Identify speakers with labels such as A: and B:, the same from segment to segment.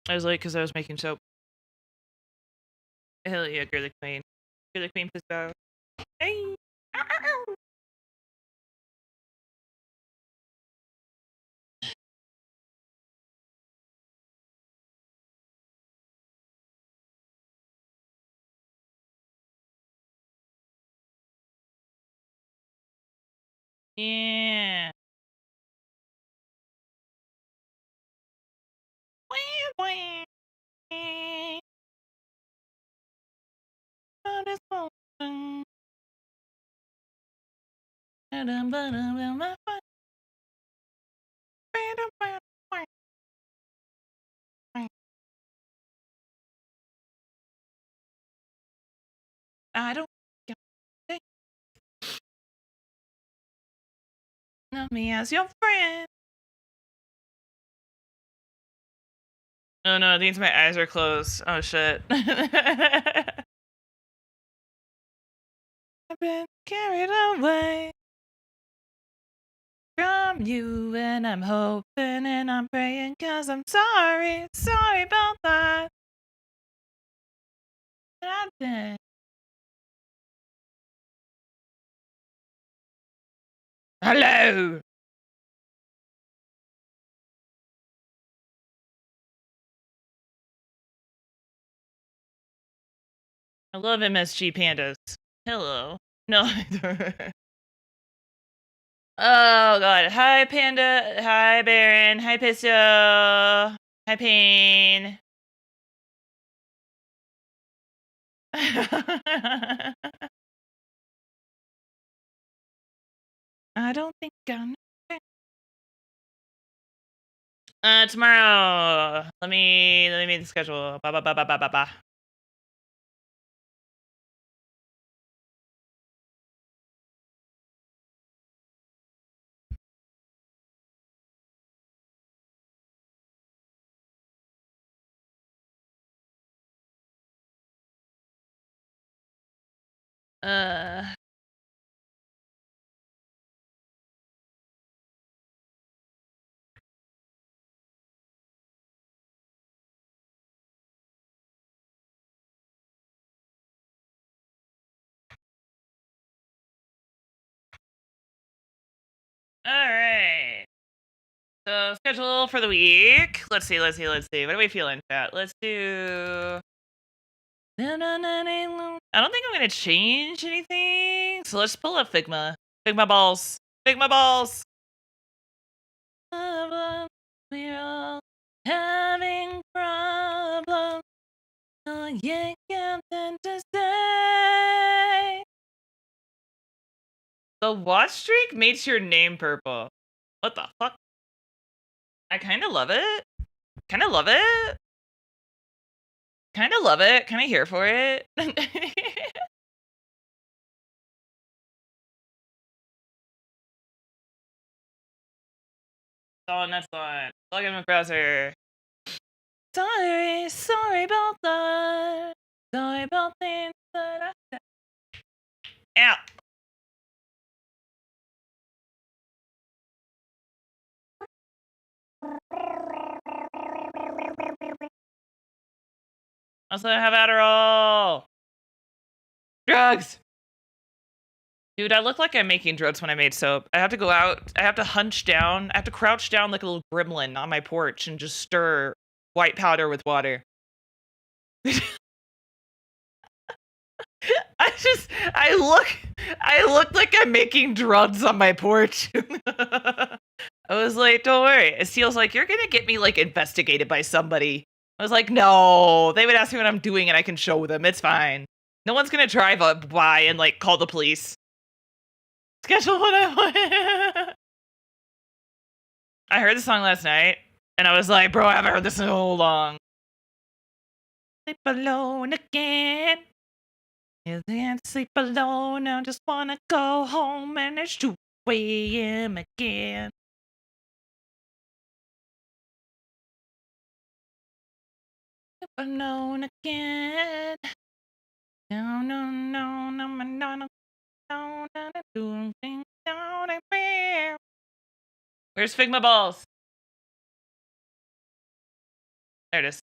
A: I was late because I was making soap. Hell yeah, Girly Queen. Girly Queen, please bow. Hey! Ow, ow, ow. Yeah. Wah, wah. On this phone. I don't think of me as your friend. Oh no, it means my eyes are closed. Oh shit. I've been carried away from you, and I'm hoping and I'm praying, cause I'm sorry about that. I've been. Hello. I love MSG pandas. Hello. No. Oh god. Hi Panda. Hi Baron. Hi Pisto. Hi Pain. I don't think I'm. Tomorrow. Let me make the schedule. Ba ba ba ba ba ba ba. Uh. All right. So schedule for the week. Let's see. What are we feeling, chat? Let's do. I don't think I'm gonna change anything. So let's pull up Figma. Figma balls. Figma balls. We're all having problems. Oh, yeah, something to say. The watch streak makes your name purple. What the fuck? I kind of love it. Kind of love it. Kind of love it. Kind of here for it. Oh, that's on. Log in my browser. Sorry about that. Sorry about things that I said. Ow. Also, I have Adderall. Drugs. Dude, I look like I'm making drugs when I made soap. I have to go out. I have to hunch down. I have to crouch down like a little gremlin on my porch and just stir white powder with water. I look like I'm making drugs on my porch. I was like, don't worry. Steele's like, you're gonna get me like investigated by somebody. I was like, no. They would ask me what I'm doing and I can show them. It's fine. No one's gonna drive up by and like call the police. Schedule what I want. I heard the song last night and I was like, bro, I haven't heard this in so long. Sleep alone again. You can't sleep alone. I just wanna go home and it's 2 a.m. again. Sleep alone again. No, no, no, no, no, no, no, no, no, no, no. Where's Figma balls? There it is.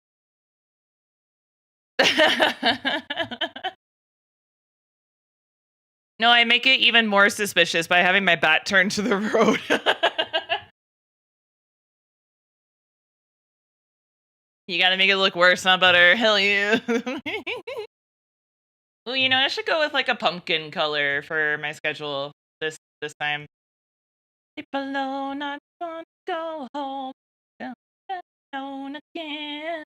A: No, I make it even more suspicious by having my bat turned to the road. You gotta make it look worse, not better. Hell yeah. Well, you know, I should go with like a pumpkin color for my schedule this time. Sleep alone, I want to go home. Alone again.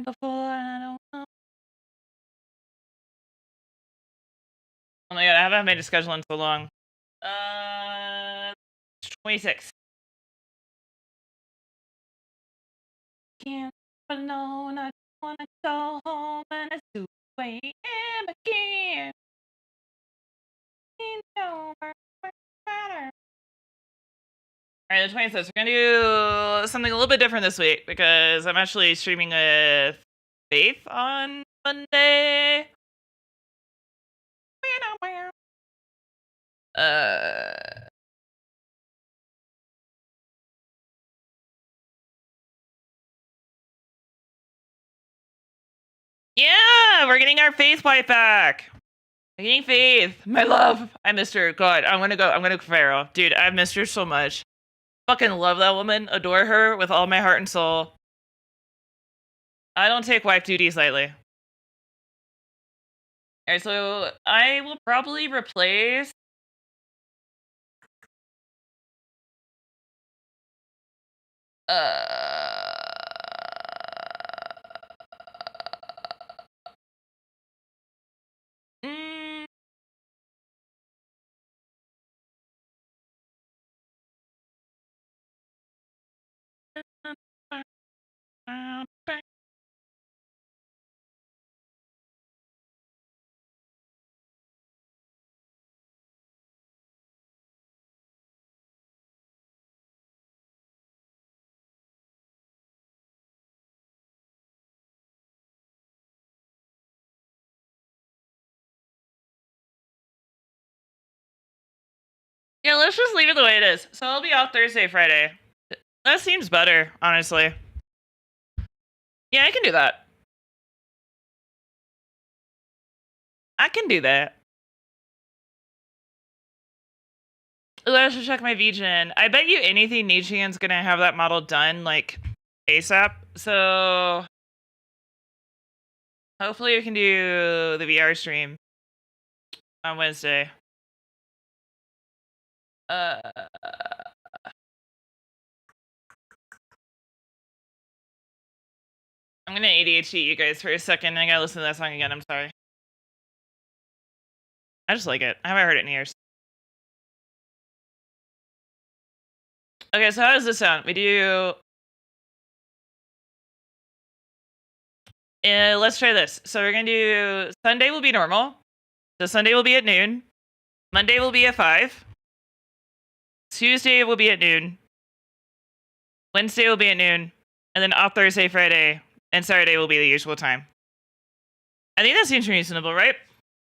A: Before I don't know. Oh my god, I haven't made a schedule in so long. 26. Can't sleep alone, I wanna go home and it's 2 a.m. again. Alright, the 26th. We're gonna do something a little bit different this week because I'm actually streaming with Faith on Monday. Yeah, we're getting our Faith wife back. We're getting Faith, my love. I missed her. God, I'm gonna go Pharaoh. Dude, I've missed her so much. Fucking love that woman. Adore her with all my heart and soul. I don't take wife duties lightly. Alright, so I will probably replace mm, yeah, let's just leave it the way it is. So I'll be off Thursday, Friday. That seems better, honestly. Yeah, I can do that. I can do that. Ooh, I should check my VGen. I bet you anything Nichian's gonna have that model done, like, ASAP. So hopefully we can do the VR stream on Wednesday. I'm gonna ADHD you guys for a second. I gotta listen to that song again. I'm sorry. I just like it. I haven't heard it in years. Okay, so how does this sound? We do... let's try this. So we're gonna do... Sunday will be normal. So Sunday will be at noon. Monday will be at 5. Tuesday will be at noon. Wednesday will be at noon. And then off Thursday, Friday, and Saturday will be the usual time. I think that seems reasonable, right?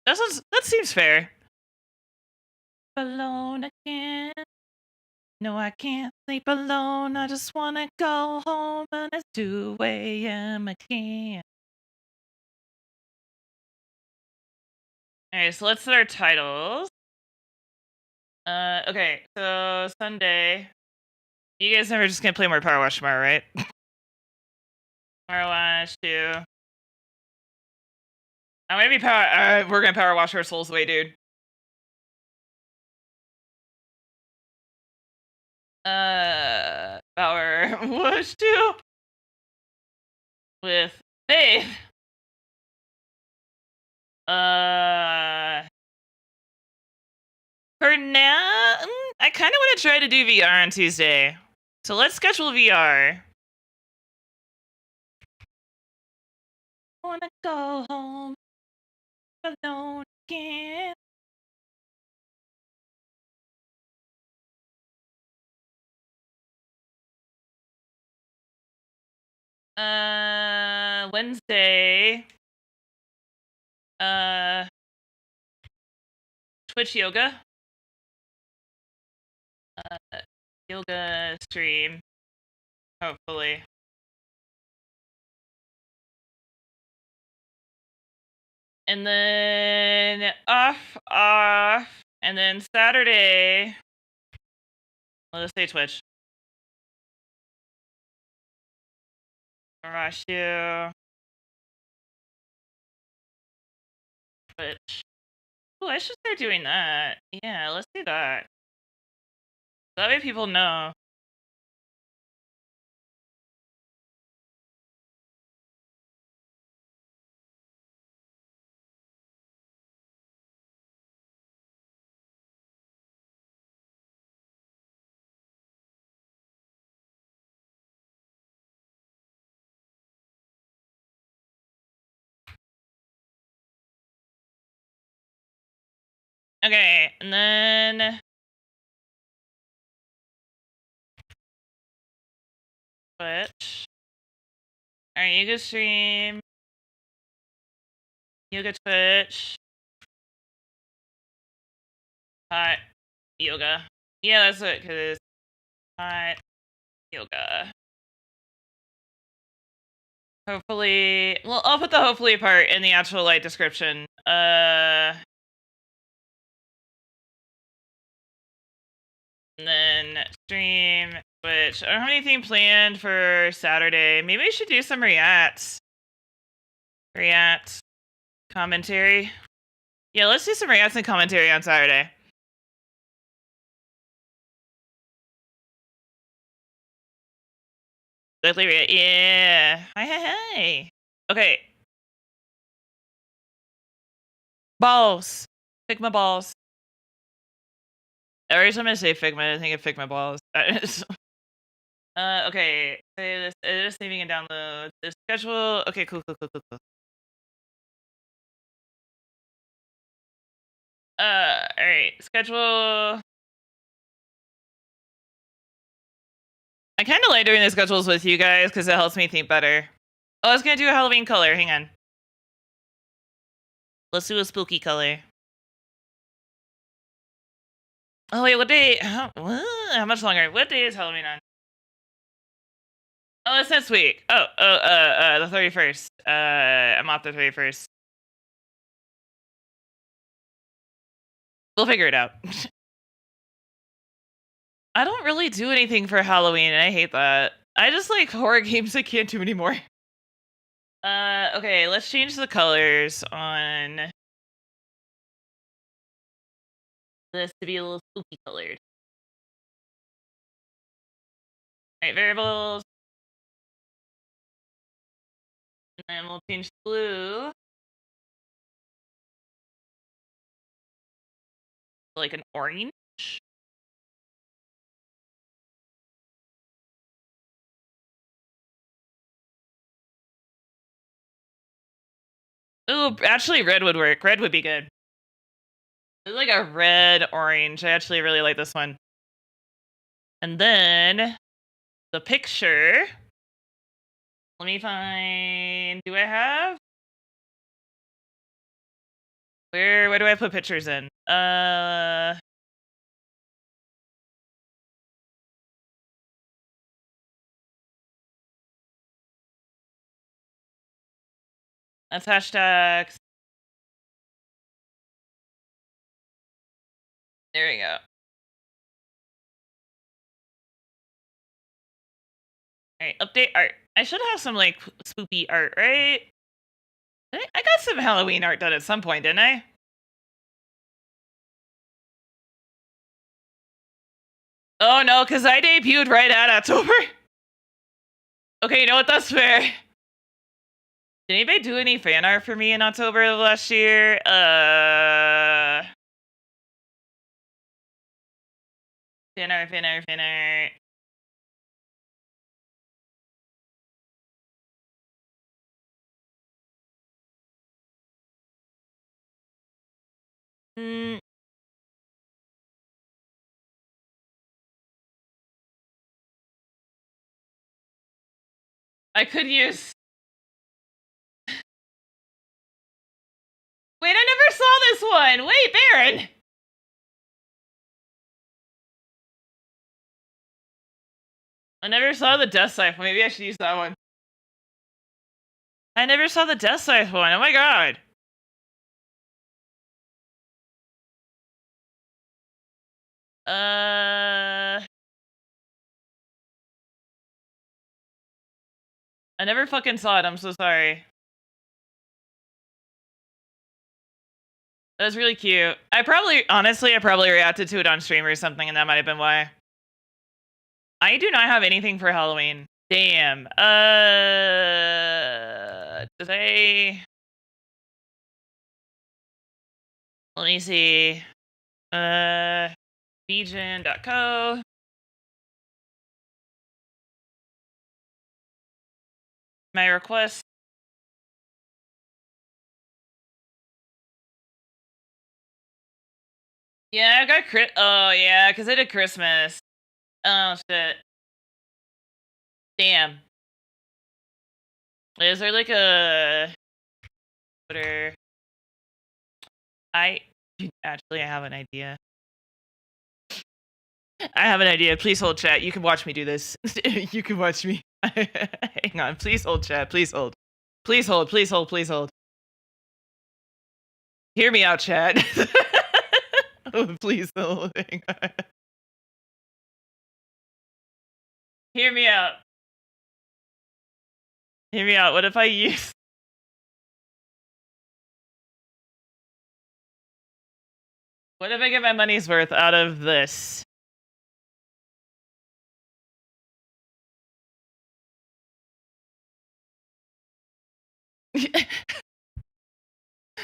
A: That seems fair. Alone again. No, I can't sleep alone. I just wanna go home and it's 2 a.m. again. Alright, so let's set our titles. Okay, so Sunday. You guys never just gonna play more Powerwash tomorrow, right? Powerwash 2. I'm gonna be we're gonna Powerwash our souls away, dude. Powerwash 2 with Faith. For now, I kind of want to try to do VR on Tuesday. So let's schedule VR. I wanna go home alone again. Wednesday. Twitch yoga. Yoga stream. Hopefully. And then off, and then Saturday. Let's say Twitch. Rush you. Twitch. Oh, I should start doing that. Yeah, let's do that. That way people know. Okay, and then Twitch. Alright, you go stream. You go Twitch. Hot yoga. Yeah, that's it, because hot yoga. Hopefully, well, I'll put the hopefully part in the actual like description. And then stream, Twitch. I don't have anything planned for Saturday. Maybe we should do some reacts. React commentary. Yeah, let's do some reacts and commentary on Saturday. Yeah. Hi. Okay. Balls. Figma balls. Every time I say Figma, I think of Figma balls. Okay. It is saving and download. The schedule. Okay, cool. Alright. Schedule. I kind of like doing the schedules with you guys because it helps me think better. Oh, I was gonna do a Halloween color. Hang on. Let's do a spooky color. Oh wait, what day? How much longer? What day is Halloween on? Oh, it's next week. Oh, the 31st. I'm off the 31st. We'll figure it out. I don't really do anything for Halloween, and I hate that. I just like horror games I can't do anymore. Okay, let's change the colors on this to be a little spooky colored. Alright, variables. And then we'll change blue. Like an orange. Ooh, actually red would work. Red would be good. It's like a red orange. I actually really like this one. And then the picture. Let me find. Do I have? Where do I put pictures in? That's hashtags. There we go. Alright, update art. I should have some like spoopy art, right? I got some Halloween art done at some point, didn't I? Oh no, because I debuted right at October. Okay, you know what? That's fair. Did anybody do any fan art for me in October of last year? Fan art. I could use. Wait, I never saw this one. Wait, Baron. I never saw the Death Scythe. Maybe I should use that one. I never saw the Death Scythe one. Oh my god. I never fucking saw it. I'm so sorry. That was really cute. Honestly, I probably reacted to it on stream or something, and that might have been why. I do not have anything for Halloween. Damn. Did I? Let me see. Bgen.co. My request. Yeah, I got oh yeah, because I did Christmas. Oh shit. Damn. Is there like a Twitter? I have an idea. I have an idea. Please hold chat. You can watch me do this. You can watch me. Hang on. Please hold chat. Please hold. Please hold. Please hold. Please hold. Hear me out, chat. Oh, please hold. Hang on. Hear me out. Hear me out. What if I use... What if I get my money's worth out of this?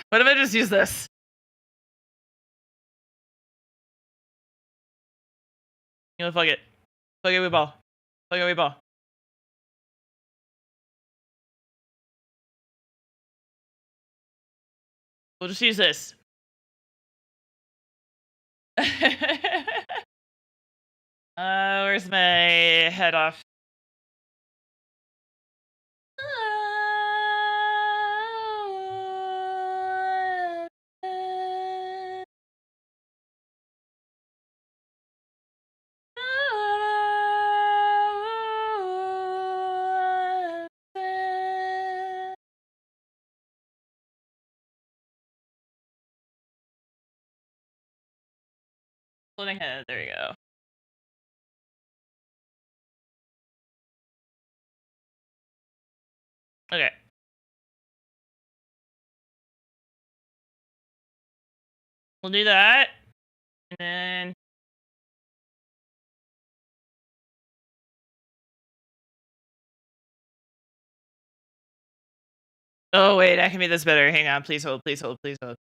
A: What if I just use this? You know, fuck it. Fuck it, we ball. Fuck it, we ball. We'll just use this. Where's my head off? Floating head, there you go. Okay. We'll do that. And then... Oh, wait, I can make this better. Hang on. Please hold, please hold, please hold.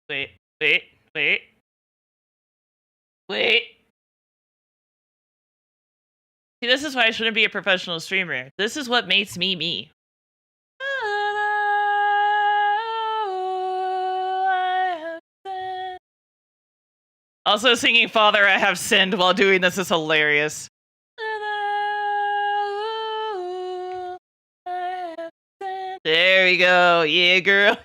A: Wait, wait, wait. Wait. See, this is why I shouldn't be a professional streamer. This is what makes me me. Also, singing Father, I Have Sinned while doing this is hilarious. There we go. Yeah, girl.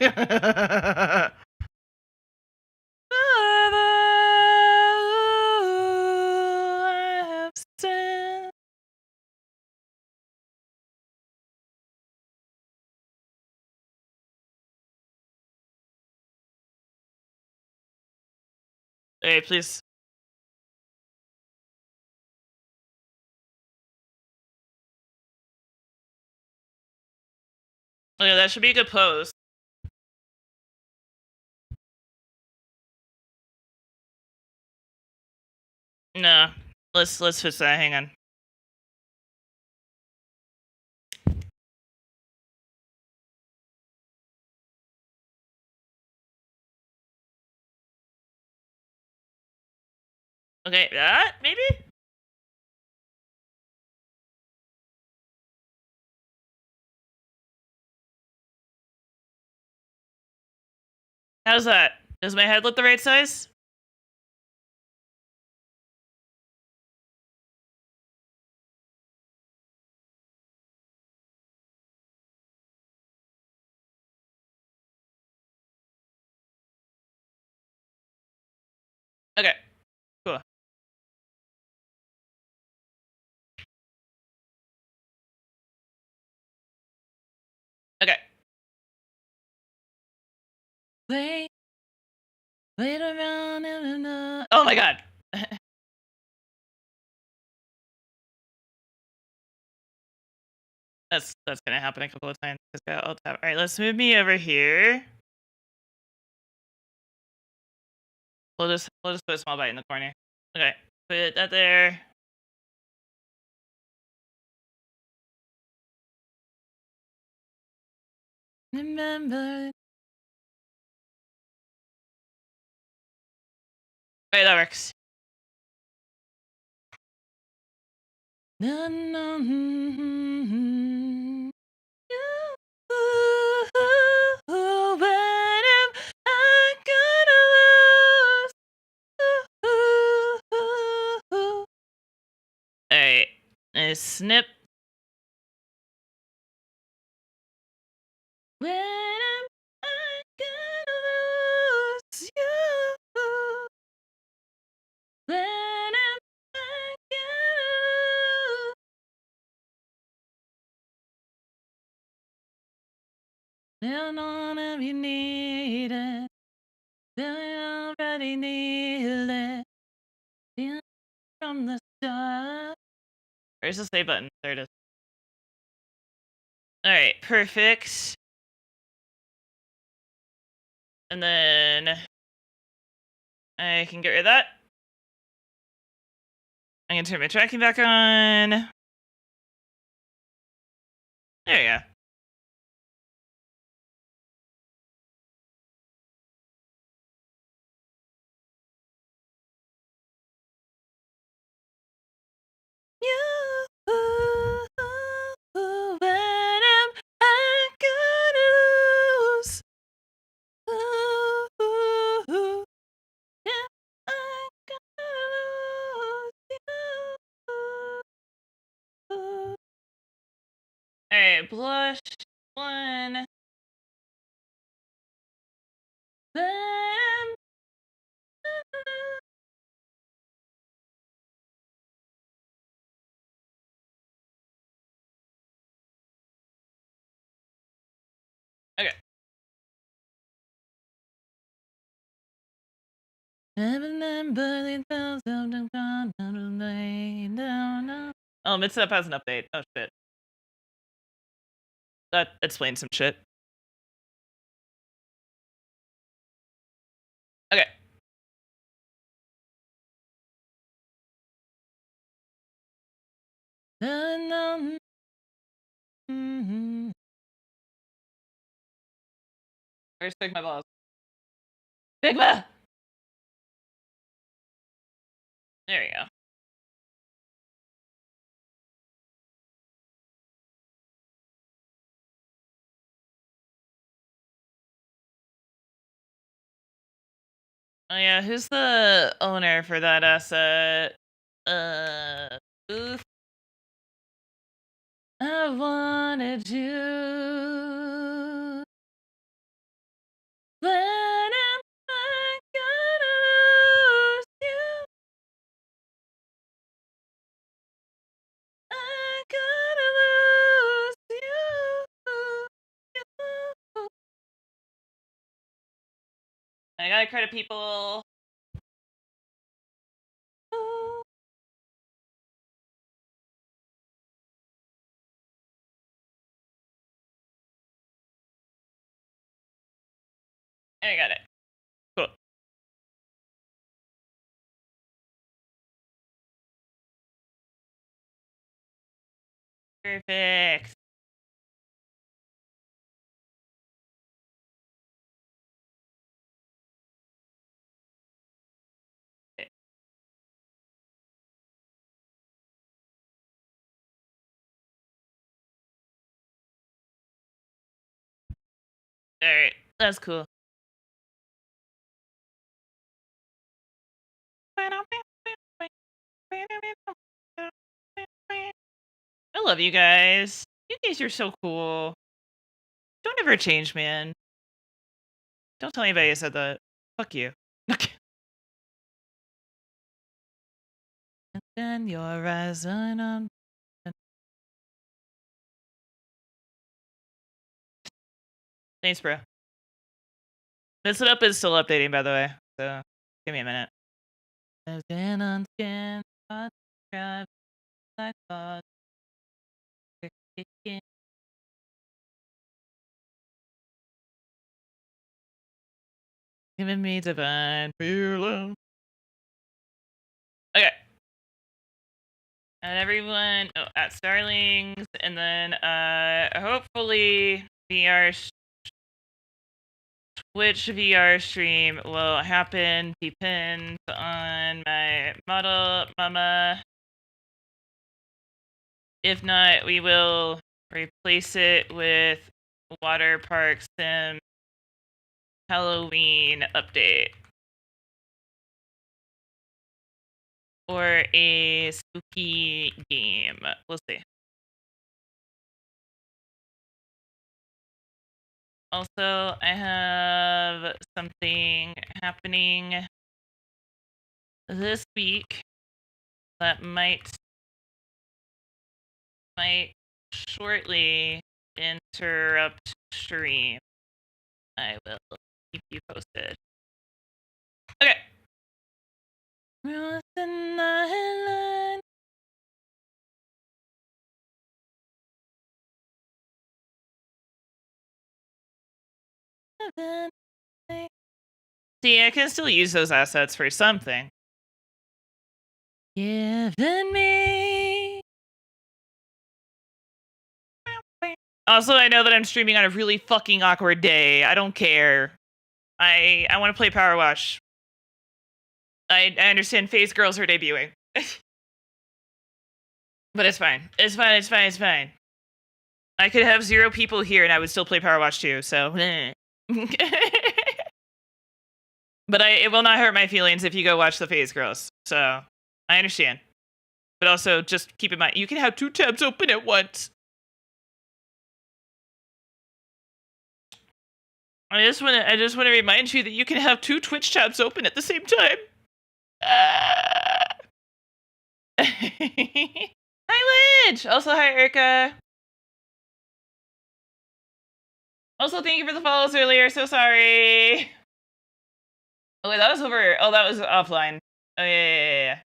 A: Hey, please. Okay, that should be a good pose. No. Let's fix that. Hang on. Okay, that maybe? How's that? Does my head look the right size? Okay. Cool. Okay. Wait around. Oh my god. That's gonna happen a couple of times. All right, let's move me over here. We'll just put a small bite in the corner. Okay, put that there. Remember. Alright, that works. No, no, when am I gonna lose? Alright, snip. When am I gonna lose you? When am I gonna lose? Down on if you need it. I already need it. Feel from the start. Where's the save button? There it is. Alright, perfect. And then I can get rid of that. I'm gonna turn my tracking back on. There we go. When am I gonna lose? Am I gonna lose you? Alright, blush one. Then okay. Oh, Mixup has an update. Oh shit. That explains some shit. Okay. Where's Sigma Balls? Sigma! There we go. Oh yeah, who's the owner for that asset? Oof. I wanted you. When am I gonna lose you? I gotta lose you. I gotta credit people. I got it. Cool. Perfect. Alright, that's cool. I love you guys. You guys are so cool. Don't ever change, man. Don't tell anybody I said that. Fuck you. And then your eyes on. Thanks, bro. This setup is still updating, by the way. So give me a minute. Giving me divine feeling. Okay. And everyone at Starlings, and then hopefully Twitch VR stream will happen. Depends on my model mama. If not, we will replace it with Water Park Sim Halloween update. Or a spooky game. We'll see. Also, I have something happening this week that might shortly interrupt stream. I will keep you posted. Okay. See, I can still use those assets for something. Given me. Also, I know that I'm streaming on a really fucking awkward day. I don't care. I want to play Powerwash. I understand Phase Girls are debuting. But it's fine. It's fine. I could have 0 people here and I would still play Powerwash 2, so. But it will not hurt my feelings if you go watch the Phase Girls. So, I understand. But also, just keep in mind, you can have 2 tabs open at once. I just want to remind you that you can have 2 Twitch tabs open at the same time. Hi, Lidge! Also, hi, Erica. Also, thank you for the follows earlier. So sorry. Oh, wait, that was over. Oh, that was offline. Oh, yeah.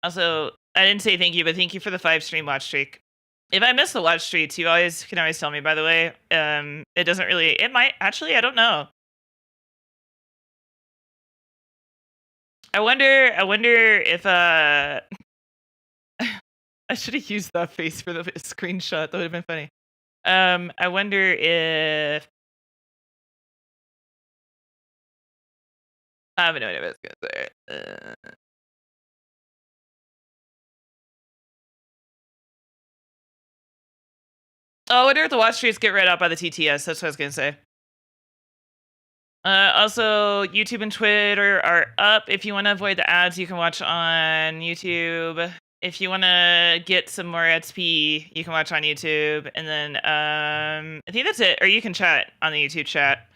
A: Also, I didn't say thank you, but thank you for the 5 stream watch streak. If I miss the watch streaks, you can always tell me, by the way. It doesn't really... It might... Actually, I don't know. I wonder if... I should have used that face for the screenshot. That would have been funny. I wonder if... I have no idea what I was going to say. Oh, I wonder if the watch streaks get read out by the TTS. That's what I was going to say. Also, YouTube and Twitter are up. If you want to avoid the ads, you can watch on YouTube. If you want to get some more XP, you can watch on YouTube. And then I think that's it. Or you can chat on the YouTube chat.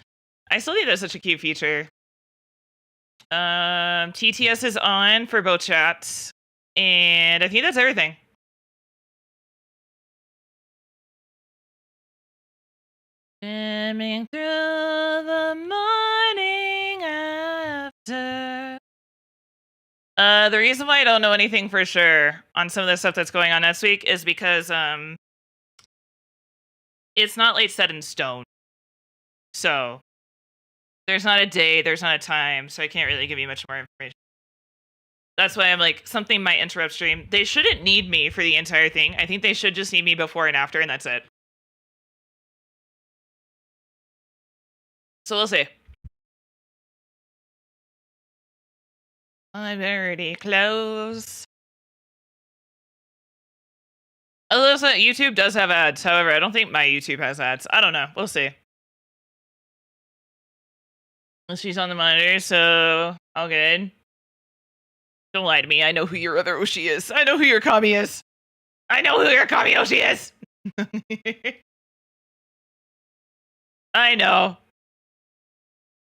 A: I still think that's such a cute feature. TTS is on for both chats. And I think that's everything. Swimming through the morning after. The reason why I don't know anything for sure on some of the stuff that's going on next week is because it's not like set in stone. So there's not a day, there's not a time, so I can't really give you much more information. That's why I'm like, something might interrupt stream. They shouldn't need me for the entire thing. I think they should just need me before and after, and that's it. So we'll see. I'm already close. Although YouTube does have ads. However, I don't think my YouTube has ads. I don't know. We'll see. She's on the monitor, so all good. Don't lie to me. I know who your other Oshi is. I know who your Kami is. I know who your Kami Oshi is. I know.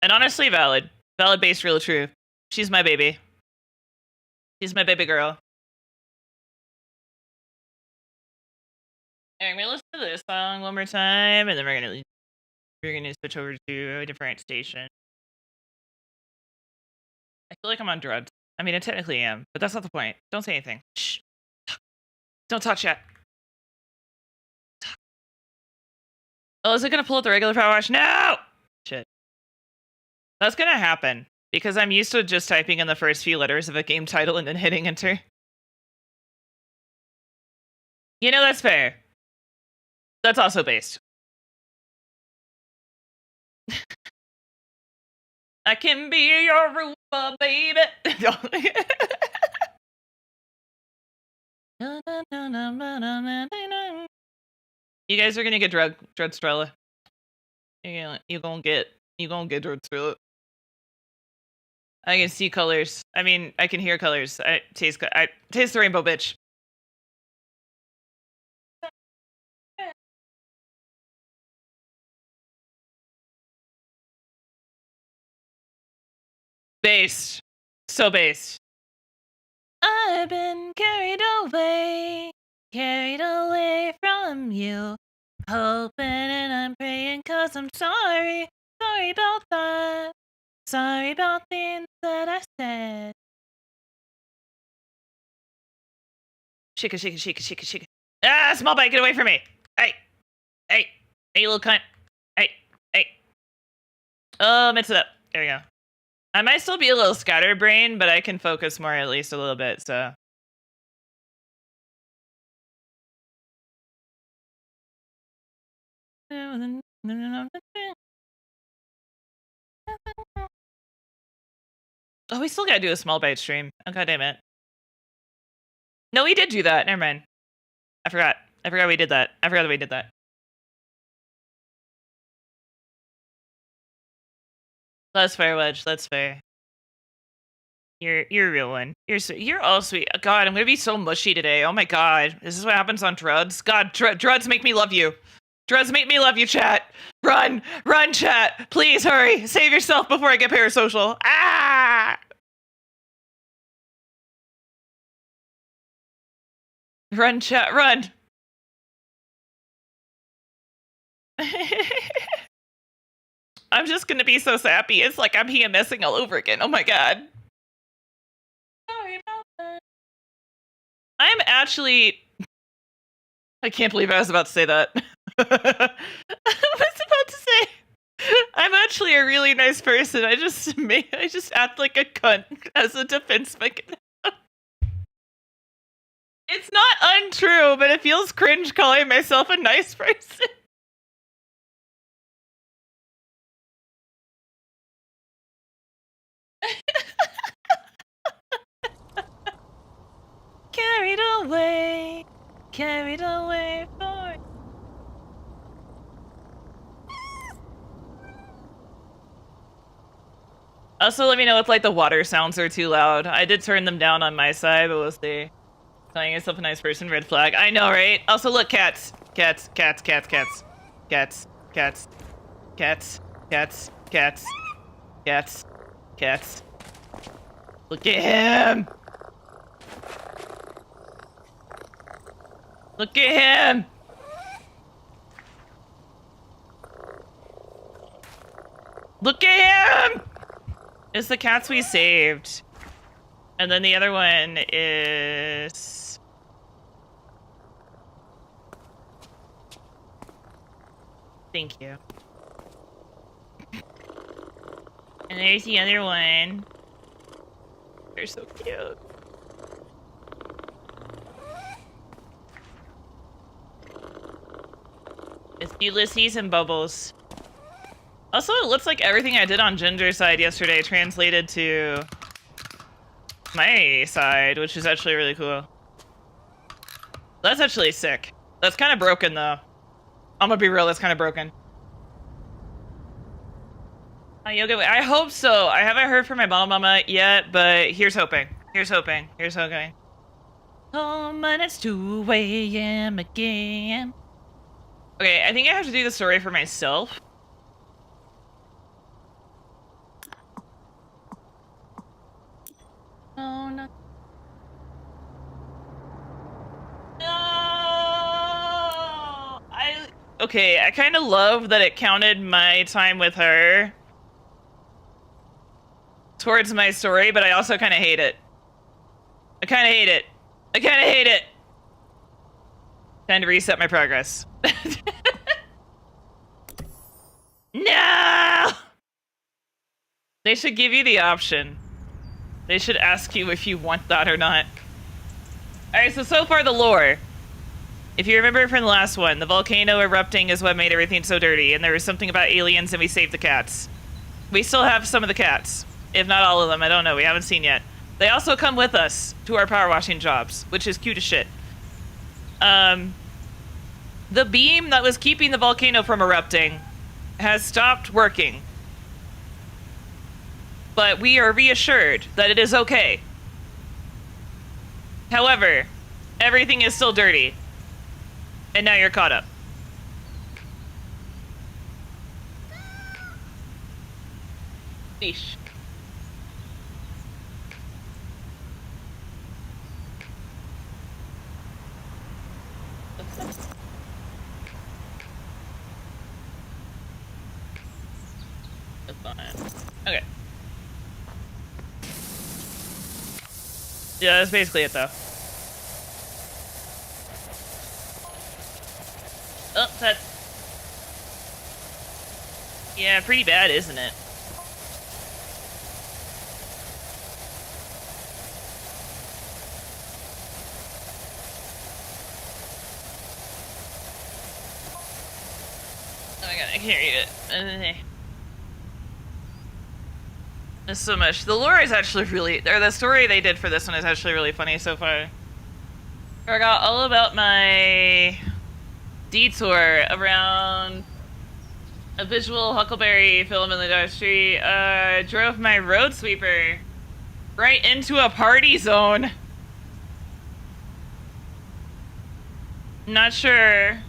A: And honestly, valid. Valid based real true. She's my baby. She's my baby girl. And I'm gonna listen to this song one more time, and then we're gonna switch over to a different station. I feel like I'm on drugs. I mean, I technically am, but that's not the point. Don't say anything. Shh. Don't talk yet. Oh, is it gonna pull up the regular Powerwash? No! Shit. That's gonna happen. Because I'm used to just typing in the first few letters of a game title and then hitting enter. You know, that's fair. That's also based. I can be your Roomba, baby. You guys are gonna get Drudstrella. You gonna get Drudstrella. I can see colors. I mean, I can hear colors. I taste the rainbow, bitch. Based. So based. I've been carried away from you. Hoping and I'm praying 'cause I'm sorry. Sorry about that. Sorry about things that I said. Shake it, shake it, shake it, shake it, shake it. Ah, small bite, get away from me. Hey, hey, you little cunt. Hey, hey. Oh, mix it up. There we go. I might still be a little scatterbrained, but I can focus more at least a little bit, so. Oh, we still gotta do a small bite stream. Oh, god damn it. No, we did do that. Never mind. I forgot. I forgot we did that. I forgot that we did that. That's fair, Wedge. That's fair. You're a real one. You're all sweet. God, I'm gonna be so mushy today. Oh my god. This is what happens on Druds. God, Druds make me love you. Druds make me love you, chat. Run! Run, chat! Please, hurry! Save yourself before I get parasocial. Ah! Run, chat, run! I'm just gonna be so sappy. It's like I'm PMSing all over again. Oh my god. Sorry about that. I'm actually... I can't believe I was about to say that. I was about to say... I'm actually a really nice person. I just act like a cunt as a defense mechanism. It's not untrue, but it feels cringe calling myself a nice person. Carried away for... Also, let me know if like the water sounds are too loud. I did turn them down on my side, but we'll see. Calling yourself a nice person, red flag. I know, right? Also, look, cats. Cats, cats, cats, cats. Cats, cats, cats, cats, cats, cats, cats. Look at him! Look at him! Look at him! It's the cats we saved. And then the other one is... Thank you. And there's the other one. They're so cute. It's Ulysses and Bubbles. Also, it looks like everything I did on Ginger's side yesterday translated to my side, which is actually really cool. That's actually sick. That's kind of broken, though. I'm gonna be real, that's kind of broken. Yoga, I hope so. I haven't heard from my bottle mama yet, but here's hoping. Here's hoping. Here's hoping. Home and it's 2 a.m. again. Okay, I think I have to do the story for myself. Oh, no. Okay, I kind of love that it counted my time with her towards my story, but I also kind of hate it. I kind of hate it. I kind of hate it. Time to reset my progress. No! They should give you the option. They should ask you if you want that or not. Alright, so far the lore. If you remember from the last one, the volcano erupting is what made everything so dirty, and there was something about aliens and we saved the cats. We still have some of the cats. If not all of them, I don't know, we haven't seen yet. They also come with us to our power washing jobs, which is cute as shit. The beam that was keeping the volcano from erupting has stopped working. But we are reassured that it is okay. However, everything is still dirty. And now you're caught up. Sheesh. Okay. Yeah, that's basically it, though. Oh, that's... Yeah, pretty bad, isn't it? Oh my god, I can't read it. There's so much. The lore is actually really... Or the story they did for this one is actually really funny so far. I forgot all about my detour around a visual Huckleberry film in the industry. Drove my road sweeper right into a party zone. Not sure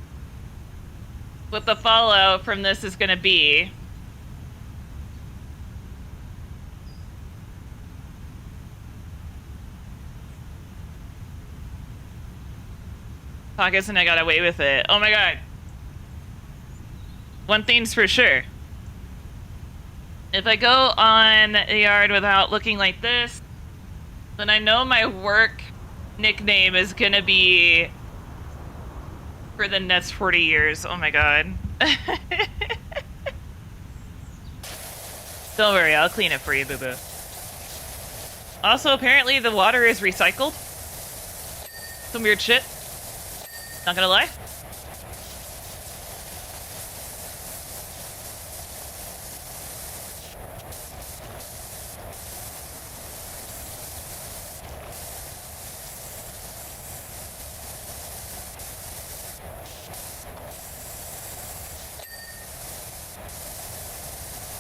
A: what the fallout from this is gonna be. Pockets and I got away with it. Oh my god. One thing's for sure. If I go on the yard without looking like this, then I know my work nickname is gonna be for the next 40 years. Oh my god. Don't worry, I'll clean it for you, boo-boo. Also, apparently the water is recycled. Some weird shit. Not gonna lie.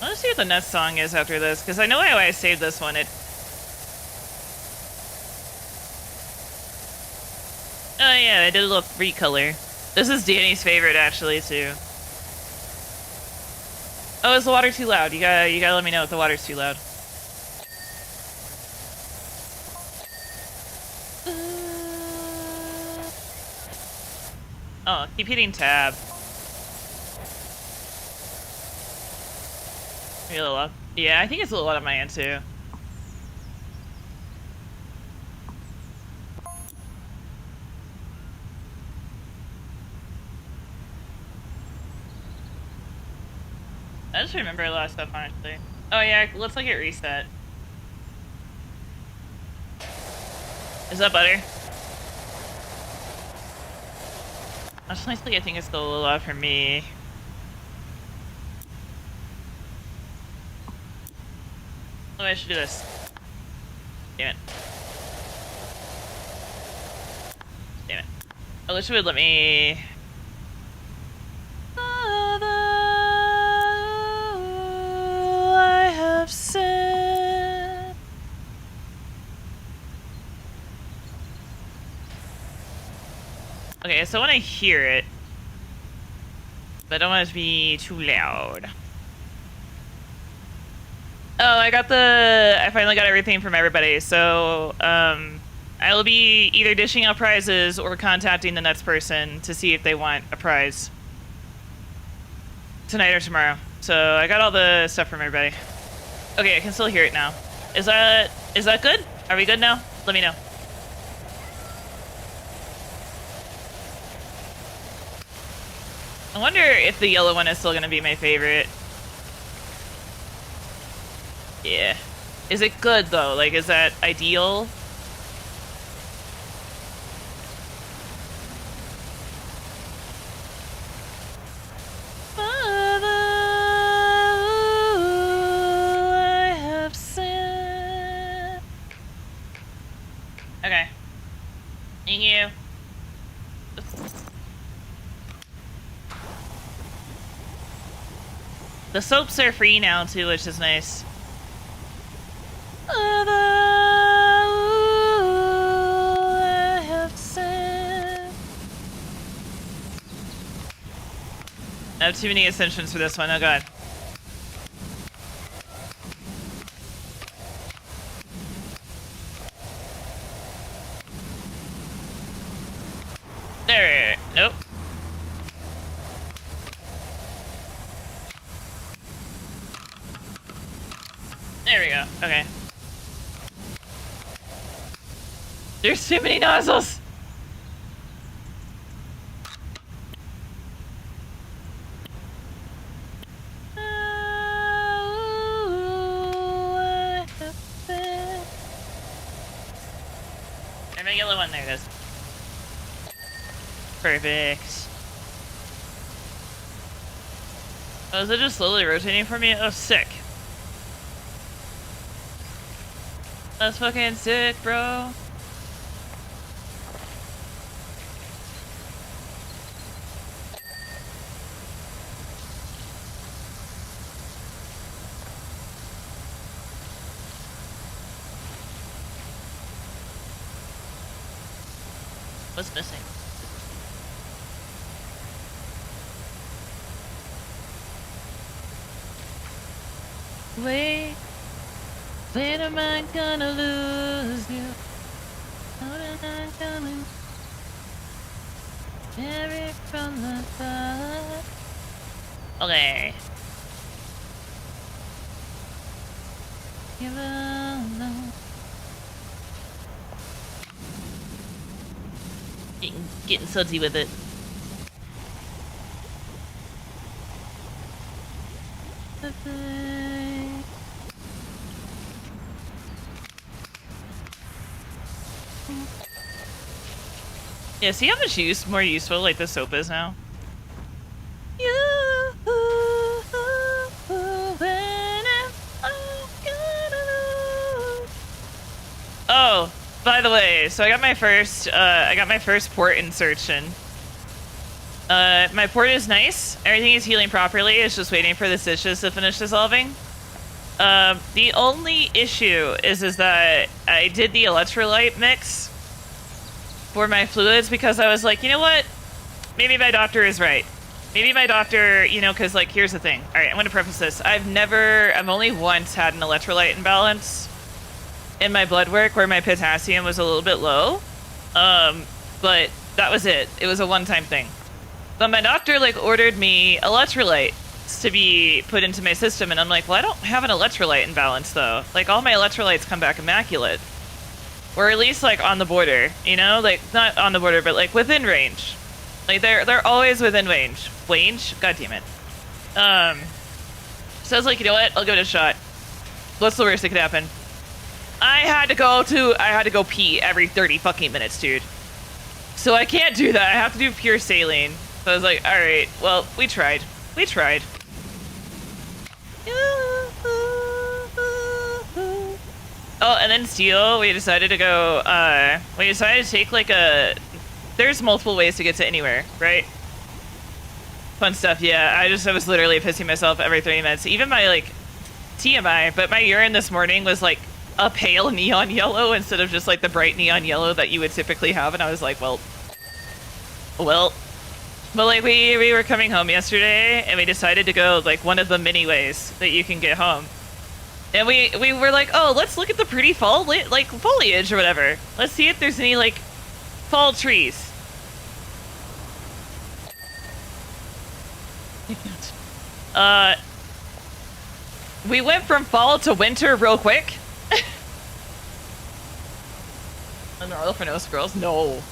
A: Let's see what the next song is after this, because I know how I saved this one. Oh yeah, I did a little recolor. This is Danny's favorite actually too. Oh, is the water too loud? You gotta let me know if the water's too loud. Oh, keep hitting tab. Maybe a little up. Yeah, I think it's a little out of my end too. I just remember a lot of stuff, honestly. Oh yeah, looks like it reset. Is that better? Honestly, I think it's still a little loud for me. Oh, I should do this. Damn it. Damn it. I wish it would let me... Said. Okay, so I want to hear it, but I don't want it to be too loud. Oh, I finally got everything from everybody, so I will be either dishing out prizes or contacting the next person to see if they want a prize tonight or tomorrow. So I got all the stuff from everybody. Okay, I can still hear it now. Is that good? Are we good now? Let me know. I wonder if the yellow one is still gonna be my favorite. Yeah. Is it good though? Like, is that ideal? Okay. Thank you. The soaps are free now too, which is nice. I have too many ascensions for this one. Oh god. There. Nope. There we go. Okay. There's too many nozzles. There's my yellow one. There it is. Perfect. Oh, is it just slowly rotating for me? Oh, sick. That's fucking sick, bro. What's missing? Wait, when am I gonna lose you? When am I gonna carry from the top? Okay. Give up. Getting sudsy with it. Yeah, see how much more useful like the soap is now? Oh, by the way, so I got my first port insertion. My port is nice. Everything is healing properly. It's just waiting for the stitches to finish dissolving. The only issue is that I did the electrolyte mix for my fluids because I was like, you know what? Maybe my doctor is right. Maybe my doctor, you know, because like, here's the thing. All right, I'm going to preface this. I've only once had an electrolyte imbalance in my blood work where my potassium was a little bit low. But that was it. It was a one-time thing. But my doctor like ordered me electrolytes to be put into my system, and I'm like, well, I don't have an electrolyte imbalance though. Like all my electrolytes come back immaculate, or at least like on the border, you know, like not on the border, but like within range. Like they're always within range. Range? God damn it. So I was like, you know what? I'll give it a shot. What's the worst that could happen? I had to go pee every 30 fucking minutes, dude. So I can't do that. I have to do pure saline. So I was like, all right, well, we tried. We tried. Oh, and then Steel, we decided to go, we decided to take like there's multiple ways to get to anywhere, right? Fun stuff, yeah. I was literally pissing myself every 30 minutes. Even my, like, TMI, but my urine this morning was like a pale neon yellow instead of just like the bright neon yellow that you would typically have, and I was like, well, but like we were coming home yesterday and we decided to go like one of the many ways that you can get home, and we were like, oh, let's look at the pretty fall like foliage or whatever. Let's see if there's any like fall trees. We went from fall to winter real quick. Gnarl for no squirrels? No.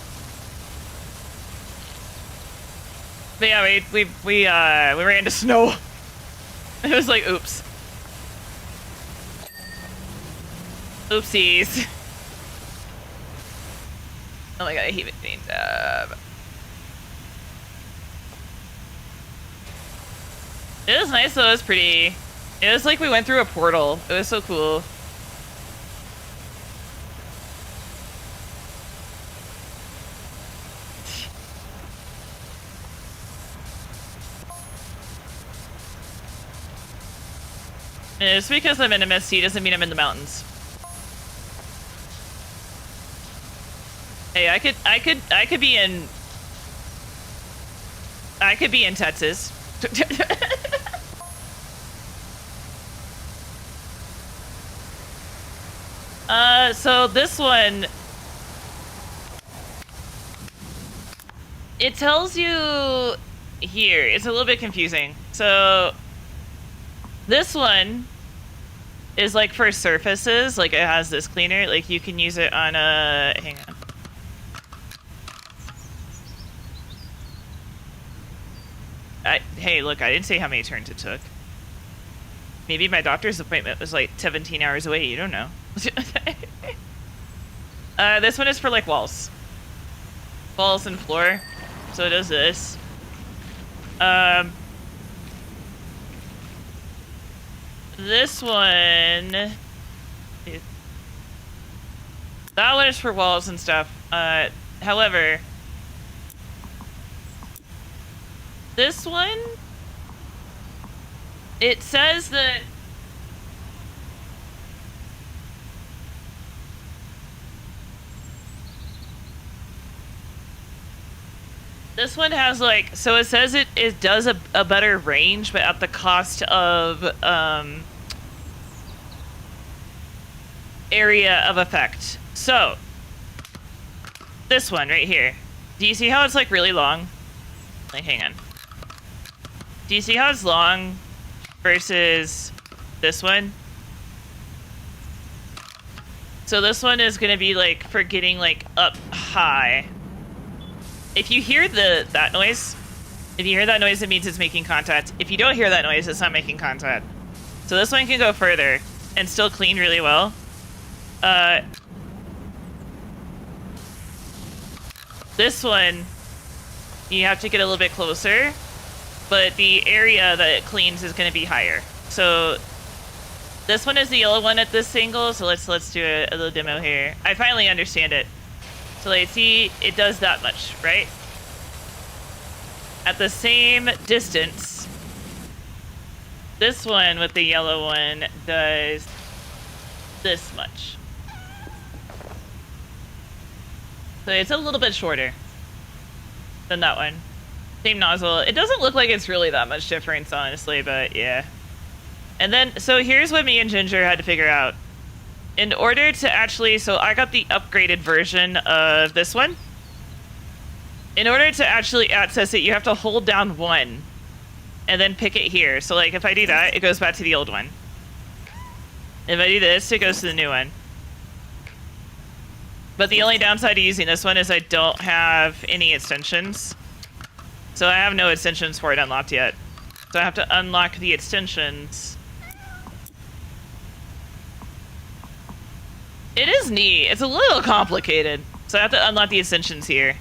A: But yeah, we ran into snow. It was like, oops. Oopsies. Oh my god, I hate it being tab. It was nice though, it was pretty. It was like we went through a portal. It was so cool. Just because I'm in MSC doesn't mean I'm in the mountains. Hey, I could be in Texas. So this one, it tells you here. It's a little bit confusing. So this one is like for surfaces, like it has this cleaner, like you can use it on a, hang on. Hey, look, I didn't say how many turns it took. Maybe my doctor's appointment was like 17 hours away, you don't know. This one is for like walls. Walls and floor. So it does this. This one, that one is for walls and stuff. However, this one, it says that this one has like, so it says it does a better range, but at the cost of area of effect. So this one right here, do you see how it's like really long? Like, hang on. Do you see how it's long versus this one? So this one is gonna be like for getting like up high. If you hear that noise, if you hear that noise, it means it's making contact. If you don't hear that noise, it's not making contact. So this one can go further and still clean really well. This one, you have to get a little bit closer, but the area that it cleans is going to be higher. So this one is the yellow one at this angle, so let's do a little demo here. I finally understand it. So like, see, it does that much, right? At the same distance, this one with the yellow one does this much. So it's a little bit shorter than that one. Same nozzle. It doesn't look like it's really that much difference, honestly, but yeah. And then, so here's what me and Ginger had to figure out. In order to actually, so I got the upgraded version of this one. In order to actually access it, you have to hold down one and then pick it here. So like if I do that, it goes back to the old one. If I do this, it goes to the new one. But the only downside of using this one is I don't have any extensions. So I have no extensions for it unlocked yet. So I have to unlock the extensions. It is neat. It's a little complicated. So I have to unlock the extensions here.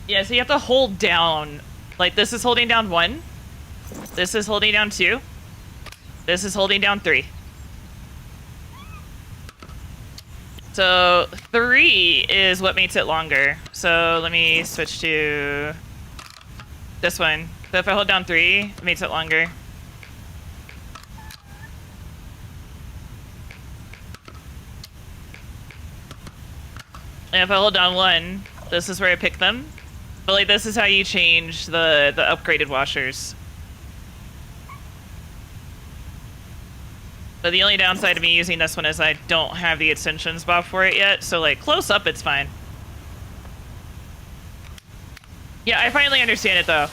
A: Yeah, so you have to hold down. Like this is holding down 1. This is holding down 2. This is holding down 3. So 3 is what makes it longer. So let me switch to this one. So if I hold down 3, it makes it longer. And if I hold down 1, this is where I pick them. But like this is how you change the upgraded washers. But the only downside of me using this one is I don't have the extensions buff for it yet. So like close up, it's fine. Yeah, I finally understand it though.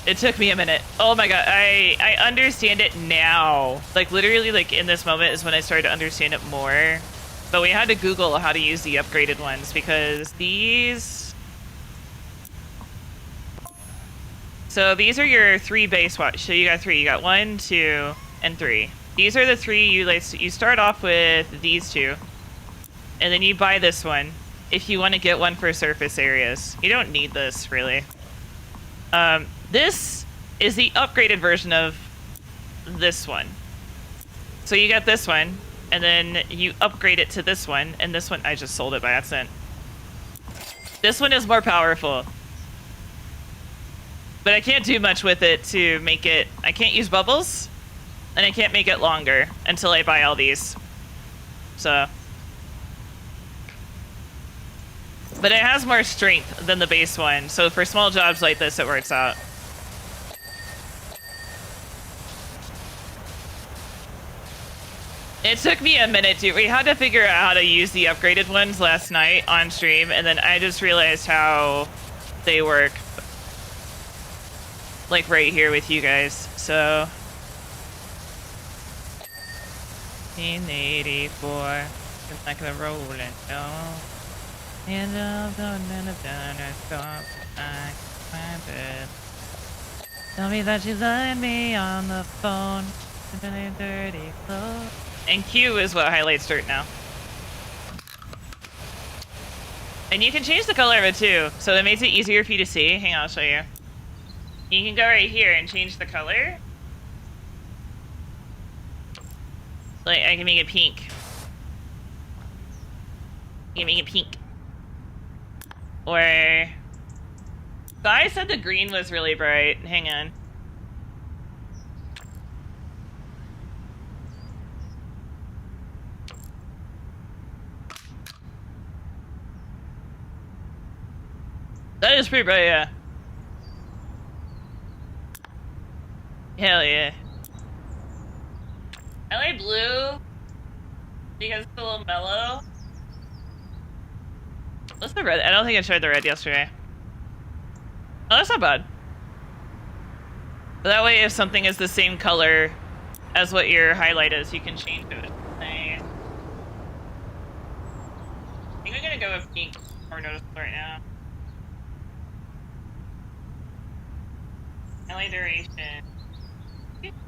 A: It took me a minute. Oh my god, I understand it now. Like literally like in this moment is when I started to understand it more. But we had to Google how to use the upgraded ones because these... So these are your 3 base wash. So you got 3. You got 1, 2, and 3. These are the 3 you start off with these 2. And then you buy this one if you want to get one for surface areas. You don't need this, really. This is the upgraded version of this one. So you got this one, and then you upgrade it to this one, and this one, I just sold it by accident. This one is more powerful. But I can't do much with it to make it... I can't use bubbles, and I can't make it longer until I buy all these. So... But it has more strength than the base one, so for small jobs like this, it works out. It took me a minute to... We had to figure out how to use the upgraded ones last night on stream, and then I just realized how they work. Like right here with you guys, so... 1984, I'm not gonna roll it, no. And I've done and I've done her stop back my bed. Tell me that you love me on the phone. Dirty clothes. And Q is what highlights dirt now. And you can change the color of it too, so it makes it easier for you to see. Hang on, I'll show you. You can go right here and change the color. Like, I can make it pink. You can make it pink. Or... Guy said the green was really bright. Hang on. That is pretty bright, yeah. Hell yeah. I like blue because it's a little mellow. What's the red? I don't think I tried the red yesterday. Oh, that's not bad. But that way, if something is the same color as what your highlight is, you can change it. Nice. I think I'm gonna go with pink more noticeable right now. Highlight duration.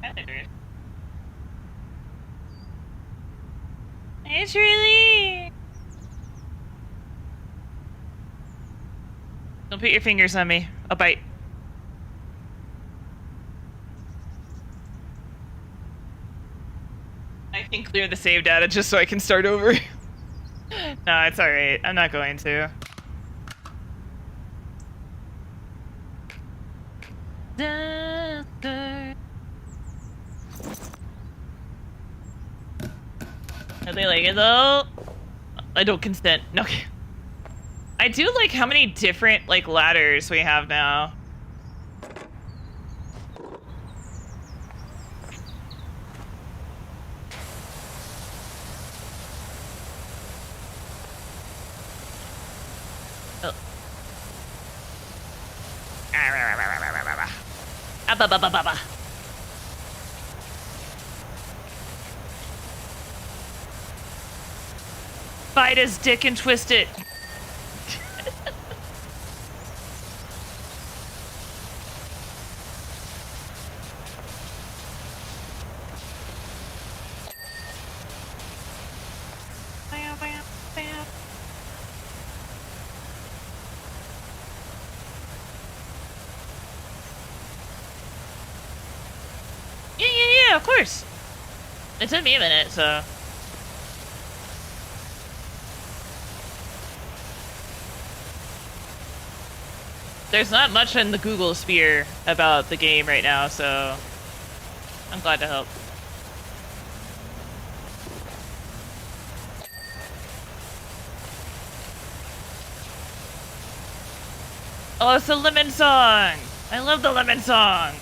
A: Highlight duration. It's really... Don't put your fingers on me. I'll bite. I can clear the save data just so I can start over. No, it's alright. I'm not going to. Are they like it though? I don't consent. No. I do like how many different like ladders we have now. Oh. Bite his dick and twist it. Yeah, of course. It took me a minute, so. There's not much in the Google sphere about the game right now, so I'm glad to help. Oh, it's the lemon song! I love the lemon song!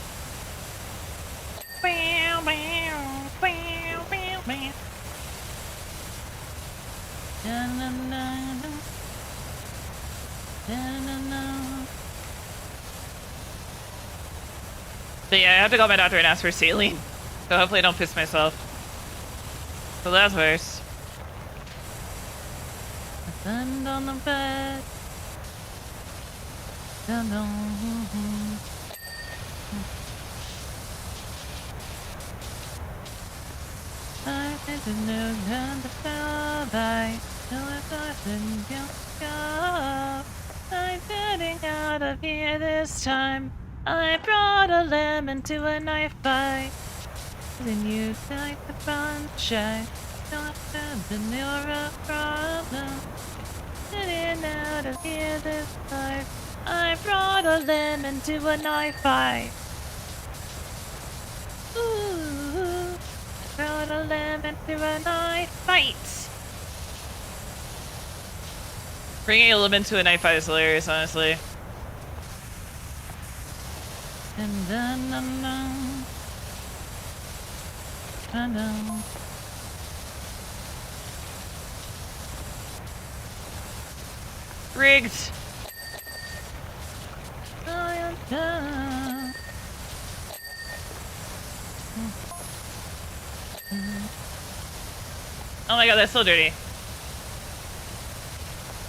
A: But yeah, I have to call my doctor and ask for saline. So hopefully I don't piss myself. So that's worse. Stand on the bed. I didn't know how to feel by. I'm getting out of here this time. I brought a lemon to a knife fight. Then you take the bunch. I don't have the neuro problem. Getting out of here this time. I brought a lemon to a knife fight. Ooh, brought a lemon to a knife fight. Bringing a lemon to a knife fight is hilarious, honestly. And then I know. Rigged. Oh my god, that's so dirty.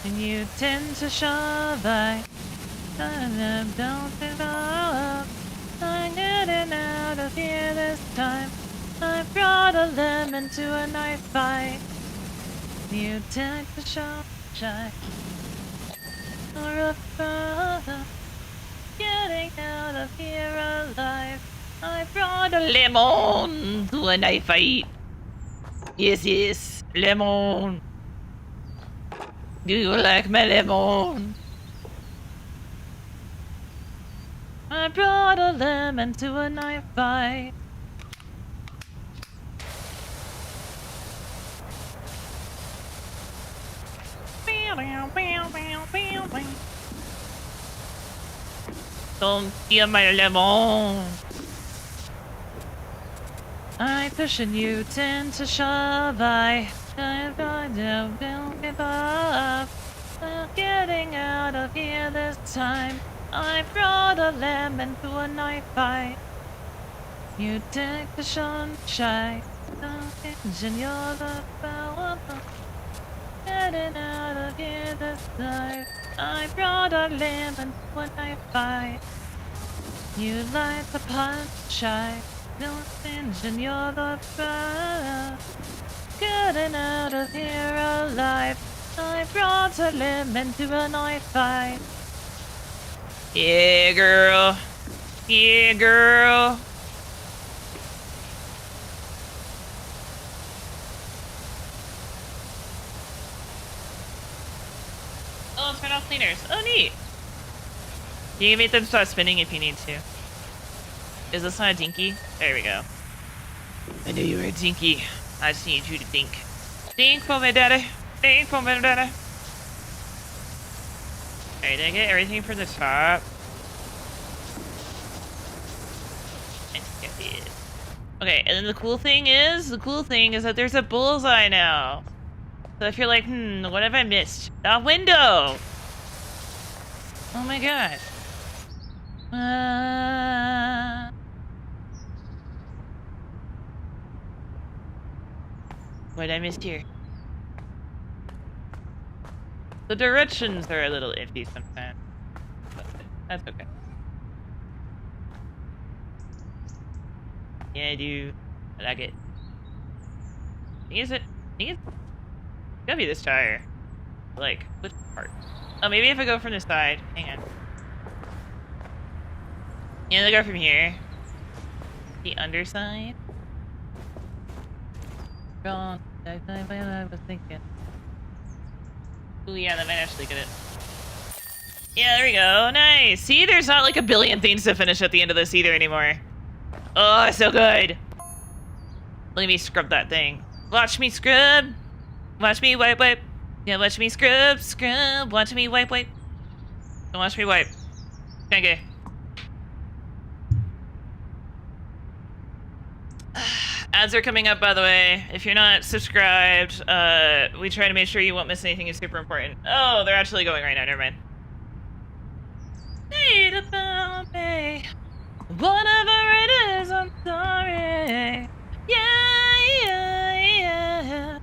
A: And you tend to shove, I don't give up. I'm getting out of here this time. I brought a lemon to a knife fight. You tend to shove, shy. Or a brother. Getting out of here alive. I brought a lemon to a knife fight. Yes, lemon. Do you like my lemon? I brought a lemon to a knife fight. Don't steal my lemon. I push and you tend to shove. I don't give up. I'm getting out of here this time. I brought a lemon to a knife fight. You take the sunshine. And you're the power. Getting out of here this time. I brought a lemon to a knife fight. You like the punch, I don't and you're the fire. Getting out of here alive. I brought a lemon to a knife fight. Yeah, girl. Yeah, girl. Oh, turn off cleaners. Oh, neat. You can make them start spinning if you need to. Is this not a dinky? There we go. I knew you were a dinky. I just need you to dink. Dink for me, daddy. Dink for me, daddy. Alright, did I get everything from the top? Let's get it. Okay, and then the cool thing is that there's a bullseye now. So if you're like, what have I missed? That window! Oh my god. What did I miss here? The directions are a little iffy sometimes. But that's okay. Yeah, I do. I like it. Is it? It's gotta be this tire. Like, which part? Oh, maybe if I go from the side. Hang on. Yeah, I'll go from here. The underside. Wrong. I was thinking. Ooh, yeah, that might actually get it. Yeah, there we go. Nice. See, there's not like a billion things to finish at the end of this either anymore. Oh, so good. Look at me scrub that thing. Watch me scrub. Watch me wipe, wipe. Yeah, watch me scrub, scrub. Watch me wipe, wipe. Don't watch me wipe. Okay. Ads are coming up, by the way. If you're not subscribed, we try to make sure you won't miss anything that's super important. Oh, they're actually going right now. Never mind. Need about me. Whatever it is, I'm sorry. Yeah, yeah, yeah.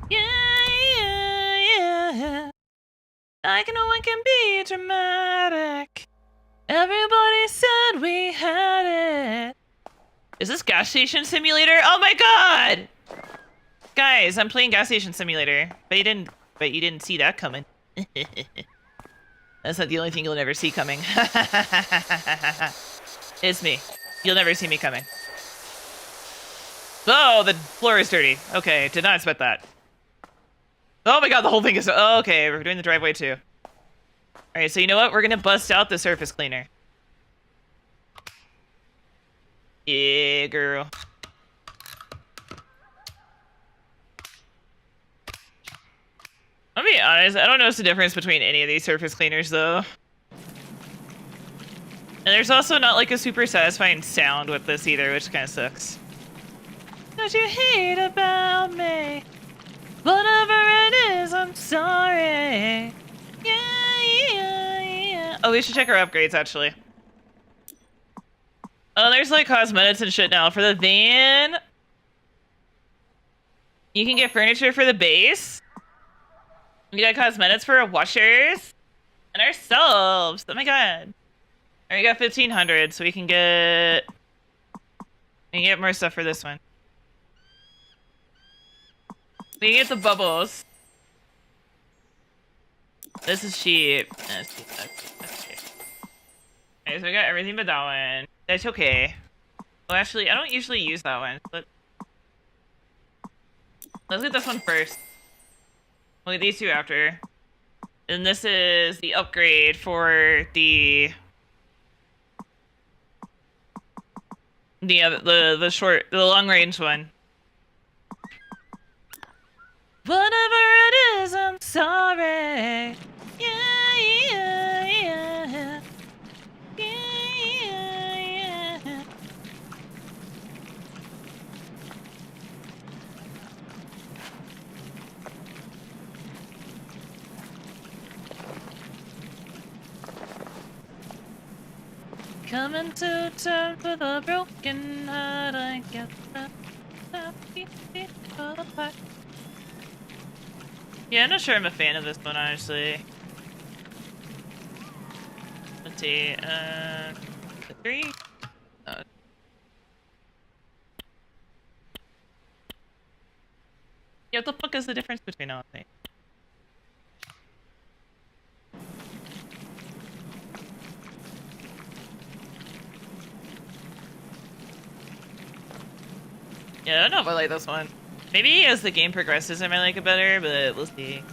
A: Yeah, yeah, yeah. I know it can be dramatic. Everybody said we had it. Is this gas station simulator? Oh my god! Guys, I'm playing gas station simulator. But you didn't see that coming. That's not the only thing you'll never see coming. It's me. You'll never see me coming. Oh, the floor is dirty. Okay, did not expect that. Oh my god, the whole thing is... Oh, okay, we're doing the driveway too. Alright, so you know what? We're gonna bust out the surface cleaner. Yeah, girl. I'll be honest, I don't notice the difference between any of these surface cleaners, though. And there's also not, like, a super satisfying sound with this either, which kind of sucks. What you hate about me? Whatever it is, I'm sorry. Yeah. Oh, we should check our upgrades, actually. Oh, there's, like, cosmetics and shit now. For the van, you can get furniture for the base. We got cosmetics for our washers. And ourselves. Oh my god. Alright, we got 1,500, so we can get more stuff for this one. We can get the bubbles. This is cheap. That's cheap. Okay, so we got everything but that one. That's okay. Well, actually, I don't usually use that one. Let's get this one first. We'll get these two after. And this is the upgrade for the long range one. Whatever it is, I'm sorry. Yeah. Coming to terms with a broken heart, I guess that's apart. Yeah, I'm not sure I'm a fan of this one, honestly. Let's see, 3? Yeah, what the fuck is the difference between all of them? Yeah, I don't know if I like this one. Maybe as the game progresses I might like it better, but we'll see.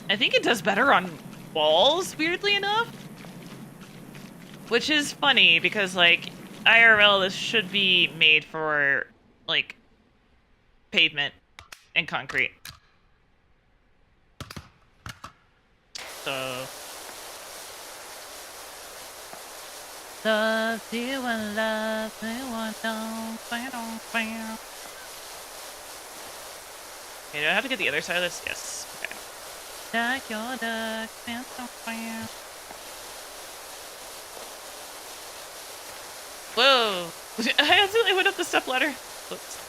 A: I think it does better on walls, weirdly enough. Which is funny, because, like, IRL, this should be made for, like, pavement and concrete. So... Love you and love you and don't. Okay, do I have to get the other side of this? Yes. Okay. Duck your duck, and so fire. Whoa! I accidentally went up the step ladder. Whoops.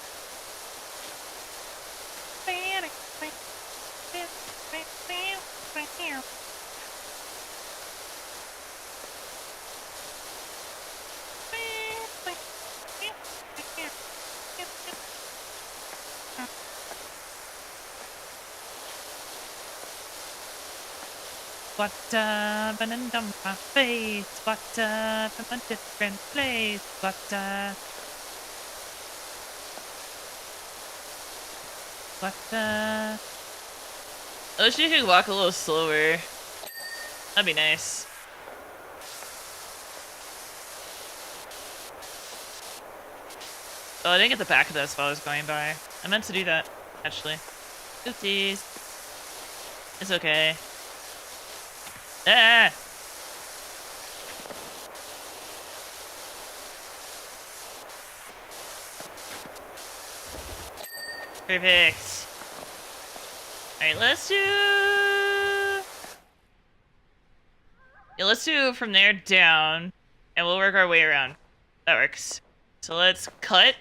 A: What up and then dump my face? What up from a different place? What up? I wish you could walk a little slower. That'd be nice. Oh, I didn't get the back of this while I was going by. I meant to do that, actually. Oopsies. It's okay. Ah! Perfect. Alright, let's do... Yeah, let's do from there down, and we'll work our way around. That works. So let's cut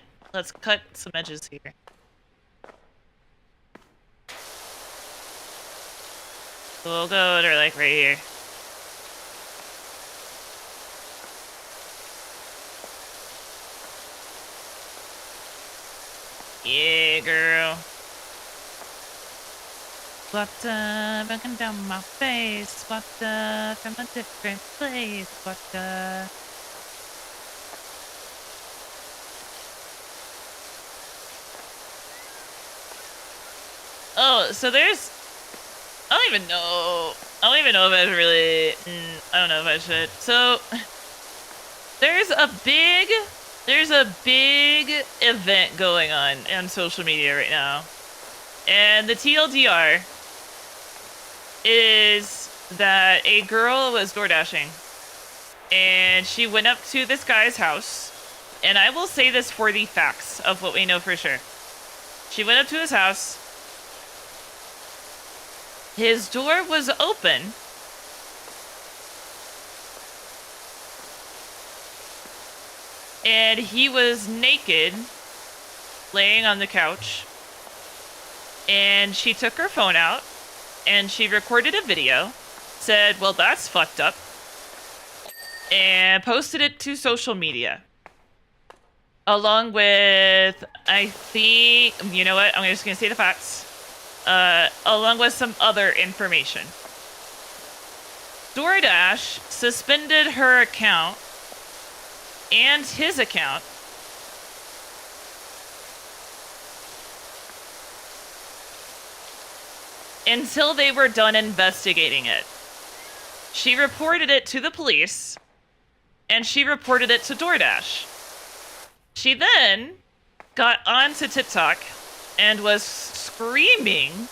A: some edges here. So we'll go to, like, right here. Yeah, girl. Water running down my face. Water from a different place. Water. Oh, so there's... I don't even know if I really... I don't know if I should. So, there's a big event going on social media right now. And the TLDR is that a girl was door dashing. And she went up to this guy's house. And I will say this for the facts of what we know for sure. She went up to his house. His door was open. And he was naked, laying on the couch. And she took her phone out, and she recorded a video, said, well, that's fucked up, and posted it to social media. Along with, I think, you know what, I'm just going to say the facts. Along with some other information. DoorDash suspended her account and his account until they were done investigating it. She reported it to the police, and she reported it to DoorDash. She then got onto TikTok and was screaming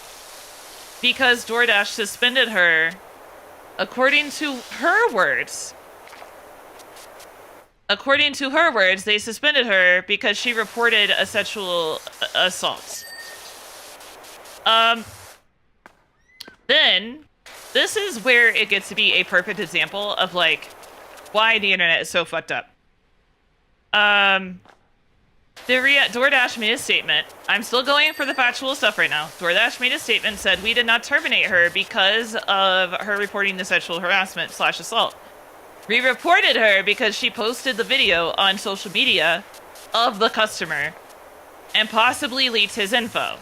A: because DoorDash suspended her, according to her words. According to her words, they suspended her because she reported a sexual assault. Then, this is where it gets to be a perfect example of, like, why the internet is so fucked up. DoorDash made a statement. I'm still going for the factual stuff right now. DoorDash made a statement, said we did not terminate her because of her reporting the sexual harassment / assault. We reported her because she posted the video on social media of the customer and possibly leaked his info.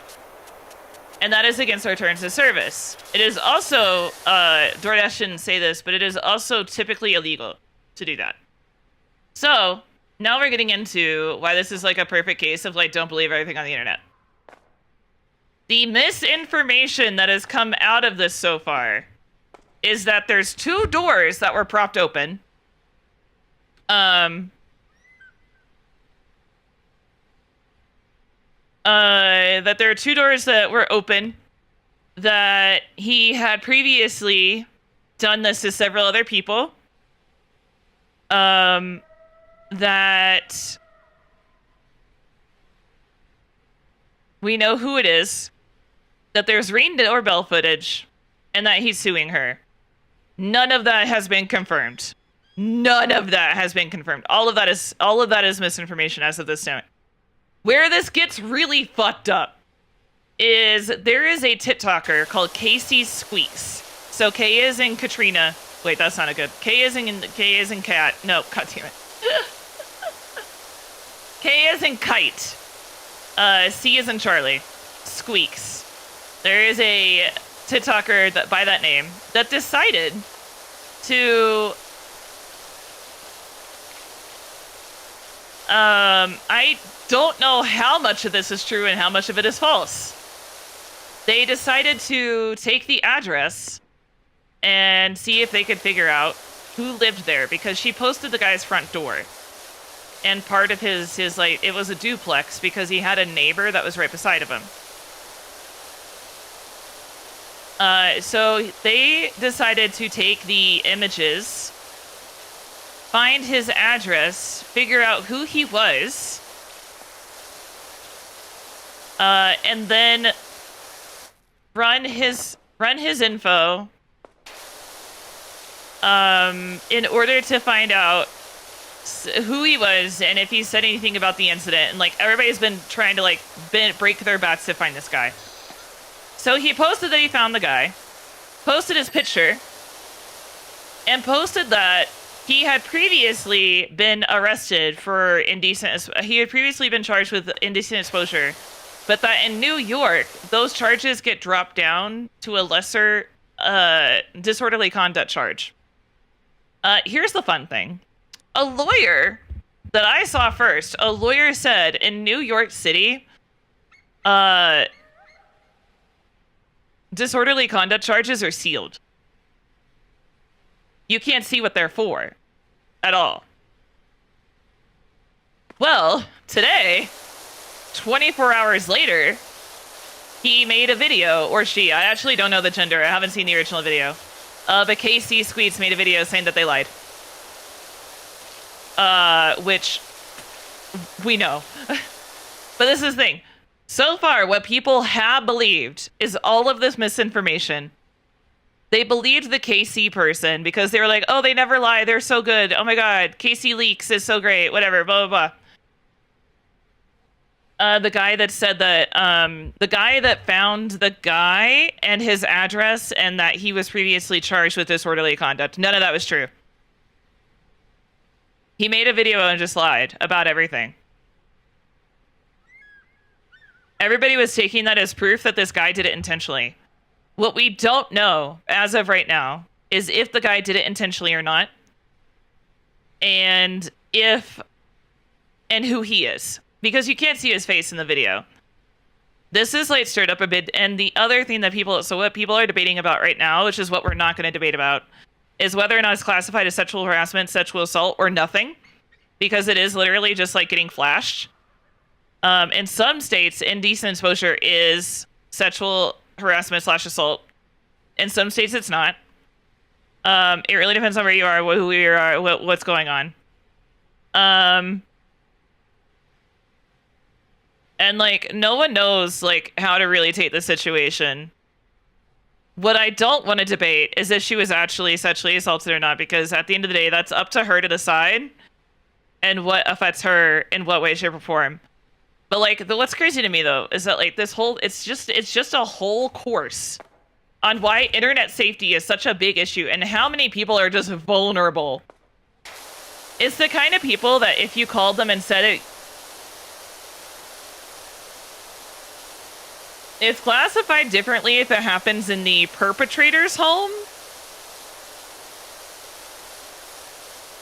A: And that is against our terms of service. It is also, DoorDash shouldn't say this, but it is also typically illegal to do that. So, now we're getting into why this is like a perfect case of, like, don't believe everything on the internet. The misinformation that has come out of this so far is that there's 2 doors that were propped open. That there are 2 doors that were open, that he had previously done this to several other people, that we know who it is, that there's Ring doorbell footage, and that he's suing her. None of that has been confirmed. None of that has been confirmed. All of that is misinformation as of this time. Where this gets really fucked up is there is a TikToker called Casey Squeaks. So K is in Katrina. Wait, that's not a good. K is in cat. No, god damn it. K is in kite. C is in Charlie. Squeaks. There is a TikToker that by that name that decided to I don't know how much of this is true and how much of it is false. They decided to take the address and see if they could figure out who lived there, because she posted the guy's front door. And part of his like, it was a duplex because he had a neighbor that was right beside of him. So they decided to take the images, find his address, figure out who he was, and then run his info in order to find out who he was and if he said anything about the incident. And like, everybody's been trying to like break their backs to find this guy. So he posted that he found the guy, posted his picture, and posted that he had previously been arrested for indecent. He had previously been charged with indecent exposure but that in New York, those charges get dropped down to a lesser disorderly conduct charge. Here's the fun thing. A lawyer that I saw first, a lawyer said in New York City, disorderly conduct charges are sealed. You can't see what they're for at all. Well, today, 24 hours later, he made a video, or she, I actually don't know the gender, I haven't seen the original video, but KC Squeets made a video saying that they lied. Which we know. But this is the thing. So far, what people have believed is all of this misinformation. They believed the KC person because they were like, oh, they never lie. They're so good. Oh my God. KC Leaks is so great. Whatever. Blah, blah, blah. The guy that said that, the guy that found the guy and his address and that he was previously charged with disorderly conduct. None of that was true. He made a video and just lied about everything. Everybody was taking that as proof that this guy did it intentionally. What we don't know, as of right now, is if the guy did it intentionally or not. And who he is. Because you can't see his face in the video. This is like stirred up a bit. And the other thing that what people are debating about right now, which is what we're not going to debate about, is whether or not it's classified as sexual harassment, sexual assault, or nothing. Because it is literally just like getting flashed. In some states, indecent exposure is sexual harassment / assault. In some states, it's not. It really depends on where you are, who you are, what's going on. And like, no one knows like how to really take the situation. What I don't want to debate is if she was actually sexually assaulted or not, because at the end of the day, that's up to her to decide and what affects her in what way, shape, or form. But like, what's crazy to me though is that like this whole it's just a whole course on why internet safety is such a big issue and how many people are just vulnerable. It's the kind of people that if you called them and said it, it's classified differently if it happens in the perpetrator's home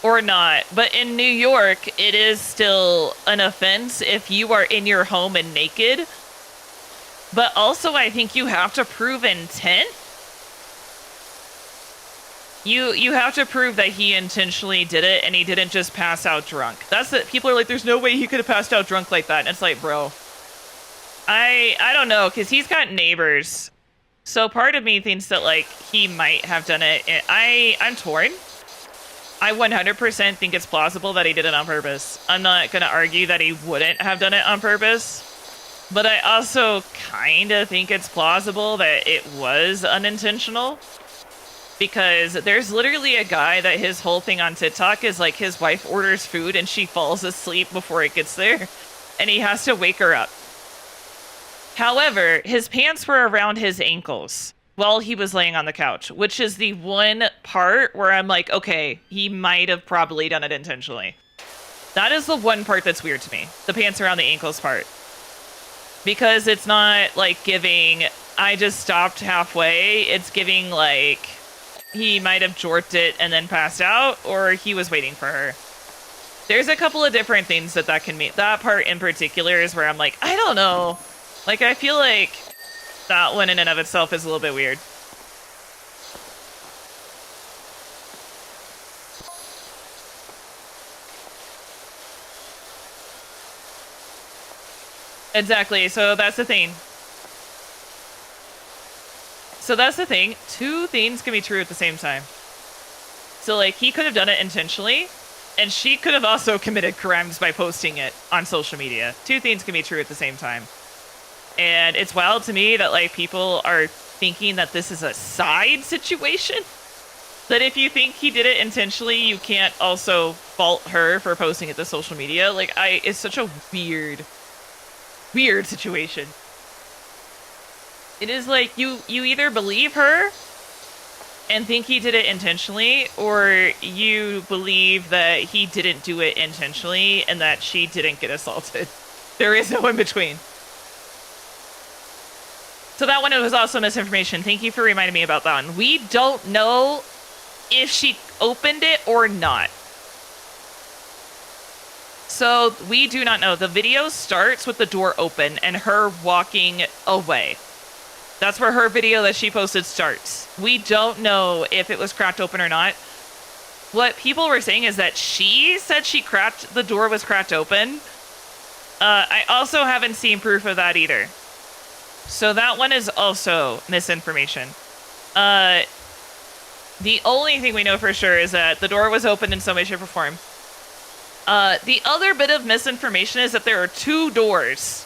A: or not. But in New York, it is still an offense if you are in your home and naked. But also, I think you have to prove intent. You have to prove that he intentionally did it and he didn't just pass out drunk. That's it. People are like, there's no way he could have passed out drunk like that. And it's like, bro, I don't know, because he's got neighbors. So part of me thinks that like he might have done it. I'm torn. I 100% think it's plausible that he did it on purpose. I'm not going to argue that he wouldn't have done it on purpose. But I also kind of think it's plausible that it was unintentional. Because there's literally a guy that his whole thing on TikTok is like his wife orders food and she falls asleep before it gets there. And he has to wake her up. However, his pants were around his ankles while he was laying on the couch, which is the one part where I'm like, okay, he might have probably done it intentionally. That is the one part that's weird to me, the pants around the ankles part. Because it's not like giving, I just stopped halfway. It's giving like, he might have jorked it and then passed out, or he was waiting for her. There's a couple of different things that can mean. That part in particular is where I'm like, I don't know. Like, I feel like that one in and of itself is a little bit weird. Exactly, so that's the thing. Two things can be true at the same time. So, like, he could have done it intentionally, and she could have also committed crimes by posting it on social media. Two things can be true at the same time. And it's wild to me that, like, people are thinking that this is a side situation. That if you think he did it intentionally, you can't also fault her for posting it to social media. Like, it's such a weird situation. It is like, you either believe her and think he did it intentionally, or you believe that he didn't do it intentionally and that she didn't get assaulted. There is no in between. So that one was also misinformation. Thank you for reminding me about that one. We don't know if she opened it or not. So we do not know. The video starts with the door open and her walking away. That's where her video that she posted starts. We don't know if it was cracked open or not. What people were saying is that she said the door was cracked open. I also haven't seen proof of that either. So that one is also misinformation. The only thing we know for sure is that the door was open in some way, shape, or form. The other bit of misinformation is that there are 2 doors.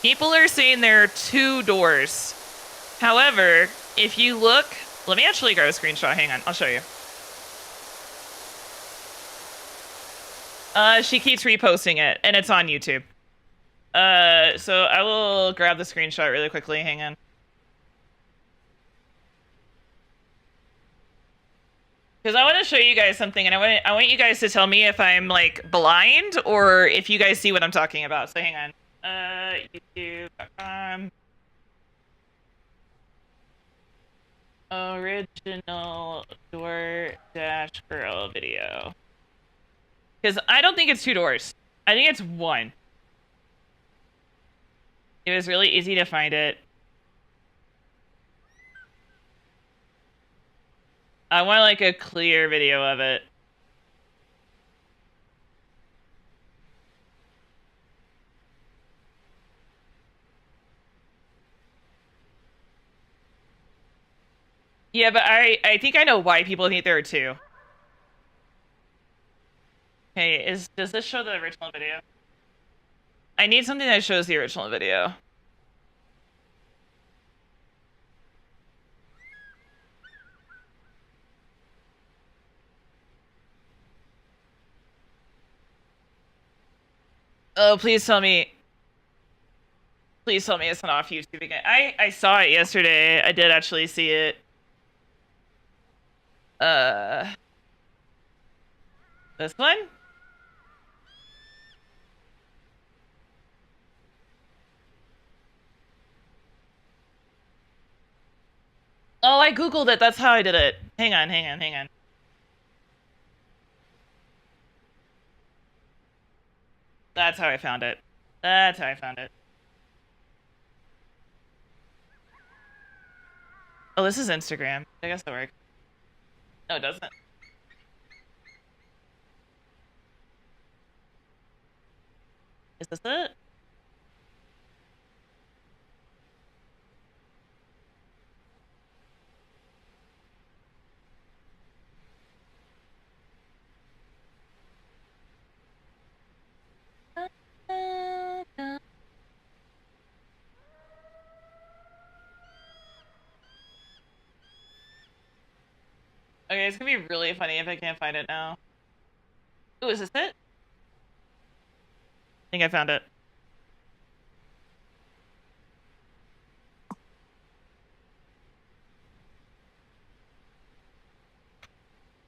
A: People are saying there are 2 doors. However, if you look, let me actually grab a screenshot. Hang on, I'll show you. She keeps reposting it, and it's on YouTube. So I will grab the screenshot really quickly. Hang on. Because I want to show you guys something, and I want you guys to tell me if I'm like blind or if you guys see what I'm talking about. So hang on. YouTube.com. Original DoorDash girl video. Because I don't think it's 2 doors. I think it's 1. It was really easy to find it. I want like a clear video of it. Yeah, but I think I know why people think there are 2. Okay, does this show the original video? I need something that shows the original video. Oh, please tell me. Please tell me it's not off YouTube again. I saw it yesterday. I did actually see it. This one? Oh, I Googled it. That's how I did it. Hang on. That's how I found it. Oh, this is Instagram. I guess that works. No, it doesn't. Is this it? Okay, it's gonna be really funny if I can't find it now. Ooh, is this it? I think I found it.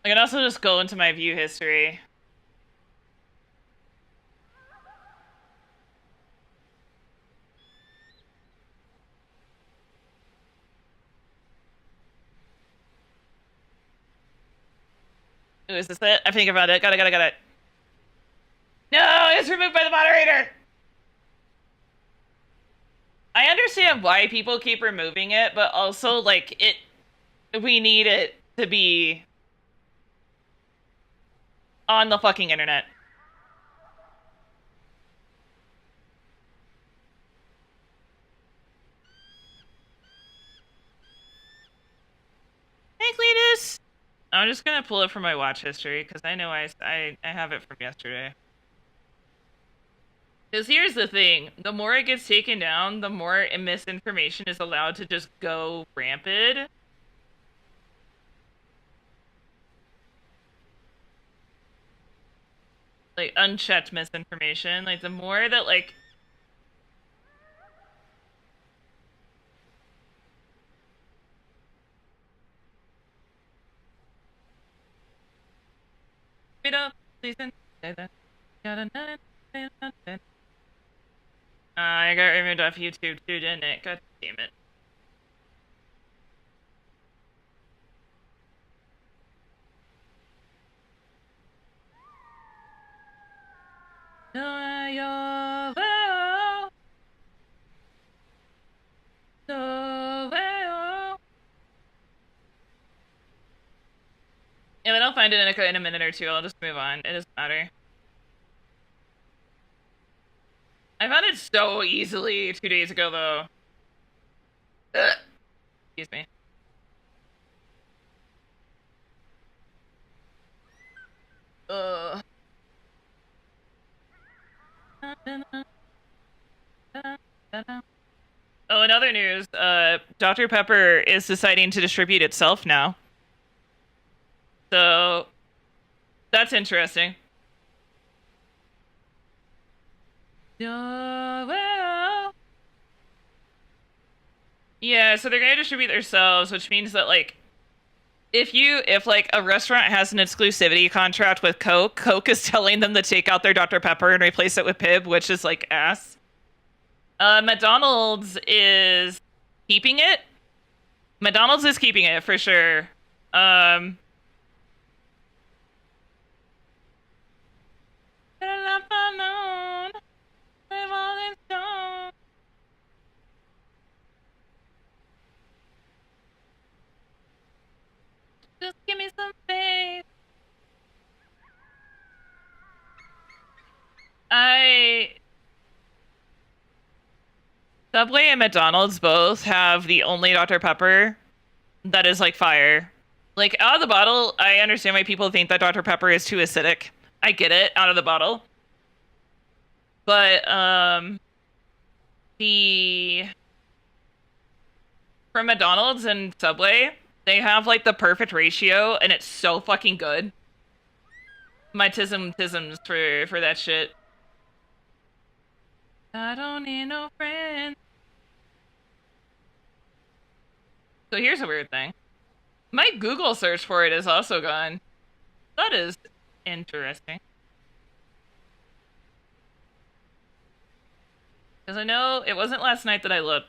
A: I can also just go into my view history. Ooh, is this it? I think I found it. Got it. No, it's removed by the moderator! I understand why people keep removing it, but also, like, we need it to be on the fucking internet. Hey, Cletus! I'm just gonna pull it from my watch history, because I know I have it from yesterday. Because here's the thing, the more it gets taken down, the more misinformation is allowed to just go rampant. Like, unchecked misinformation. Like, the more that, like... Wait up, listen. I got removed off YouTube too, didn't it? God damn it. If I don't find it in a minute or two, I'll just move on. It doesn't matter. I found it so easily 2 days ago, though. Ugh. Excuse me. Ugh. Oh, in other news, Dr. Pepper is deciding to distribute itself now. So that's interesting. Yeah, so they're gonna distribute themselves, which means that like if like a restaurant has an exclusivity contract with Coke, Coke is telling them to take out their Dr. Pepper and replace it with Pib, which is like ass. McDonald's is keeping it. McDonald's is keeping it for sure. Um Just give me some faith. Subway and McDonald's both have the only Dr. Pepper that is like fire. Like out of the bottle, I understand why people think that Dr. Pepper is too acidic. I get it out of the bottle. But the from McDonald's and Subway, they have like the perfect ratio and it's so fucking good. My tisms for that shit. I don't need no friends. So here's a weird thing. My Google search for it is also gone. That is interesting. Because I know it wasn't last night that I looked.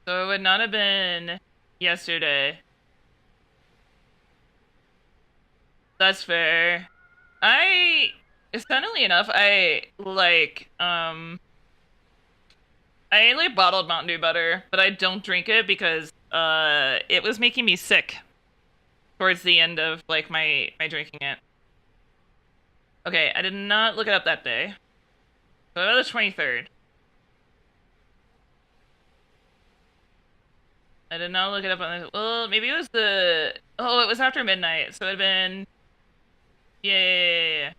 A: So it would not have been yesterday. That's fair. Funnily enough, I like bottled Mountain Dew butter, but I don't drink it because it was making me sick towards the end of like my drinking it. Okay, I did not look it up that day. So the 23rd. I did not look it up on the. Well, maybe it was the. Oh, it was after midnight, so it'd been. Yeah.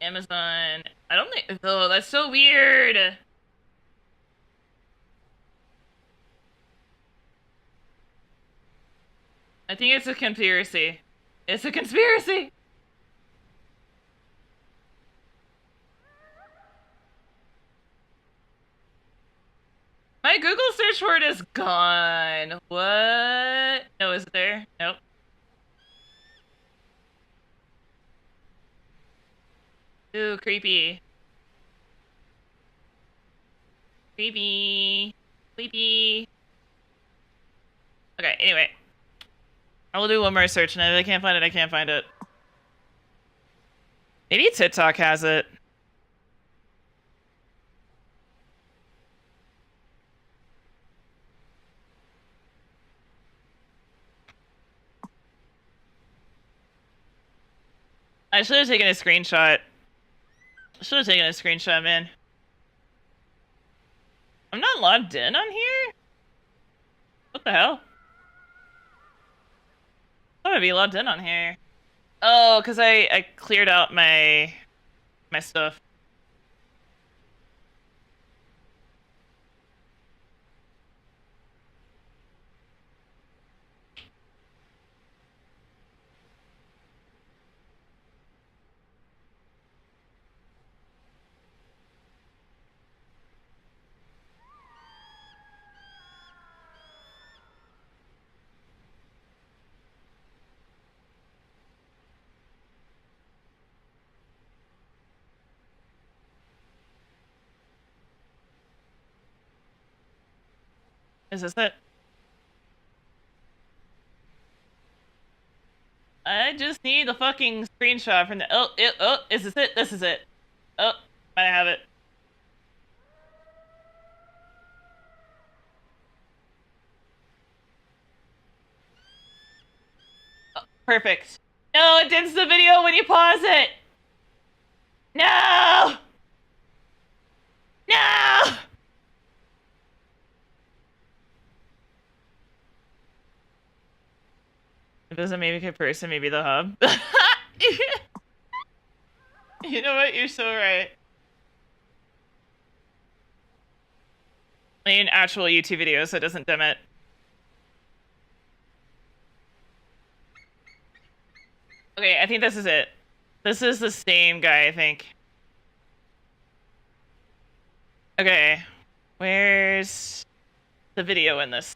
A: Amazon. I don't think. Oh, that's so weird. I think it's a conspiracy. It's a conspiracy. My Google search word is gone. What? No, is it there? Nope. Ooh, creepy. Creepy. Creepy. Okay, anyway. I will do one more search, and if I can't find it, I can't find it. Maybe TikTok has it. I should have taken a screenshot. Should have taken a screenshot, man. I'm not logged in on here? What the hell? I'm gonna be logged in on here. Oh, because I cleared out my stuff. Is this it? I just need the fucking screenshot from the. Oh, is this it? This is it. Oh, I have it. Oh, perfect. No, it ends the video when you pause it. No! No! It doesn't maybe a person, maybe the hub. You know what? You're so right. I mean, actual YouTube video, so it doesn't dim it. Okay, I think this is it. This is the same guy, I think. Okay. Where's the video in this?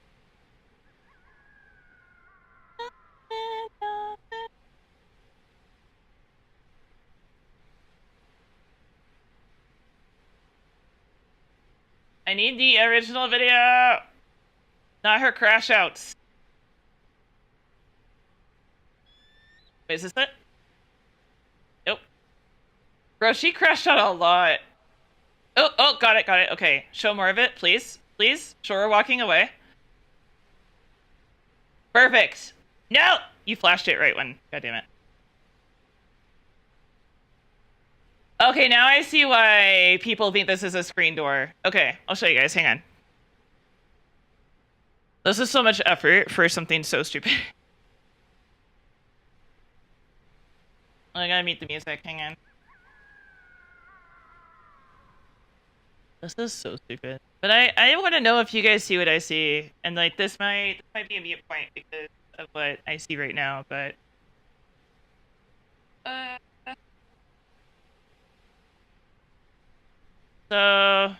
A: I need the original video, not her crash outs. Wait, is this it? Nope. Bro, she crashed out a lot. Oh, got it. Okay, show more of it, please. Please, show her walking away. Perfect. No! You flashed it right when. God damn it. Okay, now I see why people think this is a screen door. Okay, I'll show you guys. Hang on. This is so much effort for something so stupid. I gotta mute the music. Hang on. This is so stupid. But I want to know if you guys see what I see, and like this might be a mute point because of what I see right now. But so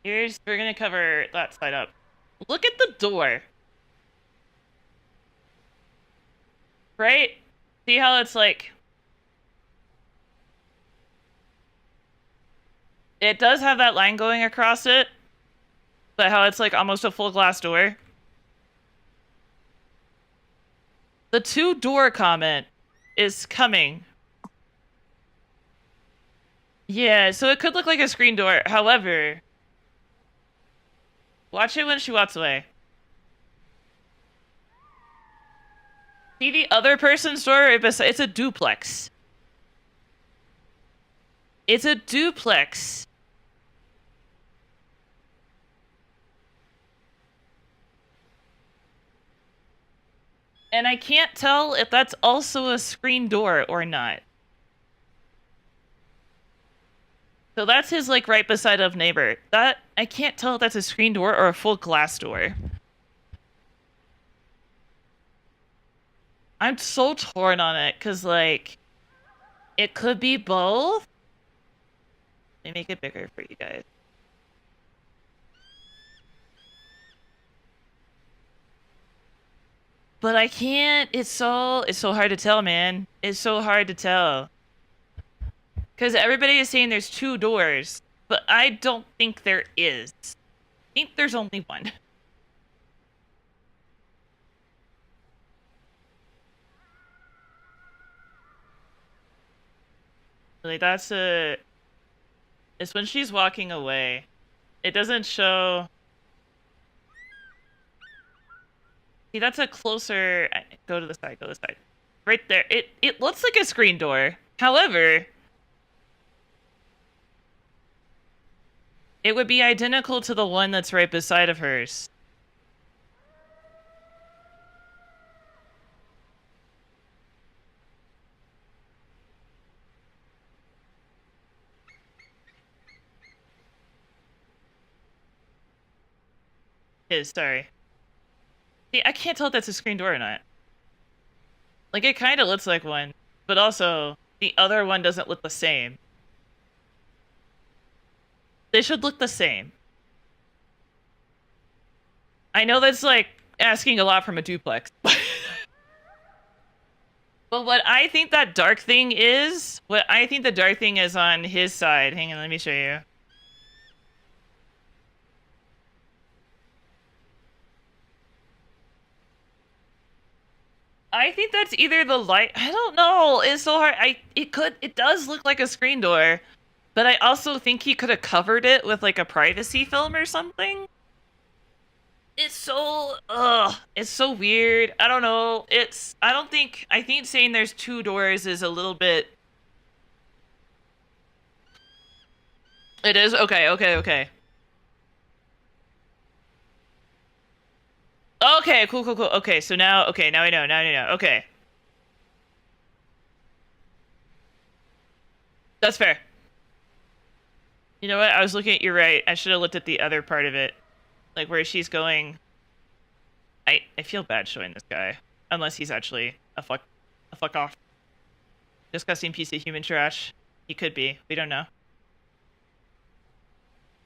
A: we're gonna cover that side up. Look at the door. Right? See how it's like... It does have that line going across it, but how it's like almost a full glass door. The 2-door comment is coming. Yeah, so it could look like a screen door. However, watch it when she walks away. See the other person's door right beside? It's a duplex. It's a duplex. And I can't tell if that's also a screen door or not. So that's his, like, right beside of neighbor. That, I can't tell if that's a screen door or a full glass door. I'm so torn on it, because, like, it could be both. Let me make it bigger for you guys. But I can't, it's so hard to tell, man. It's so hard to tell. Because everybody is saying there's 2 doors, but I don't think there is. I think there's only one. Like, that's a... It's when she's walking away. It doesn't show... See, that's a closer... Go to the side, go to the side. Right there. It looks like a screen door. However... It would be identical to the one that's right beside of hers. Sorry. See, I can't tell if that's a screen door or not. Like, it kind of looks like one, but also, the other one doesn't look the same. They should look the same. I know that's, like, asking a lot from a duplex. But what I think that dark thing is, what I think the dark thing is on his side. Hang on, let me show you. I think that's either the light. I don't know. It's so hard. It does look like a screen door, but I also think he could have covered it with like a privacy film or something. It's so it's so weird. I don't know. I think saying there's two doors is a little bit. It is okay. Okay, cool. Okay, so now now I know. Okay. That's fair. You know what? I was looking at, you're right. I should have looked at the other part of it. Like where she's going. I feel bad showing this guy. Unless he's actually a fuck off. Disgusting piece of human trash. He could be. We don't know.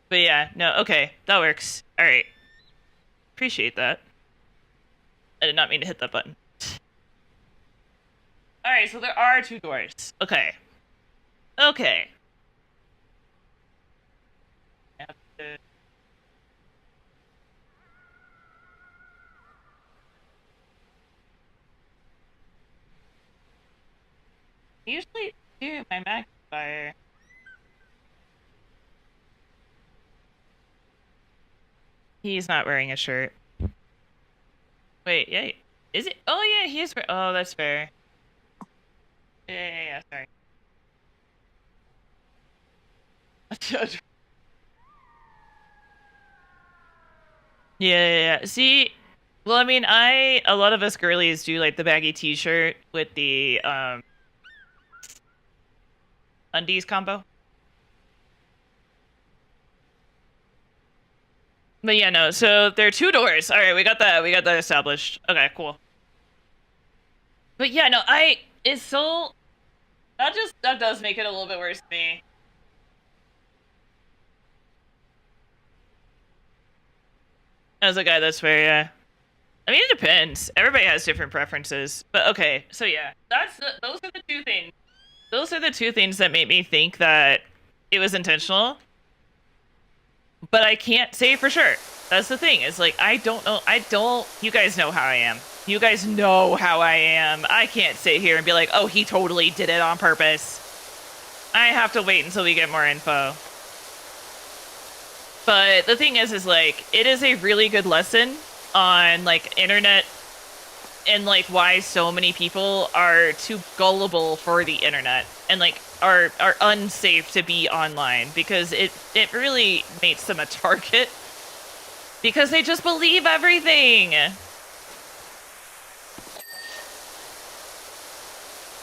A: But yeah, no, okay. That works. Alright. Appreciate that. I did not mean to hit that button. Alright, so there are two doors. Okay. Okay. Usually do my magnifier. He's not wearing a shirt. Wait, yeah. Is it? Oh, yeah, he is. Oh, that's fair. Yeah, sorry. Yeah. See, well, I mean, a lot of us girlies do like the baggy t-shirt with the undies combo. But yeah, no. So there are two doors. All right, we got that. We got that established. Okay, cool. But yeah, no. It's so that does make it a little bit worse to me. As a guy, that's fair. Yeah. I mean, it depends. Everybody has different preferences. But okay, so yeah, those are the two things. Those are the two things that made me think that it was intentional. But I can't say for sure. That's the thing. It's like I don't know. You guys know how I am. You guys know how I am. I can't sit here and be like, oh, he totally did it on purpose. I have to wait until we get more info. But the thing is like, it is a really good lesson on like internet and like why so many people are too gullible for the internet and like are unsafe to be online, because it really makes them a target because they just believe everything.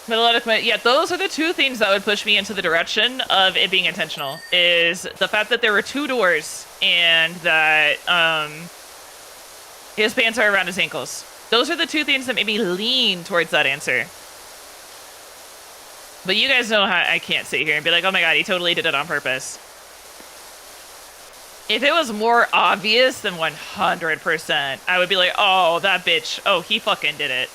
A: But a lot of those are the two things that would push me into the direction of it being intentional, is the fact that there were two doors and that his pants are around his ankles. Those are the two things that made me lean towards that answer. But you guys know how I can't sit here and be like, oh my god, he totally did it on purpose. If it was more obvious than 100%, I would be like, oh, that bitch, oh, he fucking did it.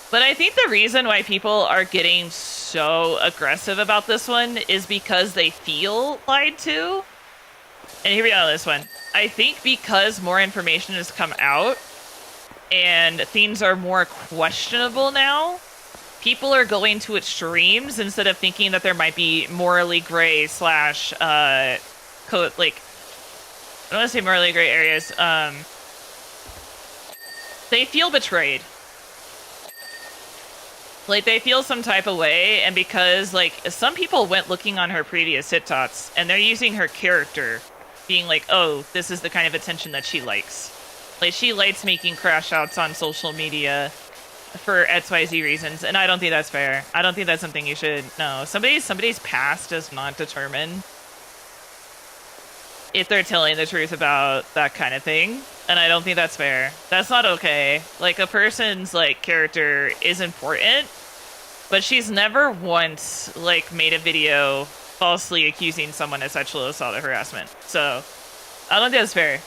A: But I think the reason why people are getting so aggressive about this one is because they feel lied to. And here we go on this one. I think because more information has come out and things are more questionable now, people are going to extremes instead of thinking that there might be morally gray slash like, I don't want to say morally gray areas. They feel betrayed. Like, they feel some type of way, and because, like, some people went looking on her previous TikToks, and they're using her character, being like, oh, this is the kind of attention that she likes. Like, she likes making crash outs on social media for XYZ reasons, and I don't think that's fair. I don't think that's something you should know. Somebody's past does not determine if they're telling the truth about that kind of thing, and I don't think that's fair. That's not okay. Like, a person's, like, character is important, but she's never once, like, made a video falsely accusing someone of sexual assault or harassment. So, I don't think that's fair.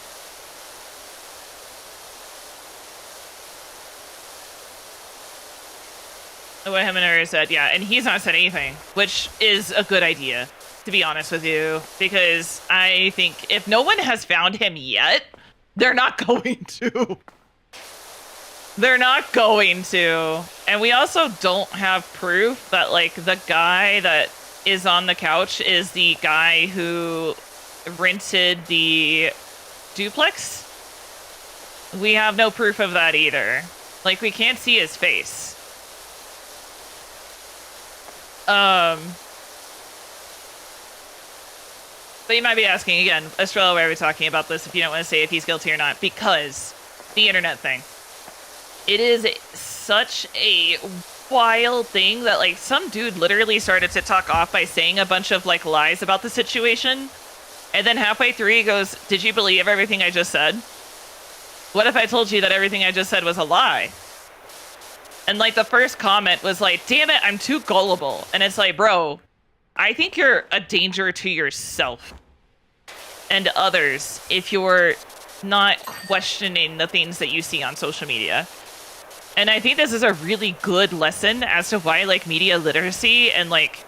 A: What him and her said, yeah, and he's not said anything, which is a good idea, to be honest with you, because I think if no one has found him yet, they're not going to. They're not going to. And we also don't have proof that, like, the guy that is on the couch is the guy who rented the duplex. We have no proof of that either. Like, we can't see his face. But you might be asking again, Estrella, why are we talking about this if you don't want to say if he's guilty or not? Because the internet thing. It is such a wild thing that, like, some dude literally started to talk off by saying a bunch of, like, lies about the situation. And then halfway through he goes, did you believe everything I just said? What if I told you that everything I just said was a lie? And, like, the first comment was like, damn it, I'm too gullible. And it's like, bro, I think you're a danger to yourself and others if you're not questioning the things that you see on social media. And I think this is a really good lesson as to why, like, media literacy and, like,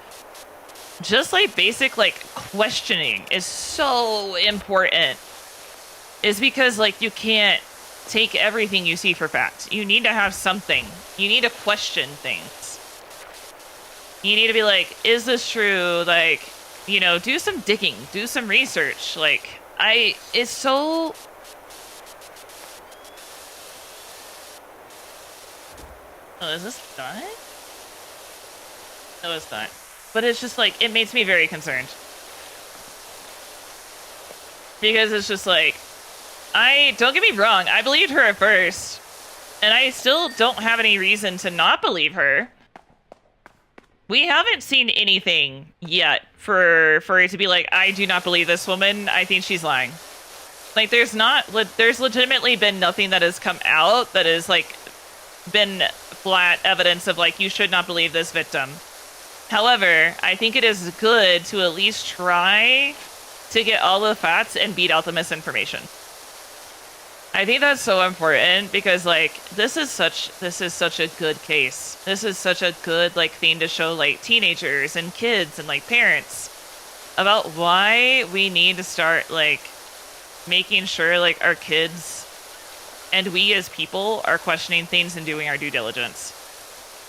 A: just, like, basic, like, questioning is so important. Is because, like, you can't take everything you see for fact. You need to have something. You need to question things. You need to be like, is this true? Like, you know, do some digging, do some research. Like, it's so... Oh, is this done? No, it's not. But it's just like, it makes me very concerned. Because it's just like, don't get me wrong, I believed her at first. And I still don't have any reason to not believe her. We haven't seen anything yet for it to be like, I do not believe this woman, I think she's lying. Like, there's legitimately been nothing that has come out that has, like, been flat evidence of, like, you should not believe this victim. However, I think it is good to at least try to get all the facts and beat out the misinformation. I think that's so important because, like, this is such a good case. This is such a good, like, thing to show, like, teenagers and kids and, like, parents about why we need to start, like, making sure, like, our kids and we as people are questioning things and doing our due diligence.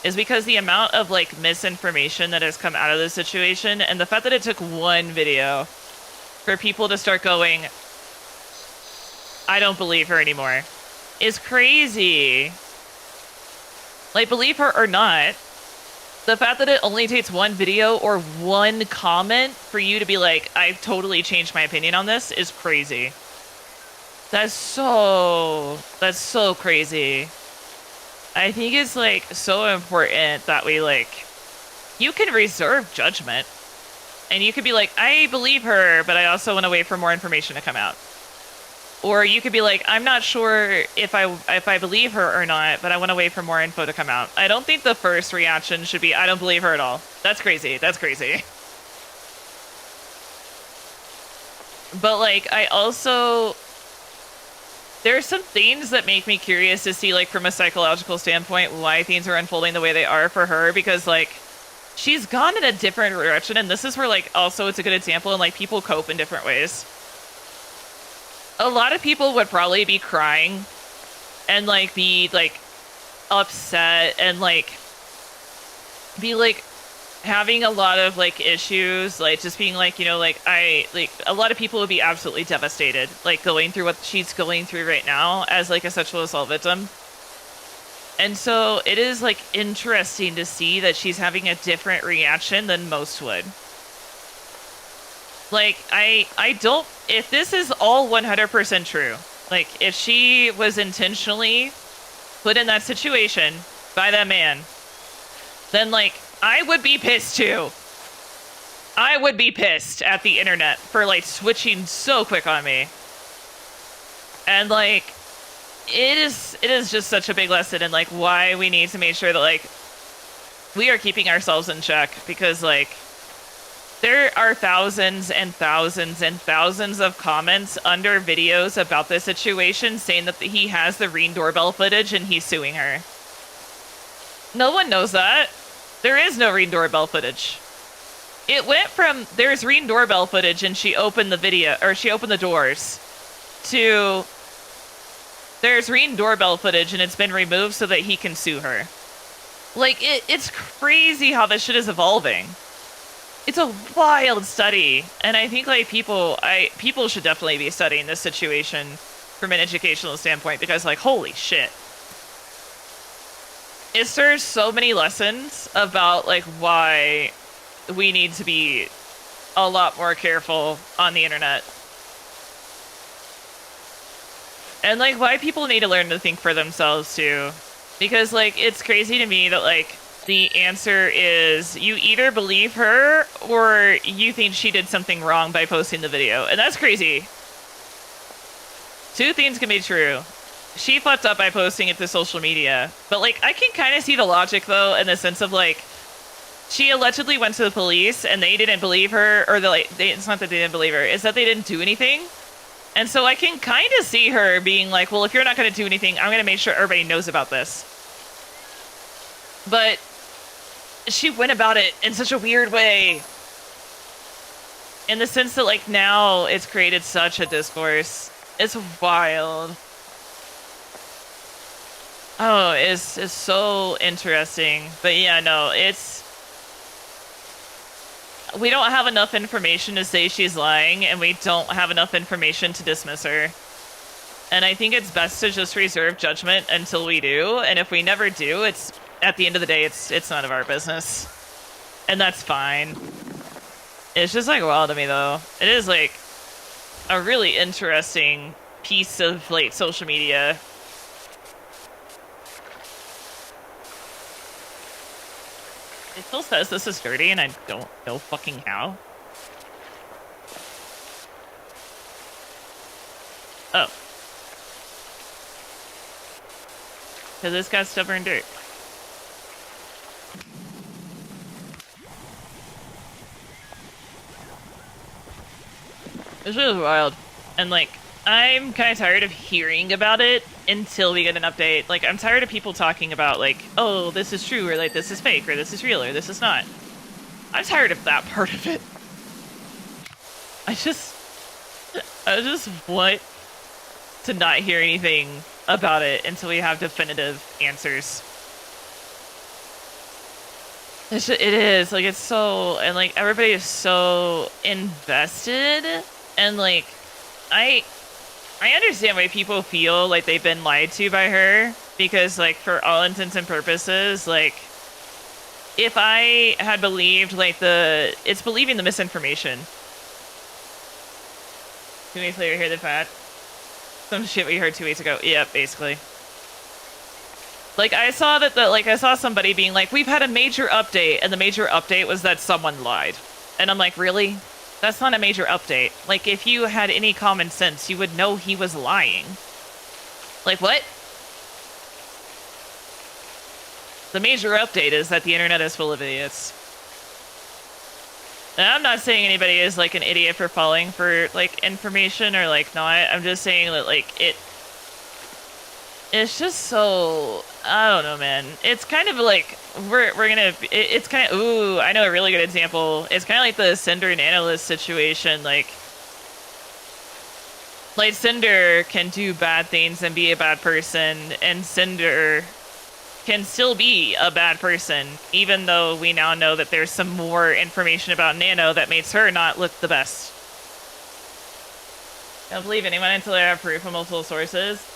A: Is because the amount of, like, misinformation that has come out of this situation and the fact that it took one video for people to start going, I don't believe her anymore, is crazy. Like, believe her or not, the fact that it only takes one video or one comment for you to be like, I've totally changed my opinion on this is crazy. That's so crazy. I think it's, like, so important that we, like, you can reserve judgment. And you could be like, I believe her, but I also want to wait for more information to come out. Or you could be like, I'm not sure if I believe her or not, but I want to wait for more info to come out. I don't think the first reaction should be, I don't believe her at all. That's crazy. That's crazy. But, like, I also... There's some things that make me curious to see, like, from a psychological standpoint, why things are unfolding the way they are for her. Because, like, she's gone in a different direction. And this is where, like, also it's a good example. And, like, people cope in different ways. A lot of people would probably be crying and, like, be, like, upset and, like, be, like, having a lot of, like, issues, like, just being like, you know, like, a lot of people would be absolutely devastated, like, going through what she's going through right now as, like, a sexual assault victim. And so it is, like, interesting to see that she's having a different reaction than most would. Like, I don't, if this is all 100% true, like, if she was intentionally put in that situation by that man, then, like, I would be pissed too. I would be pissed at the internet for, like, switching so quick on me. And, like, it is just such a big lesson in, like, why we need to make sure that, like, we are keeping ourselves in check. Because, like, there are thousands and thousands and thousands of comments under videos about this situation saying that he has the Ring doorbell footage and he's suing her. No one knows that. There is no Ring doorbell footage. It went from there's Ring doorbell footage and she opened the video, or she opened the doors, to there's Ring doorbell footage and it's been removed so that he can sue her. Like, it's crazy how this shit is evolving. It's a wild study, and I think like people should definitely be studying this situation from an educational standpoint, because like, holy shit. It serves so many lessons about like why we need to be a lot more careful on the internet. And like why people need to learn to think for themselves too. Because like it's crazy to me that like the answer is you either believe her or you think she did something wrong by posting the video. And that's crazy. Two things can be true. She fucked up by posting it to social media. But like I can kind of see the logic though, in the sense of like she allegedly went to the police and they didn't believe her, or it's not that they didn't believe her, it's that they didn't do anything. And so I can kind of see her being like, well, if you're not going to do anything, I'm going to make sure everybody knows about this. But she went about it in such a weird way. In the sense that, like, now it's created such a discourse. It's wild. Oh, it's so interesting. But yeah, no, we don't have enough information to say she's lying, and we don't have enough information to dismiss her. And I think it's best to just reserve judgment until we do. And if we never do, it's at the end of the day, it's none of our business. And that's fine. It's just like wild to me though. It is like a really interesting piece of like social media. It still says this is dirty, and I don't know fucking how. Oh. Because it's got stubborn dirt. It's really wild. And like, I'm kind of tired of hearing about it until we get an update. Like, I'm tired of people talking about like, oh, this is true, or like, this is fake, or this is real, or this is not. I'm tired of that part of it. I just want to not hear anything about it until we have definitive answers. It is, like, it's so, and like, everybody is so invested, and like, I understand why people feel like they've been lied to by her, because like for all intents and purposes, like if I had believed like it's believing the misinformation. 2 weeks later, hear the fact. Some shit we heard 2 weeks ago. Yeah, basically. Like I saw I saw somebody being like, we've had a major update, and the major update was that someone lied. And I'm like, really? That's not a major update. Like, if you had any common sense, you would know he was lying. Like, what? The major update is that the internet is full of idiots. And I'm not saying anybody is, like, an idiot for falling for, like, information or, like, not. I'm just saying that, like, it's just so, I don't know, man. It's kind of like, it's kind of, ooh, I know a really good example. It's kind of like the Cinder and Analyst situation. Like Cinder can do bad things and be a bad person, and Cinder can still be a bad person, even though we now know that there's some more information about Nano that makes her not look the best. I don't believe anyone until I have proof from multiple sources.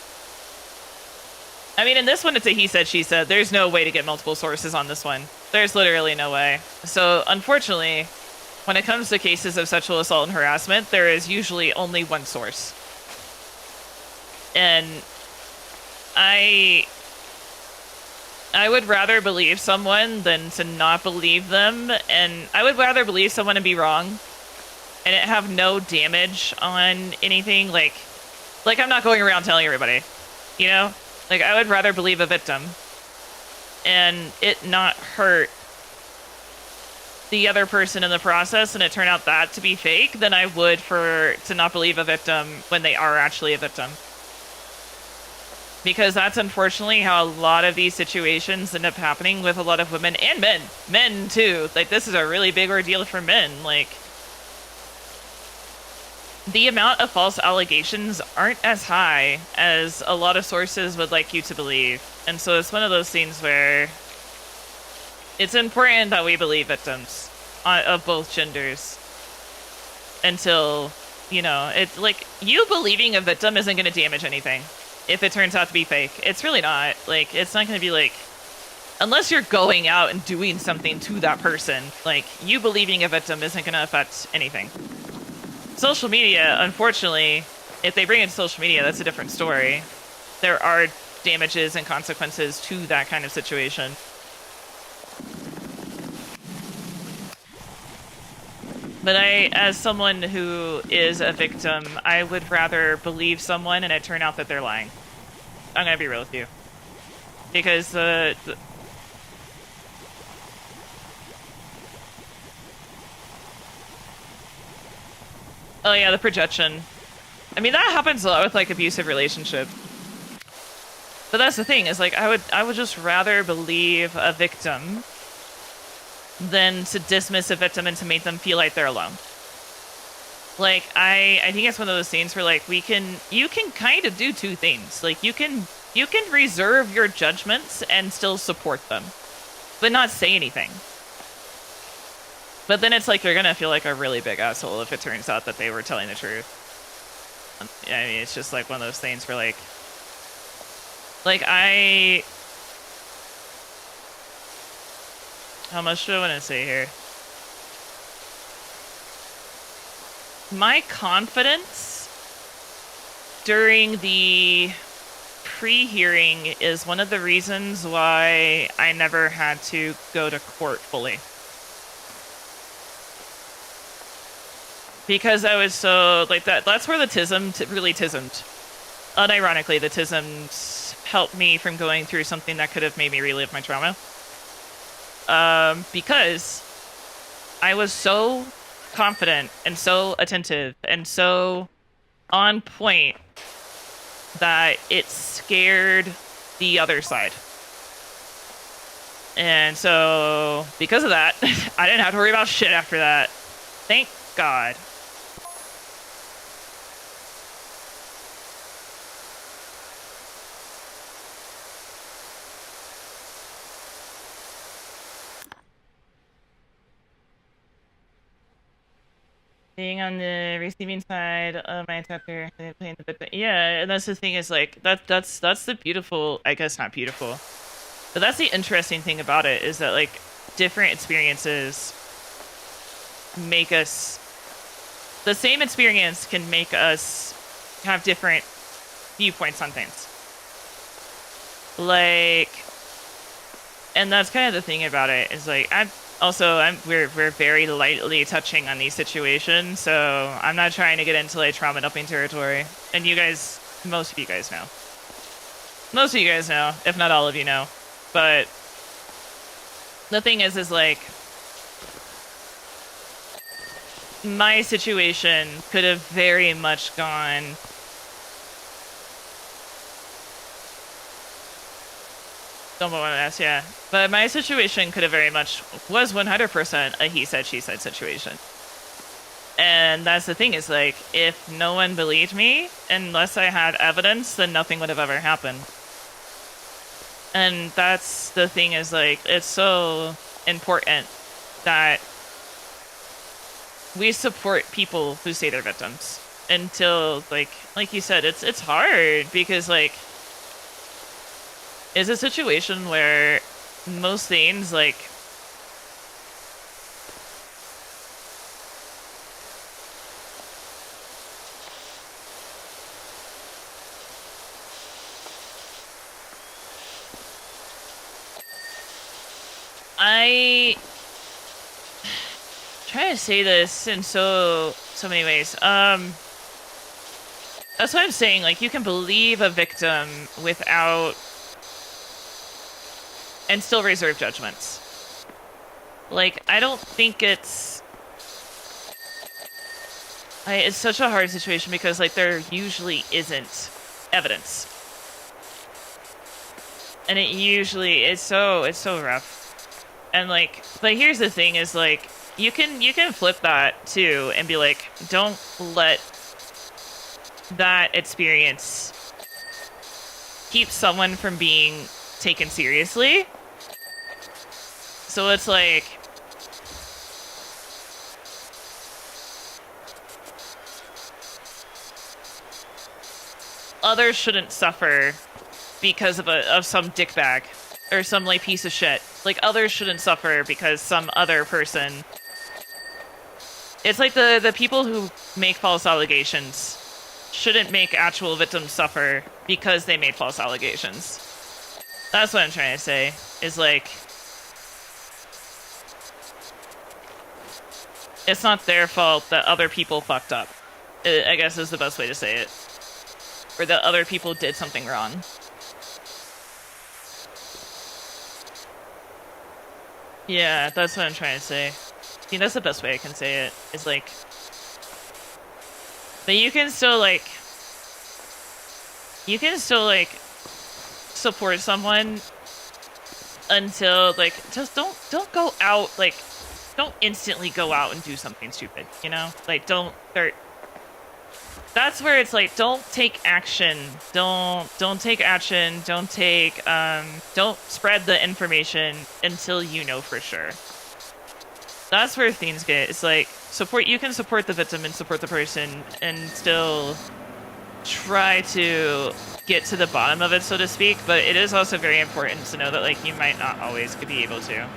A: I mean, in this one, it's a he said, she said. There's no way to get multiple sources on this one. There's literally no way. So, unfortunately, when it comes to cases of sexual assault and harassment, there is usually only one source. And I would rather believe someone than to not believe them. And I would rather believe someone and be wrong and it have no damage on anything. Like I'm not going around telling everybody, you know? Like, I would rather believe a victim and it not hurt the other person in the process and it turn out that to be fake than I would to not believe a victim when they are actually a victim. Because that's unfortunately how a lot of these situations end up happening with a lot of women and men. Men, too. Like, this is a really big ordeal for men. Like, the amount of false allegations aren't as high as a lot of sources would like you to believe. And so it's one of those things where it's important that we believe victims of both genders until, you know, it's like, you believing a victim isn't going to damage anything if it turns out to be fake. It's really not. Like, it's not going to be like, unless you're going out and doing something to that person, like, you believing a victim isn't going to affect anything. Social media, unfortunately, if they bring in social media, that's a different story. There are damages and consequences to that kind of situation. But as someone who is a victim, I would rather believe someone and it turn out that they're lying. I'm gonna be real with you. Because oh yeah, the projection. I mean, that happens a lot with, like, abusive relationships. But that's the thing, is, like, I would just rather believe a victim than to dismiss a victim and to make them feel like they're alone. Like, I think it's one of those things where, like, you can kind of do two things. Like, you can reserve your judgments and still support them, but not say anything. But then it's like, you're gonna feel like a really big asshole if it turns out that they were telling the truth. I mean, it's just like one of those things where, like how much do I want to say here? My confidence during the pre-hearing is one of the reasons why I never had to go to court fully. Because I was so, like, that's where the TISM really TISM'd. Unironically, the TISMs helped me from going through something that could have made me relive my trauma. Because I was so confident and so attentive and so on point that it scared the other side. And so, because of that, I didn't have to worry about shit after that. Thank God. Being on the receiving side of my attacker, playing the victim. Yeah, and that's the thing, is like, that's the beautiful, I guess not beautiful, but that's the interesting thing about it, is that, like, different experiences make us, the same experience can make us have different viewpoints on things. Like, and that's kind of the thing about it, is like, we're very lightly touching on these situations, so I'm not trying to get into, like, trauma dumping territory. And you guys, most of you guys know. Most of you guys know, if not all of you know. But the thing is like, my situation could have very much gone don't want to ask, yeah. But my situation could have very much was 100% a he said, she said situation. And that's the thing, is like, if no one believed me, unless I had evidence, then nothing would have ever happened. And that's the thing, is like, it's so important that we support people who say they're victims until, like you said, it's hard, because, like, it's a situation where most things, like, I try to say this in so many ways. That's what I'm saying. Like, you can believe a victim without, and still reserve judgments. Like, I don't think it's such a hard situation, because, like, there usually isn't evidence. And it usually it's so rough. And like, but here's the thing is like you can flip that too and be like, don't let that experience keep someone from being taken seriously. So it's like others shouldn't suffer because of some dickbag or some like piece of shit. Like others shouldn't suffer because some other person. It's like the people who make false allegations shouldn't make actual victims suffer because they made false allegations. That's what I'm trying to say. Is like it's not their fault that other people fucked up. I guess is the best way to say it. Or that other people did something wrong. Yeah, that's what I'm trying to say. I think that's the best way I can say it. Is like, but you can still like support someone until like just don't go out like don't instantly go out and do something stupid, you know? Like don't start. That's where it's like don't take action. Don't take action. Don't spread the information until you know for sure. That's where things get. It's like you can support the victim and support the person and still try to get to the bottom of it, so to speak, but it is also very important to know that like you might not always be able to.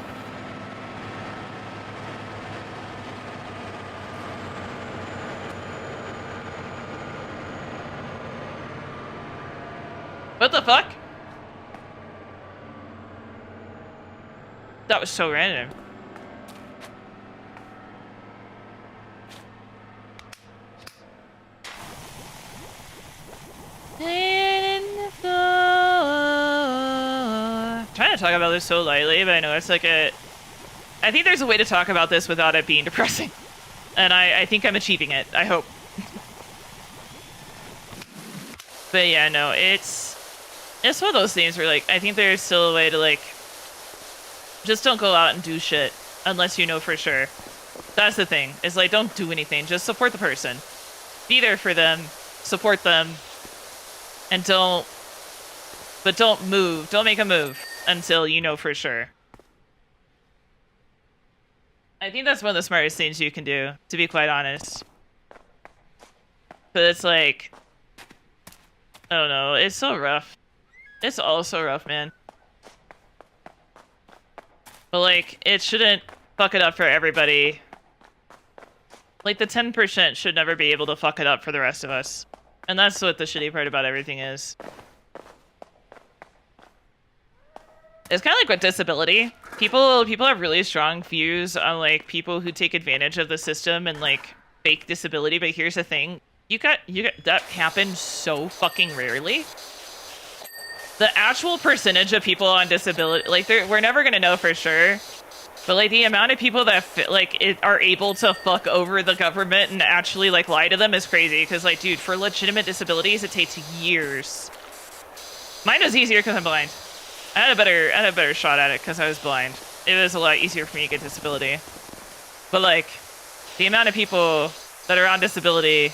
A: What the fuck? That was so random. Trying to talk about this so lightly, but I know it's like I think there's a way to talk about this without it being depressing. And I think I'm achieving it. I hope. But yeah, no, it's one of those things where like I think there's still a way to like just don't go out and do shit unless you know for sure. That's the thing. Is like don't do anything. Just support the person. Be there for them. Support them. And don't move. Don't make a move until you know for sure. I think that's one of the smartest things you can do, to be quite honest. But it's like, I don't know, it's so rough. It's all so rough, man. But like, it shouldn't fuck it up for everybody. Like, the 10% should never be able to fuck it up for the rest of us. And that's what the shitty part about everything is. It's kind of like with disability. People have really strong views on like people who take advantage of the system and like fake disability, but here's the thing. You got that happens so fucking rarely. The actual percentage of people on disability, like we're never gonna know for sure. But like the amount of people that are able to fuck over the government and actually like lie to them is crazy. Because like, dude, for legitimate disabilities, it takes years. Mine was easier because I'm blind. I had a better shot at it because I was blind. It was a lot easier for me to get disability. But like, the amount of people that are on disability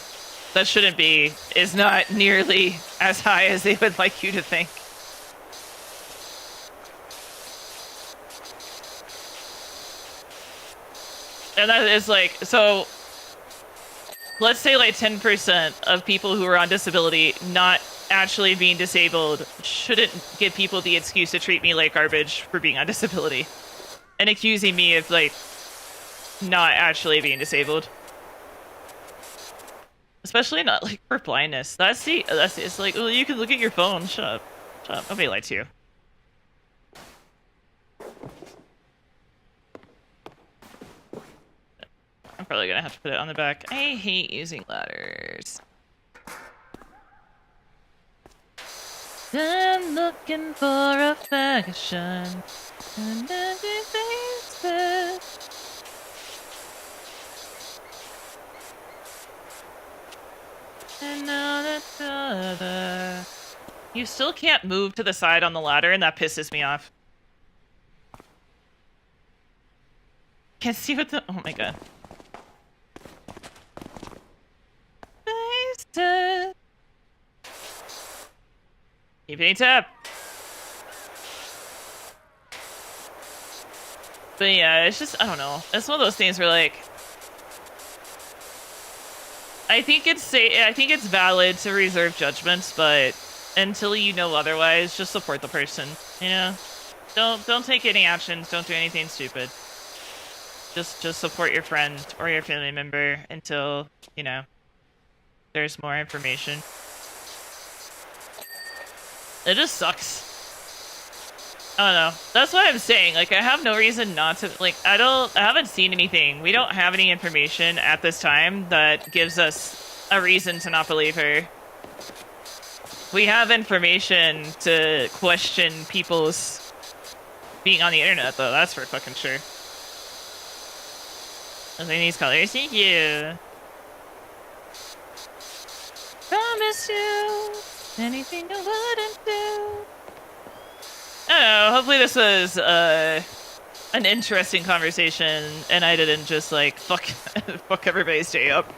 A: that shouldn't be is not nearly as high as they would like you to think. And that is like, so let's say like 10% of people who are on disability not actually being disabled shouldn't give people the excuse to treat me like garbage for being on disability and accusing me of like not actually being disabled. Especially not like for blindness. It's like, well, you can look at your phone. Shut up. Shut up. Nobody lied to you. I'm probably gonna have to put it on the back. I hate using ladders. I'm looking for affection. And everything's good. And now that's other. You still can't move to the side on the ladder, and that pisses me off. Can't see what the... Oh my god. Keeping tab. But yeah, it's just, I don't know. It's one of those things where, like, I think it's valid to reserve judgments, but until you know otherwise, just support the person. You know, don't take any actions. Don't do anything stupid. Just support your friend or your family member until, you know, there's more information. It just sucks. I don't know. That's what I'm saying. Like, I have no reason not to, like, I haven't seen anything. We don't have any information at this time that gives us a reason to not believe her. We have information to question people's being on the internet, though. That's for fucking sure. I think these colors. Thank you. Promise you anything I wouldn't do. I don't know, hopefully this was an interesting conversation and I didn't just like fuck everybody's day up.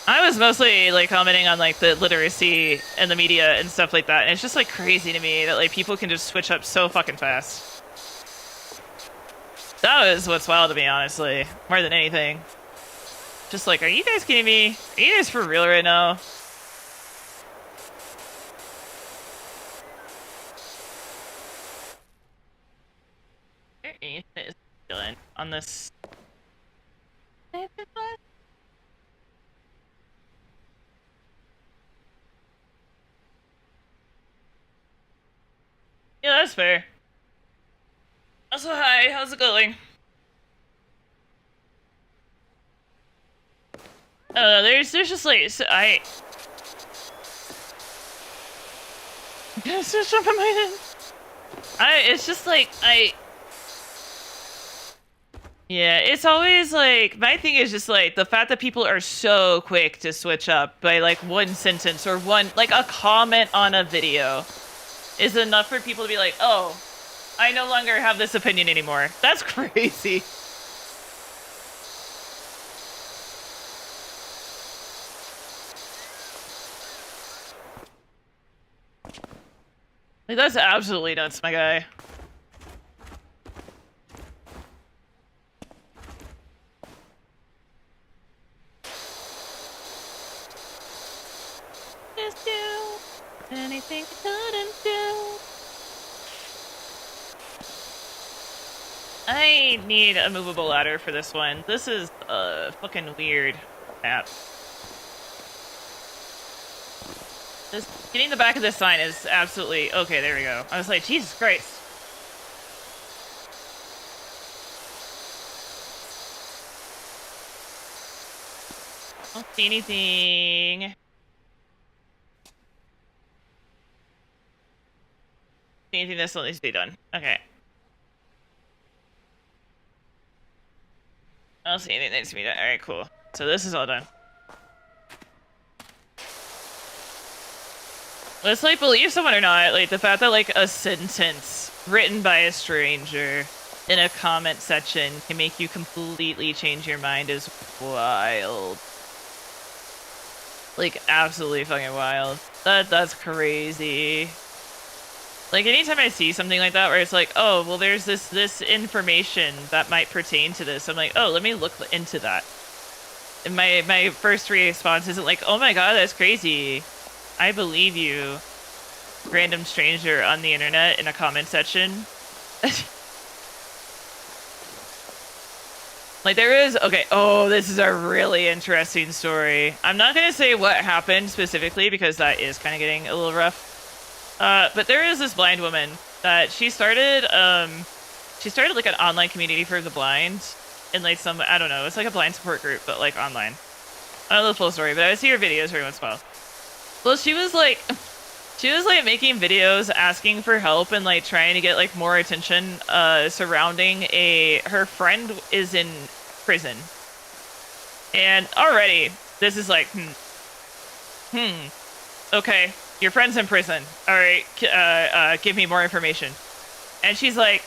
A: I was mostly like commenting on like the literacy and the media and stuff like that, and it's just like crazy to me that like people can just switch up so fucking fast. That was what's wild to me, honestly, more than anything. Just like, are you guys kidding me? Are you guys for real right now? Is doing on this. Yeah, that's fair. Also, hi, how's it going? There's just like, so it's just jumping my head. It's just like, yeah, it's always like, my thing is just like, the fact that people are so quick to switch up by like one sentence or one, like a comment on a video is enough for people to be like, oh, I no longer have this opinion anymore. That's crazy. Like, that's absolutely nuts, my guy. Just do anything I couldn't do. I need a movable ladder for this one. This is a fucking weird map. Just getting the back of this sign is absolutely... Okay, there we go. I was like, Jesus Christ. I don't see anything. Anything that still needs to be done. Okay. I don't see anything that needs to be done. Alright, cool. So this is all done. Let's, like, believe someone or not, like, the fact that, like, a sentence written by a stranger in a comment section can make you completely change your mind is wild. Like, absolutely fucking wild. That's crazy. Like, anytime I see something like that where it's like, oh, well, there's this information that might pertain to this, I'm like, oh, let me look into that. And my first response isn't like, oh my god, that's crazy. I believe you, random stranger on the internet in a comment section. Like, there is, okay, oh, this is a really interesting story. I'm not gonna say what happened specifically because that is kind of getting a little rough. But there is this blind woman that she started like an online community for the blind in like some, I don't know, it's like a blind support group, but like online. I don't know the full story, but I would see her videos every once in a while. Well, she was like making videos asking for help and like trying to get like more attention surrounding her friend is in prison. And already this is like okay, your friend's in prison. All right, give me more information. And she's like,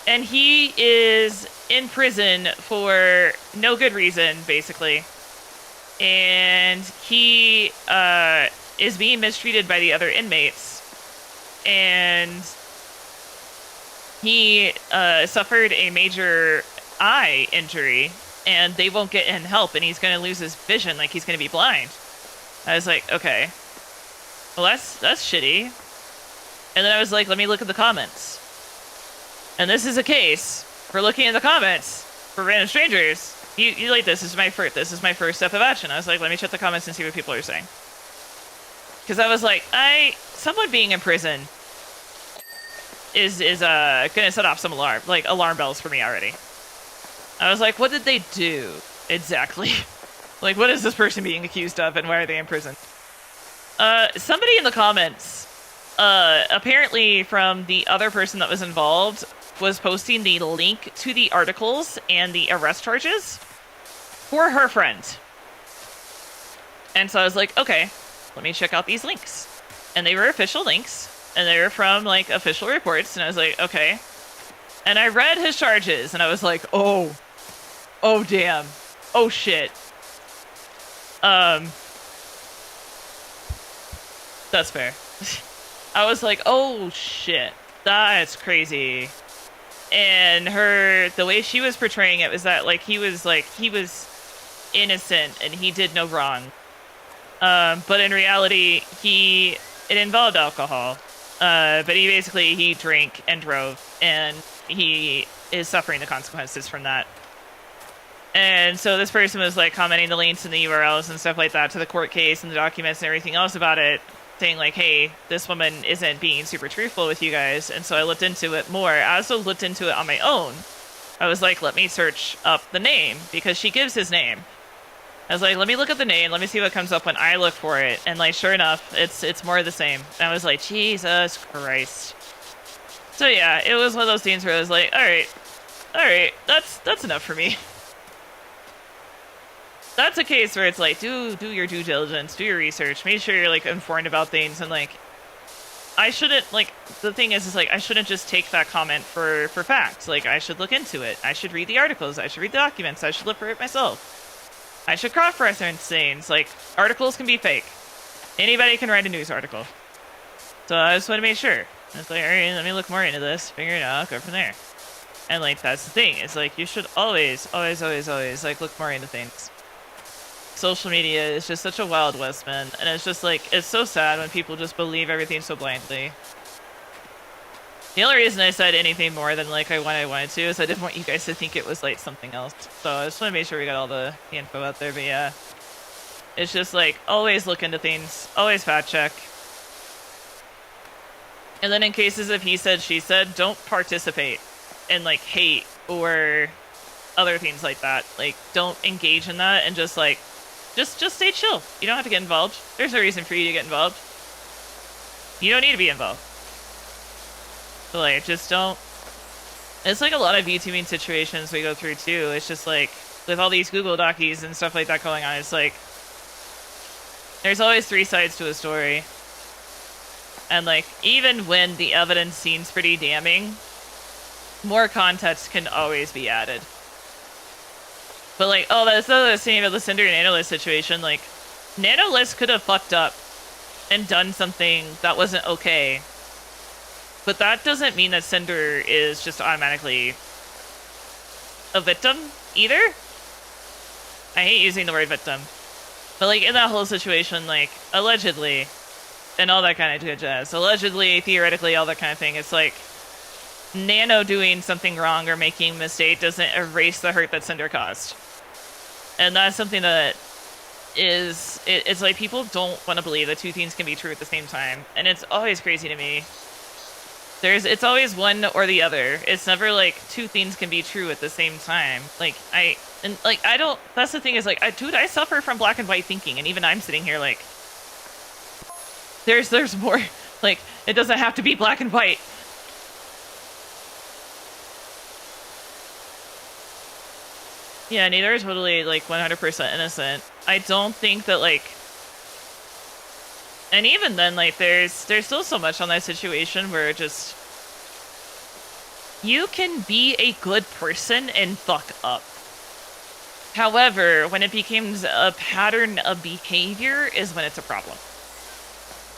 A: and he is in prison for no good reason, basically. And he is being mistreated by the other inmates. And he suffered a major eye injury, and they won't get him help, and he's going to lose his vision, like he's going to be blind. I was like, okay. Well, that's shitty. And then I was like, let me look at the comments. And this is a case for looking at the comments for random strangers. You like this is my first step of action. I was like, let me check the comments and see what people are saying. Because I was like, someone being in prison is gonna set off some alarm bells for me already. I was like, what did they do exactly? Like, what is this person being accused of, and why are they in prison? Somebody in the comments, apparently from the other person that was involved, was posting the link to the articles and the arrest charges for her friend. And so I was like, okay, let me check out these links. And they were official links, and they were from, like, official reports, and I was like, okay. And I read his charges, and I was like, oh damn, oh shit. That's fair. I was like, oh shit, that's crazy. And the way she was portraying it was that, like, he was innocent and he did no wrong. But in reality, it involved alcohol. But he drank and drove, and he is suffering the consequences from that. And so this person was, like, commenting the links and the URLs and stuff like that to the court case and the documents and everything else about it, saying, like, hey, this woman isn't being super truthful with you guys. And so I looked into it more. I also looked into it on my own. I was like, let me search up the name, because she gives his name. I was like, let me look at the name, let me see what comes up when I look for it. And, like, sure enough, it's more of the same. And I was like, Jesus Christ. So yeah, it was one of those things where I was like, alright, that's enough for me. That's a case where it's like, do your due diligence, do your research, make sure you're, like, informed about things, and, like, I shouldn't, like, the thing is like, I shouldn't just take that comment for fact. Like, I should look into it. I should read the articles. I should read the documents. I should look for it myself. I should cross-reference things. Like, articles can be fake. Anybody can write a news article. So I just want to make sure. I was like, alright, let me look more into this, figure it out, go from there. And, like, that's the thing. It's like, you should always, like, look more into things. Social media is just such a wild west, man. And it's just like, it's so sad when people just believe everything so blindly. The only reason I said anything more than, like, I wanted to is I didn't want you guys to think it was, like, something else. So I just want to make sure we got all the info out there. But yeah, it's just like, always look into things, always fact check. And then in cases of he said, she said, don't participate in, like, hate or other things like that. Like, don't engage in that, and just, like, just stay chill. You don't have to get involved. There's no reason for you to get involved. You don't need to be involved. So, like, just don't. It's like a lot of YouTubing situations we go through too. It's just like, with all these Google Docies and stuff like that going on, it's like, there's always three sides to a story. And, like, even when the evidence seems pretty damning, more context can always be added. But, like, oh, that's the same about the Cinder and Nanolist situation. Like, Nanolist could have fucked up and done something that wasn't okay. But that doesn't mean that Cinder is just automatically a victim, either. I hate using the word victim. But, like, in that whole situation, like, allegedly, and all that kind of good jazz. Allegedly, theoretically, all that kind of thing. It's like, Nano doing something wrong or making a mistake doesn't erase the hurt that Cinder caused. And that's something that is, it's like, people don't want to believe that two things can be true at the same time. And it's always crazy to me. It's always one or the other. It's never like two things can be true at the same time. Like, I don't, that's the thing is, like, dude, I suffer from black and white thinking, and even I'm sitting here like, there's more, like, it doesn't have to be black and white. Yeah, neither are totally, like, 100% innocent. I don't think that, like, And even then, like, there's still so much on that situation where just you can be a good person and fuck up. However, when it becomes a pattern of behavior is when it's a problem.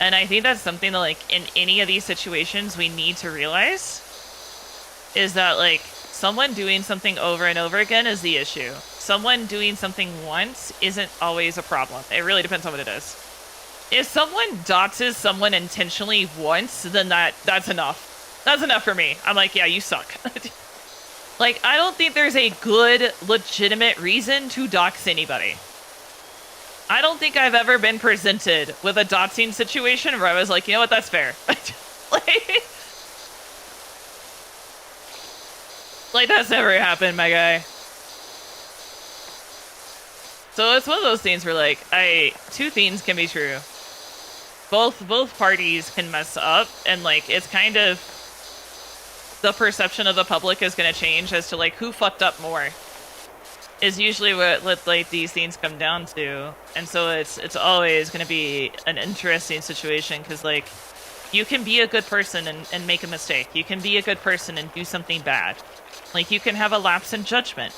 A: And I think that's something that, like, in any of these situations we need to realize is that, like, someone doing something over and over again is the issue. Someone doing something once isn't always a problem. It really depends on what it is. If someone doxes someone intentionally once, then that's enough. That's enough for me. I'm like, yeah, you suck. Like, I don't think there's a good, legitimate reason to dox anybody. I don't think I've ever been presented with a doxing situation where I was like, you know what, that's fair. Like, that's never happened, my guy. So it's one of those things where, like, two things can be true. Both parties can mess up, and, like, it's kind of the perception of the public is going to change as to, like, who fucked up more is usually what, like, these things come down to. And so it's always going to be an interesting situation because, like, you can be a good person and make a mistake. You can be a good person and do something bad. Like, you can have a lapse in judgment.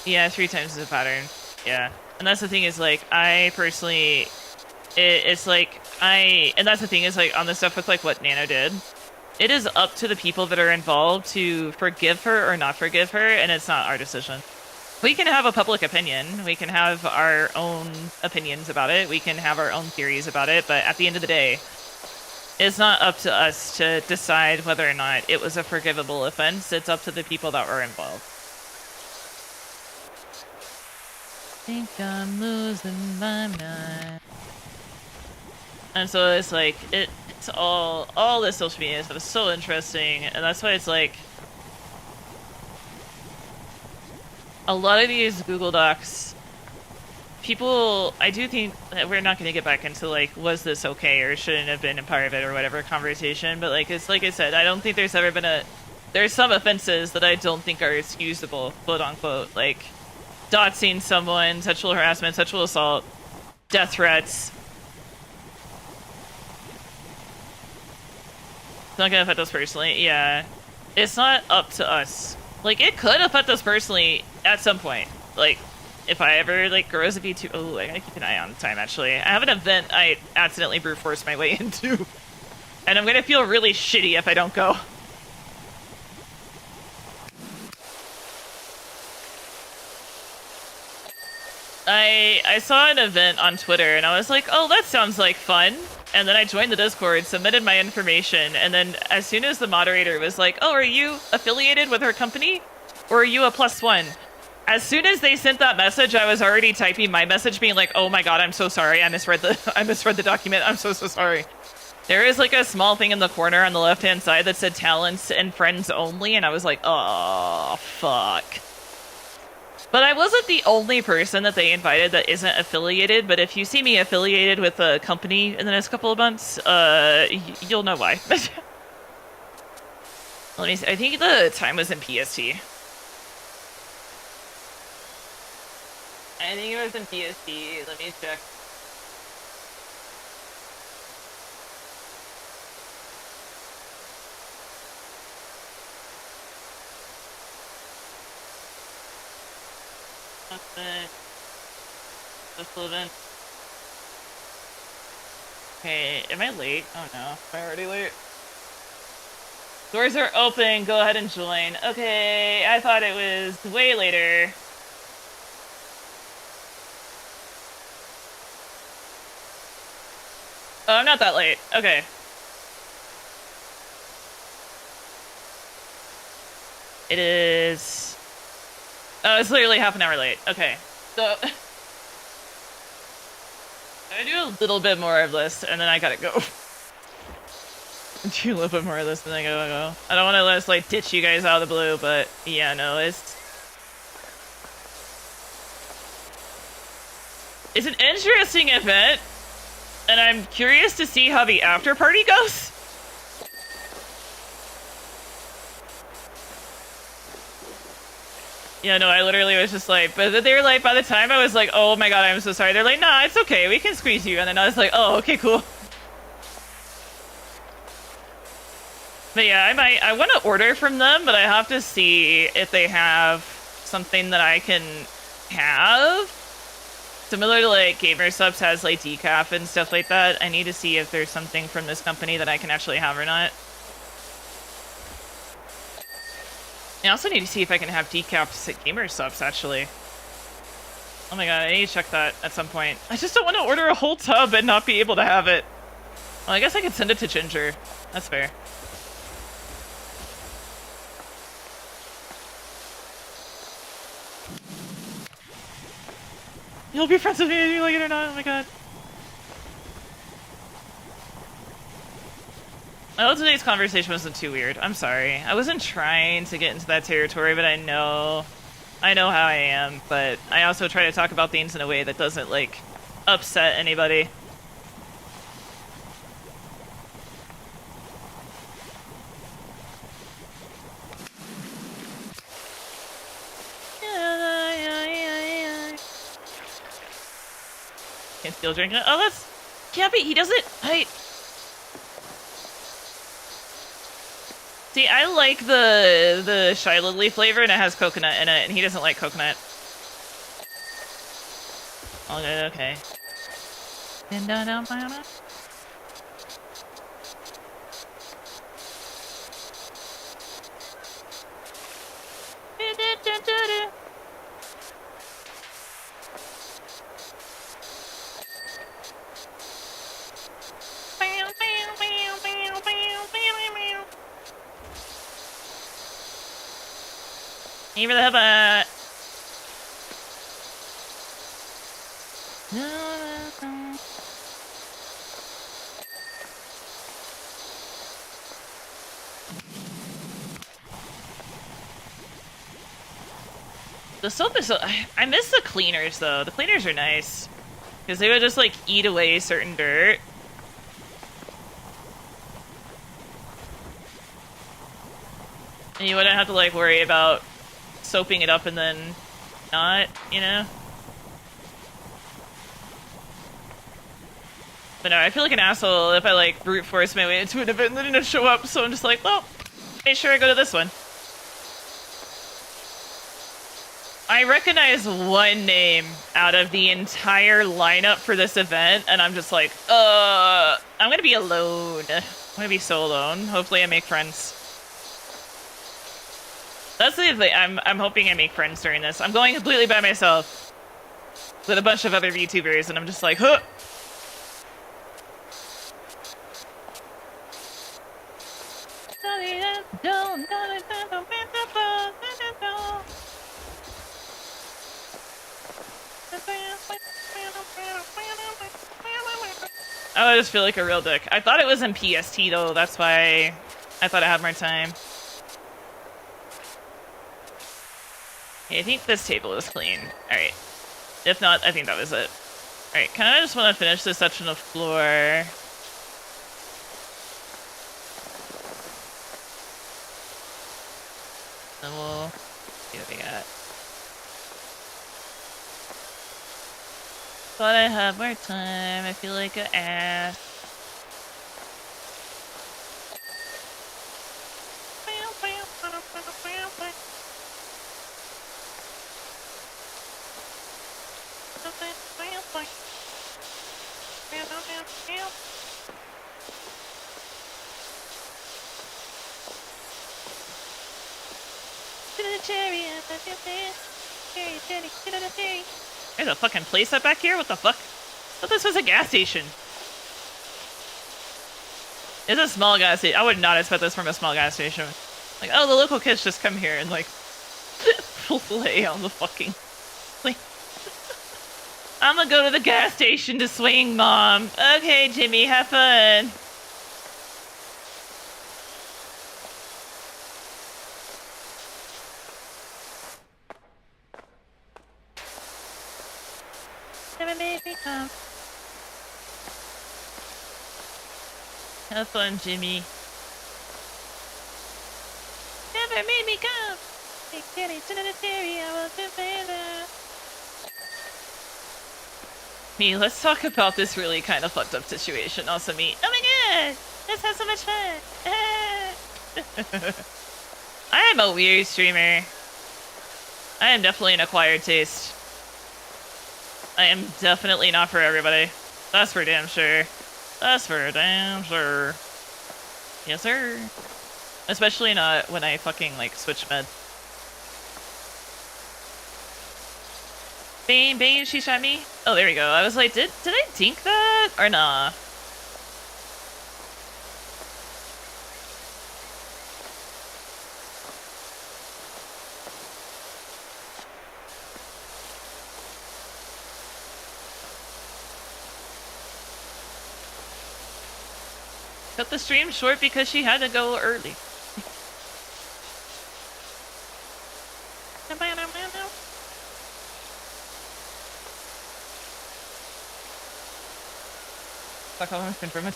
A: Yeah, 3 times is a pattern. Yeah. And that's the thing is, like, I personally, it's like, and that's the thing is, like, on the stuff with, like, what Nano did, it is up to the people that are involved to forgive her or not forgive her, and it's not our decision. We can have a public opinion. We can have our own opinions about it. We can have our own theories about it, but at the end of the day, it's not up to us to decide whether or not it was a forgivable offense. It's up to the people that were involved. Think I'm losing my mind. And so it's like, it's all this social media stuff is so interesting, and that's why it's like, a lot of these Google Docs, people, I do think that we're not going to get back into, like, was this okay or shouldn't have been a part of it or whatever conversation, but, like, it's like I said, I don't think there's ever been there's some offenses that I don't think are excusable, quote unquote, like, doxing someone, sexual harassment, sexual assault, death threats. It's not gonna affect us personally, yeah. It's not up to us. Like, it could affect us personally at some point. Like, if I ever, like, grow as a V2... Oh, I gotta keep an eye on the time, actually. I have an event I accidentally brute forced my way into. And I'm gonna feel really shitty if I don't go. I saw an event on Twitter, and I was like, oh, that sounds like fun. And then I joined the Discord, submitted my information, and then as soon as the moderator was like, oh, are you affiliated with her company? Or are you a +1? As soon as they sent that message, I was already typing my message being like, oh my god, I'm so sorry, I misread the document, I'm so sorry. There is like a small thing in the corner on the left-hand side that said talents and friends only, and I was like, oh, fuck. But I wasn't the only person that they invited that isn't affiliated, but if you see me affiliated with a company in the next couple of months, you'll know why. Let me see, I think the time was in PST. I think it was in PST, let me check. Just living. Okay, am I late? Oh no, am I already late? Doors are open, go ahead and join. Okay, I thought it was way later. Oh, I'm not that late. Okay. It is... Oh, it's literally half an hour late. Okay. So... I do a little bit more of this, and then I gotta go. Do a little bit more of this, and then I gotta go. I don't want to just, like, ditch you guys out of the blue, but... Yeah, no, it's an interesting event, and I'm curious to see how the after party goes. Yeah, no, I literally was just like, but they were like, by the time I was like, oh my god, I'm so sorry. They're like, nah, it's okay, we can squeeze you. And then I was like, oh, okay, cool. But yeah, I want to order from them, but I have to see if they have something that I can have. Similar to like Gamer Subs has like decaf and stuff like that. I need to see if there's something from this company that I can actually have or not. I also need to see if I can have decaf at Gamer Subs, actually. Oh my god, I need to check that at some point. I just don't want to order a whole tub and not be able to have it. Well, I guess I could send it to Ginger. That's fair. You'll be friends with me whether you like it or not, oh my god. I hope today's conversation wasn't too weird. I'm sorry. I wasn't trying to get into that territory, but I know how I am, but I also try to talk about things in a way that doesn't, like, upset anybody. Can still drink it. Oh, that's... Yeah, but he doesn't... See, I like the Shy Lily flavor, and it has coconut in it, and he doesn't like coconut. Okay. Give me the headbutt. The soap is so... I miss the cleaners, though. The cleaners are nice. Because they would just, like, eat away certain dirt. And you wouldn't have to, like, worry about soaping it up and then not, you know? But no, I feel like an asshole if I, like, brute force my way into an event and then it didn't show up, so I'm just like, well, make sure I go to this one. I recognize one name out of the entire lineup for this event, and I'm just like, I'm gonna be alone. I'm gonna be so alone. Hopefully I make friends. That's the thing. I'm hoping I make friends during this. I'm going completely by myself with a bunch of other VTubers, and I'm just like, huh. Oh, I just feel like a real dick. I thought it was in PST though, that's why I thought I had more time. Okay, I think this table is clean. Alright. If not, I think that was it. Alright, kinda just wanna finish this section of floor. Then we'll see what we got. Thought I had more time. I feel like an ass. There's a fucking place up back here? What the fuck? I thought this was a gas station. It's a small gas station. I would not expect this from a small gas station. Like, oh, the local kids just come here and, like, play on the fucking thing. I'm gonna go to the gas station to swing, Mom. Okay, Jimmy, have fun. Never made me come. Have fun, Jimmy. Never made me come. Me, let's talk about this really kind of fucked up situation. Also me, oh my god, let's have so much fun. I am a weird streamer. I am definitely an acquired taste. I am definitely not for everybody. That's for damn sure. That's for damn sure. Yes, sir. Especially not when I fucking, like, switch med. Bang, bang, she shot me. Oh, there we go. I was like, did I dink that? Or nah? Cut the stream short because she had to go early. Fuck off, I'm confirm it.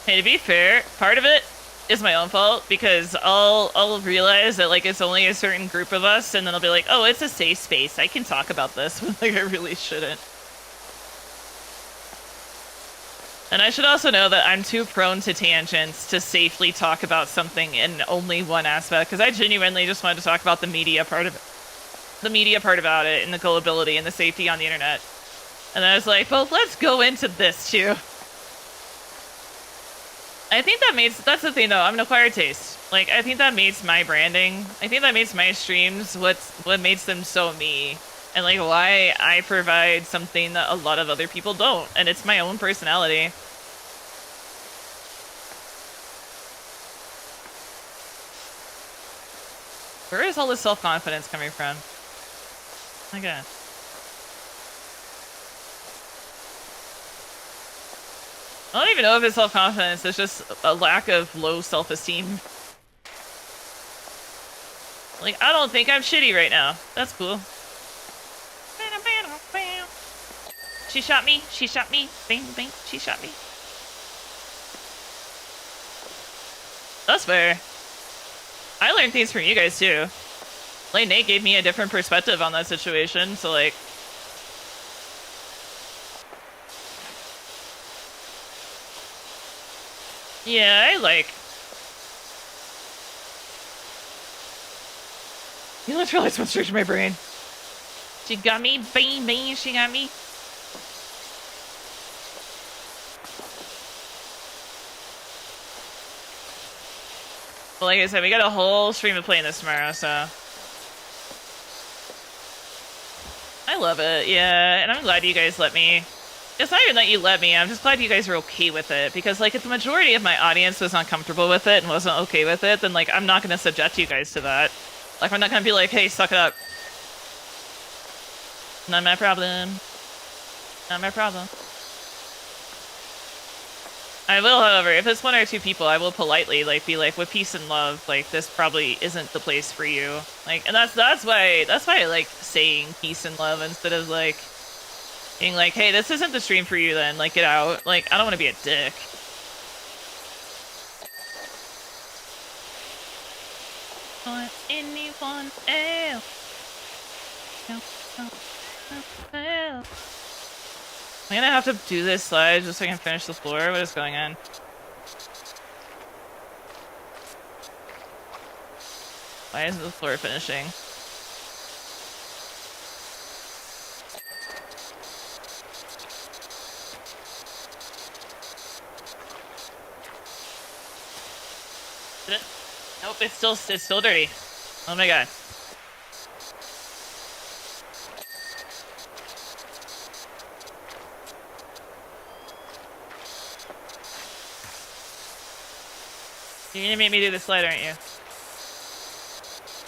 A: Hey, to be fair, part of it is my own fault because I'll realize that like it's only a certain group of us, and then I'll be like, oh, it's a safe space. I can talk about this, when like I really shouldn't. And I should also know that I'm too prone to tangents to safely talk about something in only one aspect, because I genuinely just wanted to talk about the media part of it. The media part about it, and the gullibility and the safety on the internet. And I was like, well, let's go into this too. I think that's the thing though, I'm an acquired taste. Like, I think that makes my branding, I think that makes my streams what makes them so me. And like why I provide something that a lot of other people don't. And it's my own personality. Where is all this self-confidence coming from? Oh my god. I don't even know if it's self-confidence, it's just a lack of low self-esteem. Like, I don't think I'm shitty right now. That's cool. She shot me, she shot me, bang, bang, she shot me. That's fair. I learned things from you guys too. Like, Nate gave me a different perspective on that situation, so like... Yeah, I like... Electrolytes went straight to my brain. She got me, bang, bang, she got me. Well, like I said, we got a whole stream of playing this tomorrow, so... I love it, yeah, and I'm glad you guys let me... It's not even that you let me, I'm just glad you guys are okay with it, because, like, if the majority of my audience was uncomfortable with it and wasn't okay with it, then, like, I'm not gonna subject you guys to that. Like, I'm not gonna be like, hey, suck it up. Not my problem. Not my problem. I will, however, if it's one or two people, I will politely, like, be like, with peace and love, like, this probably isn't the place for you. Like, and that's why I like saying peace and love instead of, like, being like, hey, this isn't the stream for you then, like, get out. Like, I don't want to be a dick. Want anyone else? I'm gonna have to do this slide just so I can finish the floor. What is going on? Why isn't the floor finishing? Did it? Nope, it's still dirty. Oh my god. You're gonna make me do the slide, aren't you?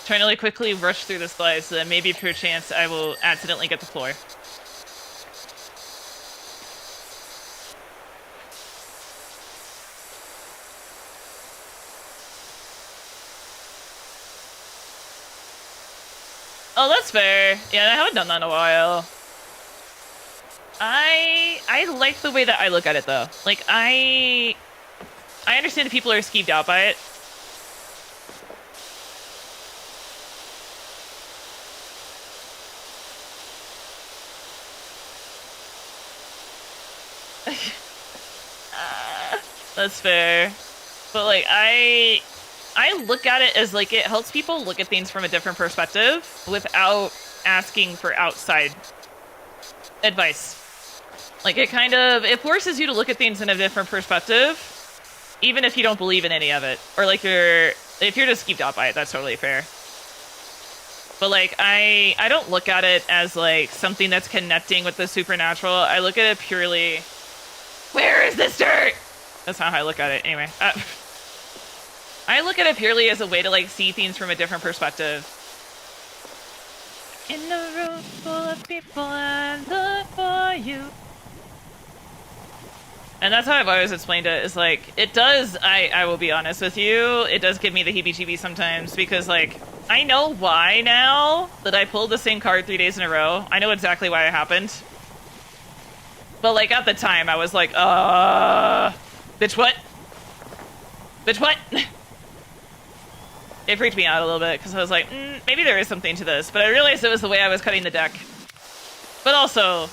A: Trying to like quickly rush through the slides so that maybe per chance I will accidentally get the floor. Oh, that's fair. Yeah, I haven't done that in a while. I like the way that I look at it though. Like I understand if people are skeeved out by it. That's fair. But like I look at it as like it helps people look at things from a different perspective without asking for outside advice. Like it forces you to look at things in a different perspective, even if you don't believe in any of it. Or like if you're just skeeved out by it, that's totally fair. But like I don't look at it as like something that's connecting with the supernatural. I look at it purely, where is this dirt? That's not how I look at it. Anyway, I look at it purely as a way to like see things from a different perspective. In a room full of people, I look for you. And that's how I've always explained it, is like, it does, I will be honest with you, it does give me the heebie-jeebies sometimes, because like, I know why now that I pulled the same card 3 days in a row. I know exactly why it happened. But like, at the time, I was like, bitch what? Bitch what? It freaked me out a little bit, because I was like, maybe there is something to this, but I realized it was the way I was cutting the deck. But also,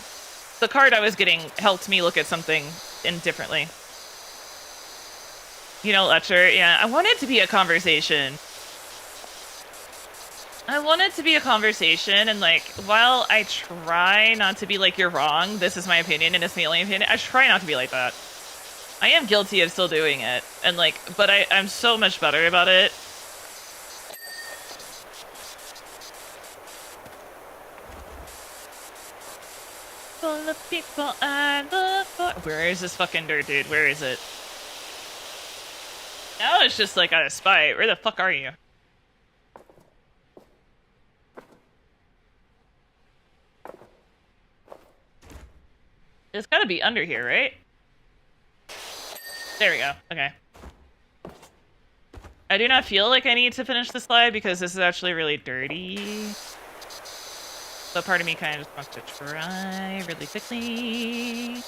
A: the card I was getting helped me look at something differently. You know, Letcher, yeah, I want it to be a conversation. I want it to be a conversation, and like, while I try not to be like, you're wrong, this is my opinion, and it's the only opinion, I try not to be like that. I am guilty of still doing it, and like, but I'm so much better about it. Full of people I look for. Where is this fucking dirt, dude? Where is it? Now it's just like out of spite. Where the fuck are you? It's gotta be under here, right? There we go. Okay. I do not feel like I need to finish the slide because this is actually really dirty. But part of me kind of just wants to try really quickly.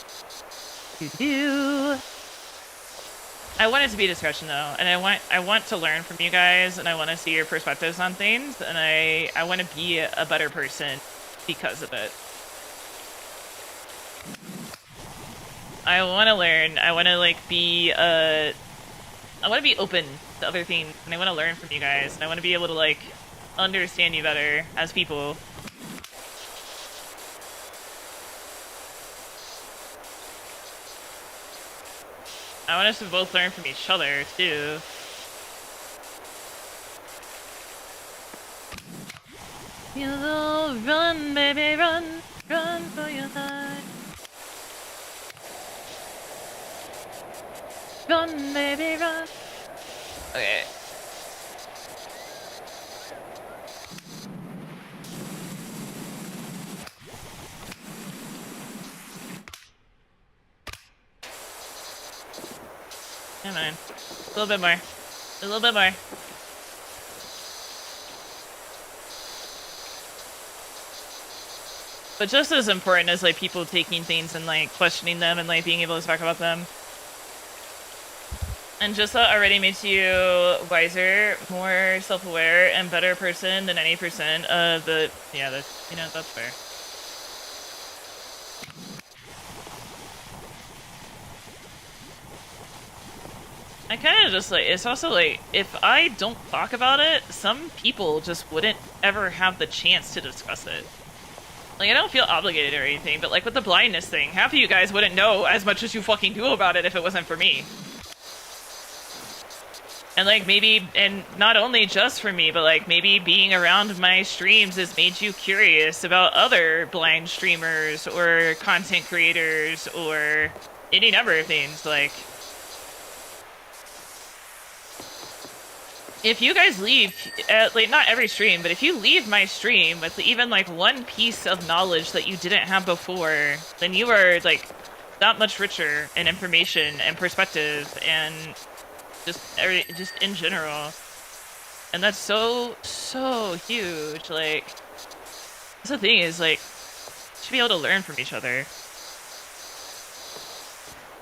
A: I want it to be discussion though, and I want to learn from you guys, and I want to see your perspectives on things, and I want to be a better person because of it. I want to learn. I want to like be I want to be open to other things, and I want to learn from you guys, and I want to be able to like understand you better as people. I want us to both learn from each other, too. You'll run, baby, run. Run for your life. Run, baby, run. Okay. Come on. A little bit more. A little bit more. But just as important as like people taking things and like questioning them and like being able to talk about them. And just that already makes you wiser, more self-aware, and better person than any percent of the, yeah, that's, you know, that's fair. I kind of just like, it's also like, if I don't talk about it, some people just wouldn't ever have the chance to discuss it. Like, I don't feel obligated or anything, but like with the blindness thing, half of you guys wouldn't know as much as you fucking do about it if it wasn't for me. And like maybe, and not only just for me, but like maybe being around my streams has made you curious about other blind streamers or content creators or any number of things. Like, if you guys leave, like not every stream, but if you leave my stream with even like one piece of knowledge that you didn't have before, then you are like that much richer in information and perspective and just in general. And that's so huge. Like, that's the thing is like, you should be able to learn from each other.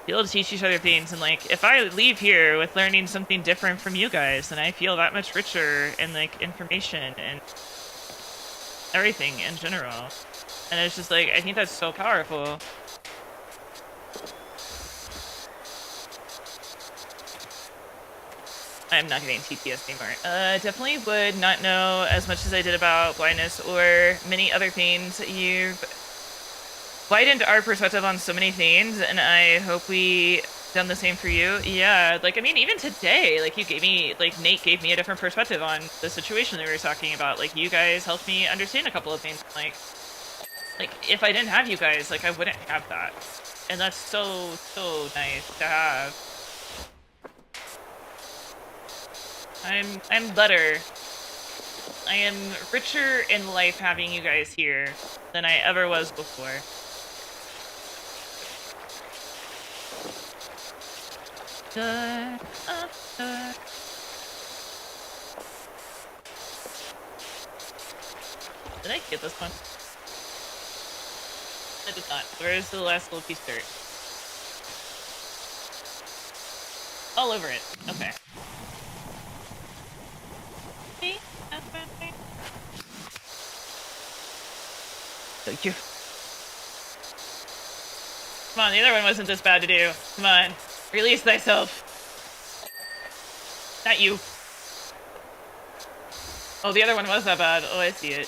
A: be able to teach each other things. And like, if I leave here with learning something different from you guys, then I feel that much richer in like information and everything in general. And it's just like, I think that's so powerful. I'm not getting TPS anymore. Definitely would not know as much as I did about blindness or many other things. You've widened our perspective on so many things, and I hope we done the same for you. Yeah, like, I mean, even today, like, you gave me, like, Nate gave me a different perspective on the situation that we were talking about. Like, you guys helped me understand a couple of things. Like, if I didn't have you guys, like, I wouldn't have that. And that's so, so nice to have. I'm better. I am richer in life having you guys here than I ever was before. Did I get this one? I did not. Where's the last little piece of dirt? All over it. Okay. Thank you. Come on, the other one wasn't this bad to do. Come on. Release thyself. Not you. Oh, the other one was that bad. Oh, I see it.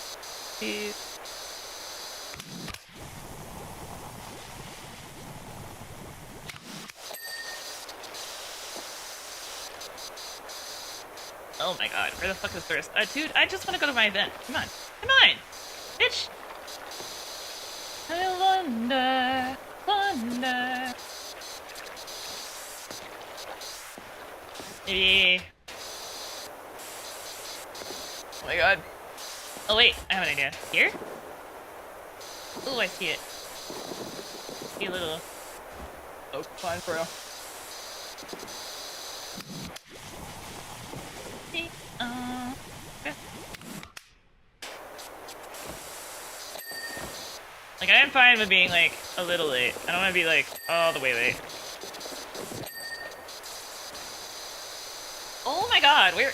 A: Oh my god, where the fuck is the rest? Dude, I just want to go to my event. Come on. Come on! Bitch! I wonder. Maybe. Oh my god. Oh wait, I have an idea. Here? Oh, I see it. See a little. Oh, come on, bro. Like, I am fine with being, like, a little late. I don't want to be, like, all the way late. Oh my god, where?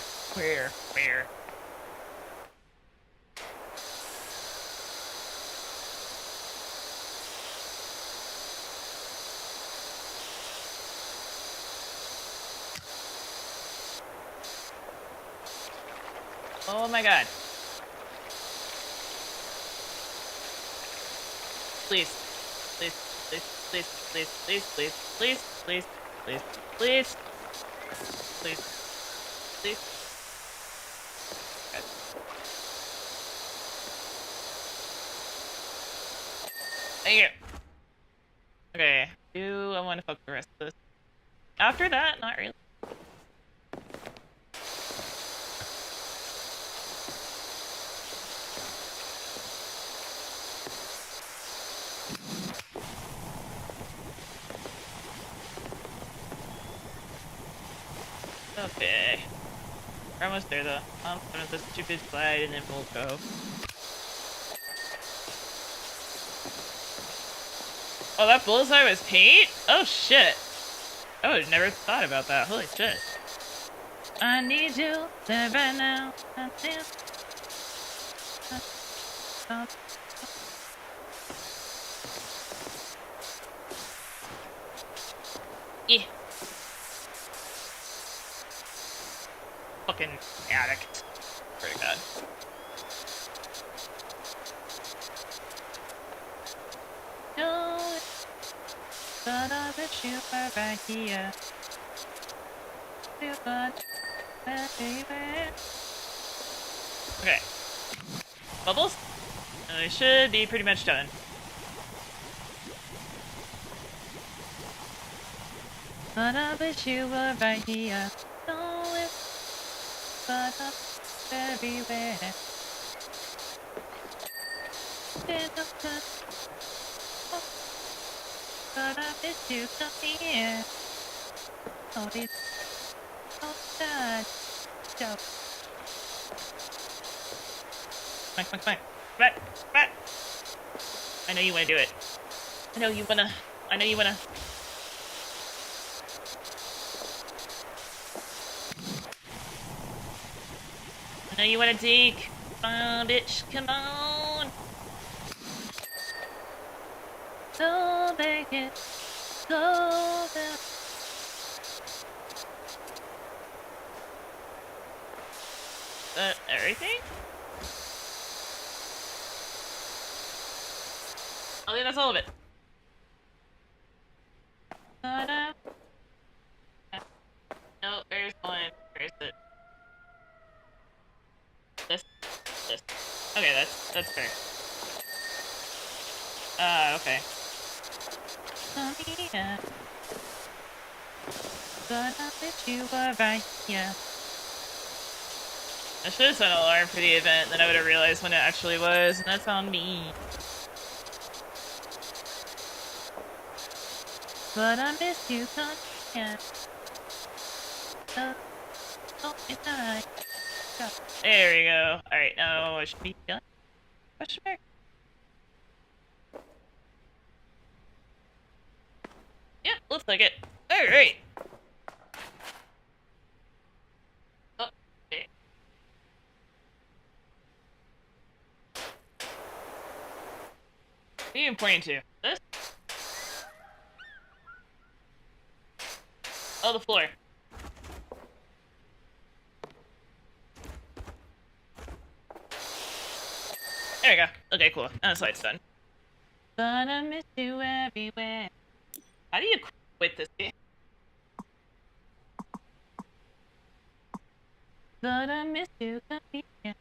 A: Oh my god. Please. Please. Please. Please. Please. Please. Please. Please. Please. Please. Please. Please. Please. Okay. Thank you. Okay. Do I want to fuck the rest of this? After that, not really. Okay. We're almost there though. I'm gonna do the stupid slide and then we'll go. Oh, that bullseye was paint? Oh shit. I would have never thought about that. Holy shit. I need you there right now. Yeah. Fucking addict. Pretty god. No, but I wish you were right here. Okay. Bubbles? They should be pretty much done. But I wish you were right here. No, but I'm everywhere. But I miss you come here. Oh, this so sad. Go. Come on. Back. I know you wanna do it. I know you wanna. I know you want to dig. Come on, bitch. Come on. Go back it. Go back. Everything? I think that's all of it. No, there's one. Where is it? This. Okay, that's fair. Okay. Yeah. But I wish you were right, yeah. I should have set an alarm for the event, then I would have realized when it actually was, and that's on me. But I miss you, yeah. Oh, it's alright. There we go. Alright, now I should be done. Question mark? Yep, looks like it. Alright. Oh, okay. What are you pointing to? This? Oh, the floor. There we go. Okay, cool. That's why it's done. But I miss you everywhere. How do you quit this game? But I miss you, yeah.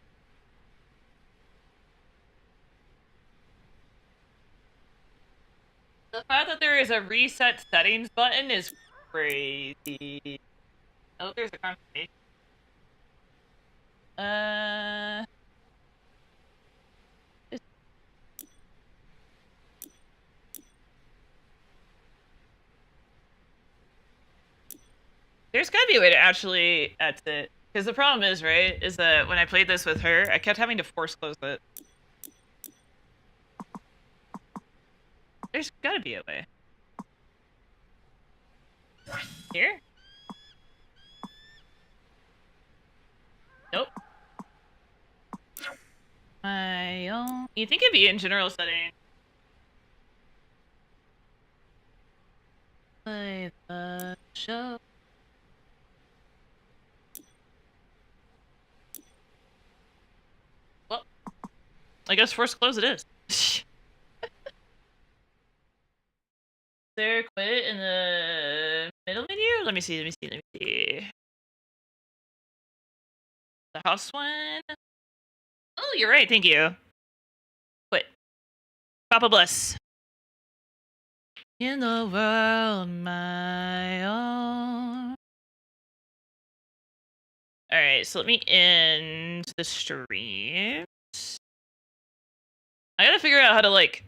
A: The fact that there is a reset settings button is crazy. Oh, there's a confirmation. There's gotta be a way to actually exit. Because the problem is, right, is that when I played this with her, I kept having to force close it. There's gotta be a way. Here? Nope. My own. You think it'd be in general setting? Play the show. Well, I guess force close it is. There, quit in the middle menu? Let me see. The house one? Oh, you're right, thank you. Quit. Papa bless. In the world, my own. Alright, so let me end the stream. I gotta figure out how to, like,